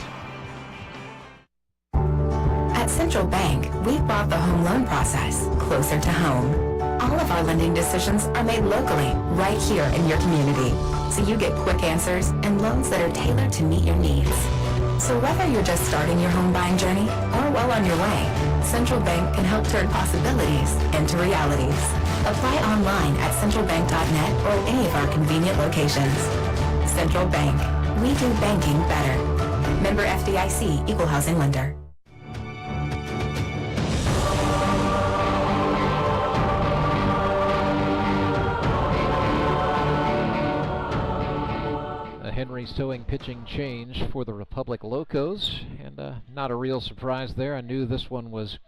At Central Bank, we've brought the home loan process closer to home. All of our lending decisions are made locally, right here in your community. So you get quick answers and loans that are tailored to meet your needs. So whether you're just starting your home buying journey or well on your way, Central Bank can help turn possibilities into realities. Apply online at centralbank.net or at any of our convenient locations. Central Bank. We do banking better. Member FDIC, Equal Housing Lender. Henry's Towing pitching change for the Republic Locos, and not a real surprise there. I knew this one was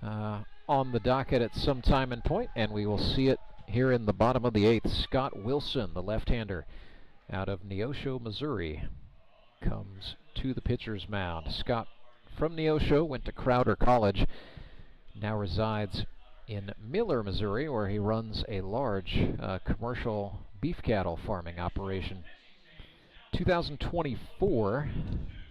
on the docket at some time and point, and we will see it here in the bottom of the 8th. Scott Wilson, the left-hander out of Neosho, Missouri, comes to the pitcher's mound. Scott from Neosho went to Crowder College, now resides in Miller, Missouri, where he runs a large commercial beef cattle farming operation. 2024,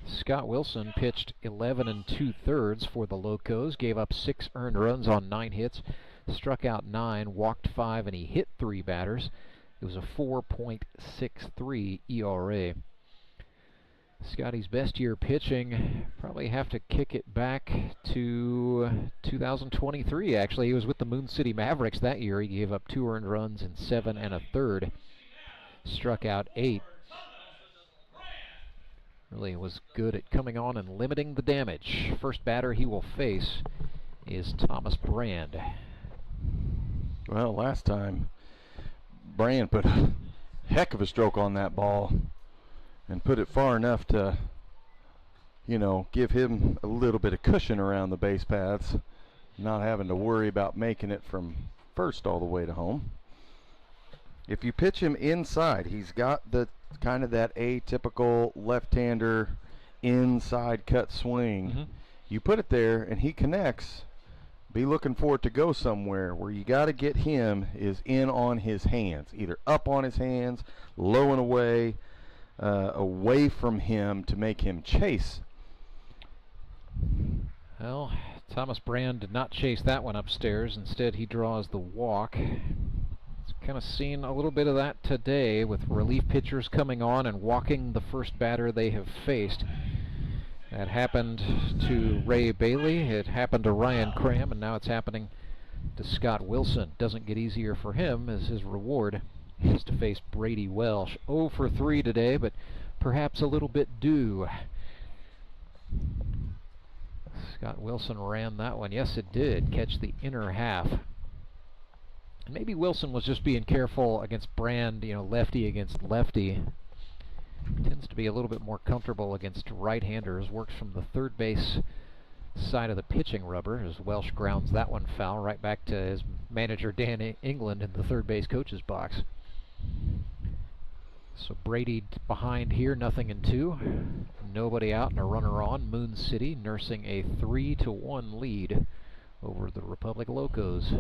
Scott Wilson pitched 11 2/3 for the Locos, gave up 6 earned runs on 9 hits, struck out 9, walked 5, and he hit 3 batters. It was a 4.63 ERA. Scotty's best year pitching, probably have to kick it back to 2023, actually. He was with the Moon City Mavericks that year. He gave up 2 earned runs in 7 1/3, struck out 8. Really was good at coming on and limiting the damage. First batter he will face is Thomas Brand. Well, last time Brand put a heck of a stroke on that ball and put it far enough to, you know, give him a little bit of cushion around the base paths, not having to worry about making it from first all the way to home. If you pitch him inside, he's got the kind of that atypical left-hander inside cut swing. You put it there and he connects, be looking for it to go somewhere. Where you got to get him is in on his hands, either up on his hands, low and away, away from him to make him chase. Well, Thomas Brand did not chase that one upstairs. Instead, he draws the walk. It's kind of seen a little bit of that today with relief pitchers coming on and walking the first batter they have faced. That happened to Ray Bailey, it happened to Ryan Cram, and now it's happening to Scott Wilson. Doesn't get easier for him as his reward is to face Brady Welsh. 0 for 3 today, but perhaps a little bit due. Scott Wilson ran that one. Yes, it did catch the inner half. And maybe Wilson was just being careful against Brand, you know, lefty against lefty. Tends to be a little bit more comfortable against right-handers. Works from the third base side of the pitching rubber as Welsh grounds that one foul right back to his manager Dan England in the third base coach's box. So Brady behind here, 0-2. Nobody out and a runner on. Moon City nursing a 3-1 lead over the Republic Locos.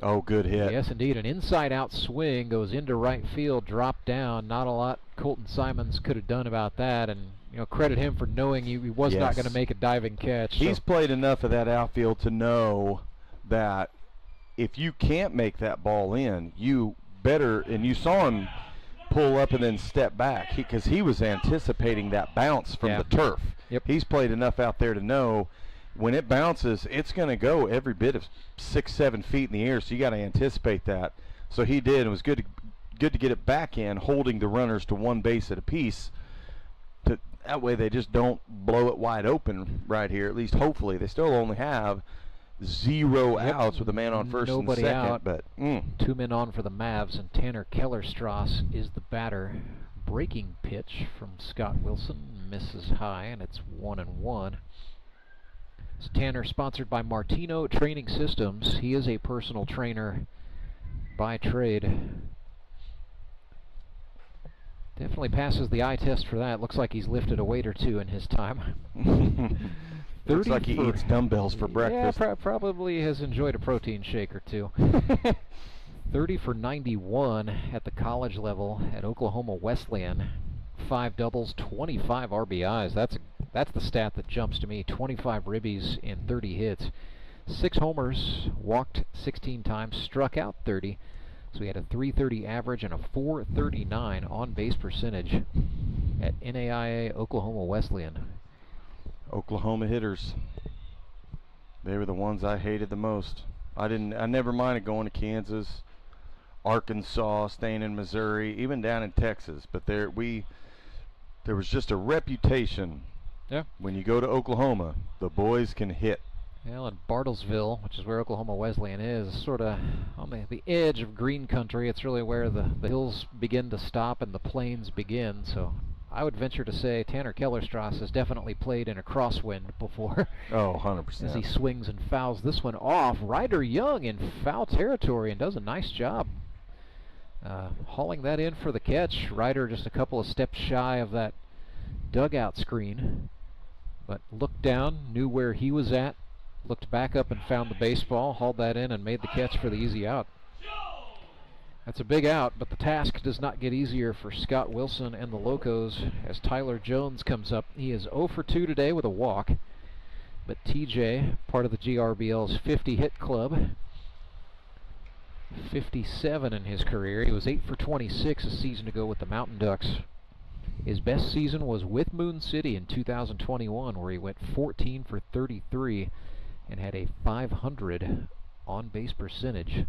Oh, good hit. Yes, indeed. An inside-out swing goes into right field, dropped down. Not a lot Colton Simons could have done about that, and you know, credit him for knowing he was not going to make a diving catch. He's played enough of that outfield to know that if you can't make that ball in, you better, and you saw him pull up and then step back because he was anticipating that bounce from the turf. He's played enough out there to know when it bounces, it's going to go every bit of 6-7 feet in the air, so you got to anticipate that. So he did. It was good to get it back in, holding the runners to one base at a piece. That way they just don't blow it wide open right here. At least hopefully. They still only have 0 outs with a man on first Nobody and second. Out. But 2 men on for the Mavs, and Tanner Kellerstrass is the batter. Breaking pitch from Scott Wilson misses high, and it's 1-1. So Tanner, sponsored by Martino Training Systems. He is a personal trainer by trade. Definitely passes the eye test for that. Looks like he's lifted a weight or two in his time. Looks like he eats dumbbells for breakfast. Yeah, probably has enjoyed a protein shake or two. 30 for 91 at the college level at Oklahoma Wesleyan. 5 doubles, 25 RBIs. That's the stat that jumps to me. 25 ribbies in 30 hits. 6 homers, walked 16 times, struck out 30. So he had a .330 average and a .439 on-base percentage at NAIA Oklahoma Wesleyan. Oklahoma hitters. They were the ones I hated the most. I never minded going to Kansas, Arkansas, staying in Missouri, even down in Texas. But there was just a reputation. Yeah. When you go to Oklahoma, the boys can hit. Well, in Bartlesville, which is where Oklahoma Wesleyan is, sort of on the edge of green country. It's really where the hills begin to stop and the plains begin. So I would venture to say Tanner Kellerstrass has definitely played in a crosswind before. Oh, 100%. As he swings and fouls this one off. Ryder Young in foul territory and does a nice job hauling that in for the catch. Ryder just a couple of steps shy of that dugout screen, but looked down, knew where he was at, looked back up and found the baseball, hauled that in and made the catch for the easy out. That's a big out, but the task does not get easier for Scott Wilson and the Locos as Tyler Jones comes up. He is 0 for 2 today with a walk, but TJ, part of the GRBL's 50-hit club, 57 in his career. He was 8 for 26 a season ago with the Mountain Ducks. His best season was with Moon City in 2021, where he went 14 for 33 and had a .500 on-base percentage.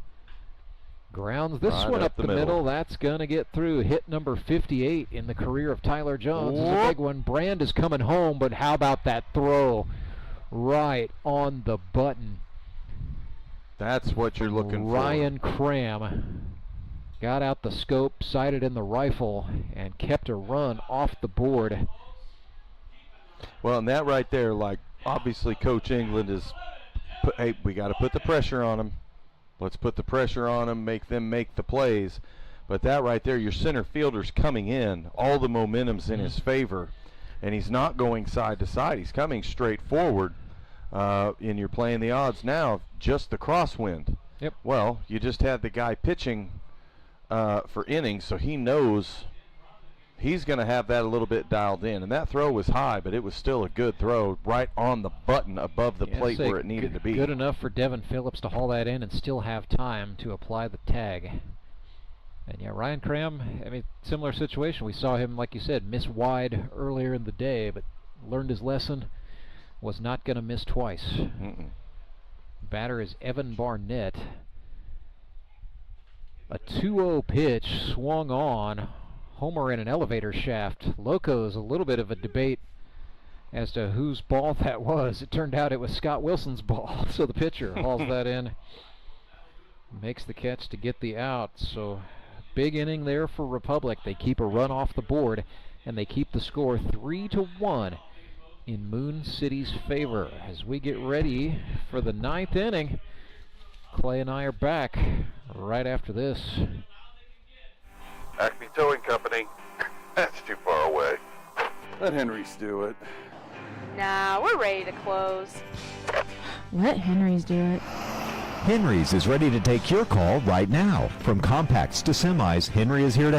Grounds this one up the middle. That's going to get through. Hit number 58 in the career of Tyler Jones. It's a big one. Brand is coming home, but how about that throw right on the button? That's what you're looking for. Ryan Cram. got out the scope, sighted in the rifle, and kept a run off the board. Well, and that right there, like, obviously Coach England is, hey, we got to put the pressure on them. Let's put the pressure on them, make them make the plays. But that right there, your center fielder's coming in. All the momentum's in his favor. And he's not going side to side. He's coming straight forward. And you're playing the odds now, just the crosswind. Yep. Well, you just had the guy pitching for innings, so he knows he's going to have that a little bit dialed in. And that throw was high, but it was still a good throw right on the button above the plate where it needed to be. Good enough for Devin Phillips to haul that in and still have time to apply the tag. And yeah, Ryan Cram, I mean, similar situation. We saw him, like you said, miss wide earlier in the day, but learned his lesson, was not going to miss twice. Batter is Evan Barnett. A 2-0 pitch swung on. Homer in an elevator shaft. Locos, a little bit of a debate as to whose ball that was. It turned out it was Scott Wilson's ball, so the pitcher hauls that in. Makes the catch to get the out. So big inning there for Republic. They keep a run off the board, and they keep the score 3-1 in Moon City's favor. As we get ready for the 9th inning, Clay and I are back right after this. Acme Towing Company. That's too far away. Let Henry's do it. Nah, we're ready to close. Let Henry's do it. Henry's is ready to take your call right now. From compacts to semis, Henry is here to help.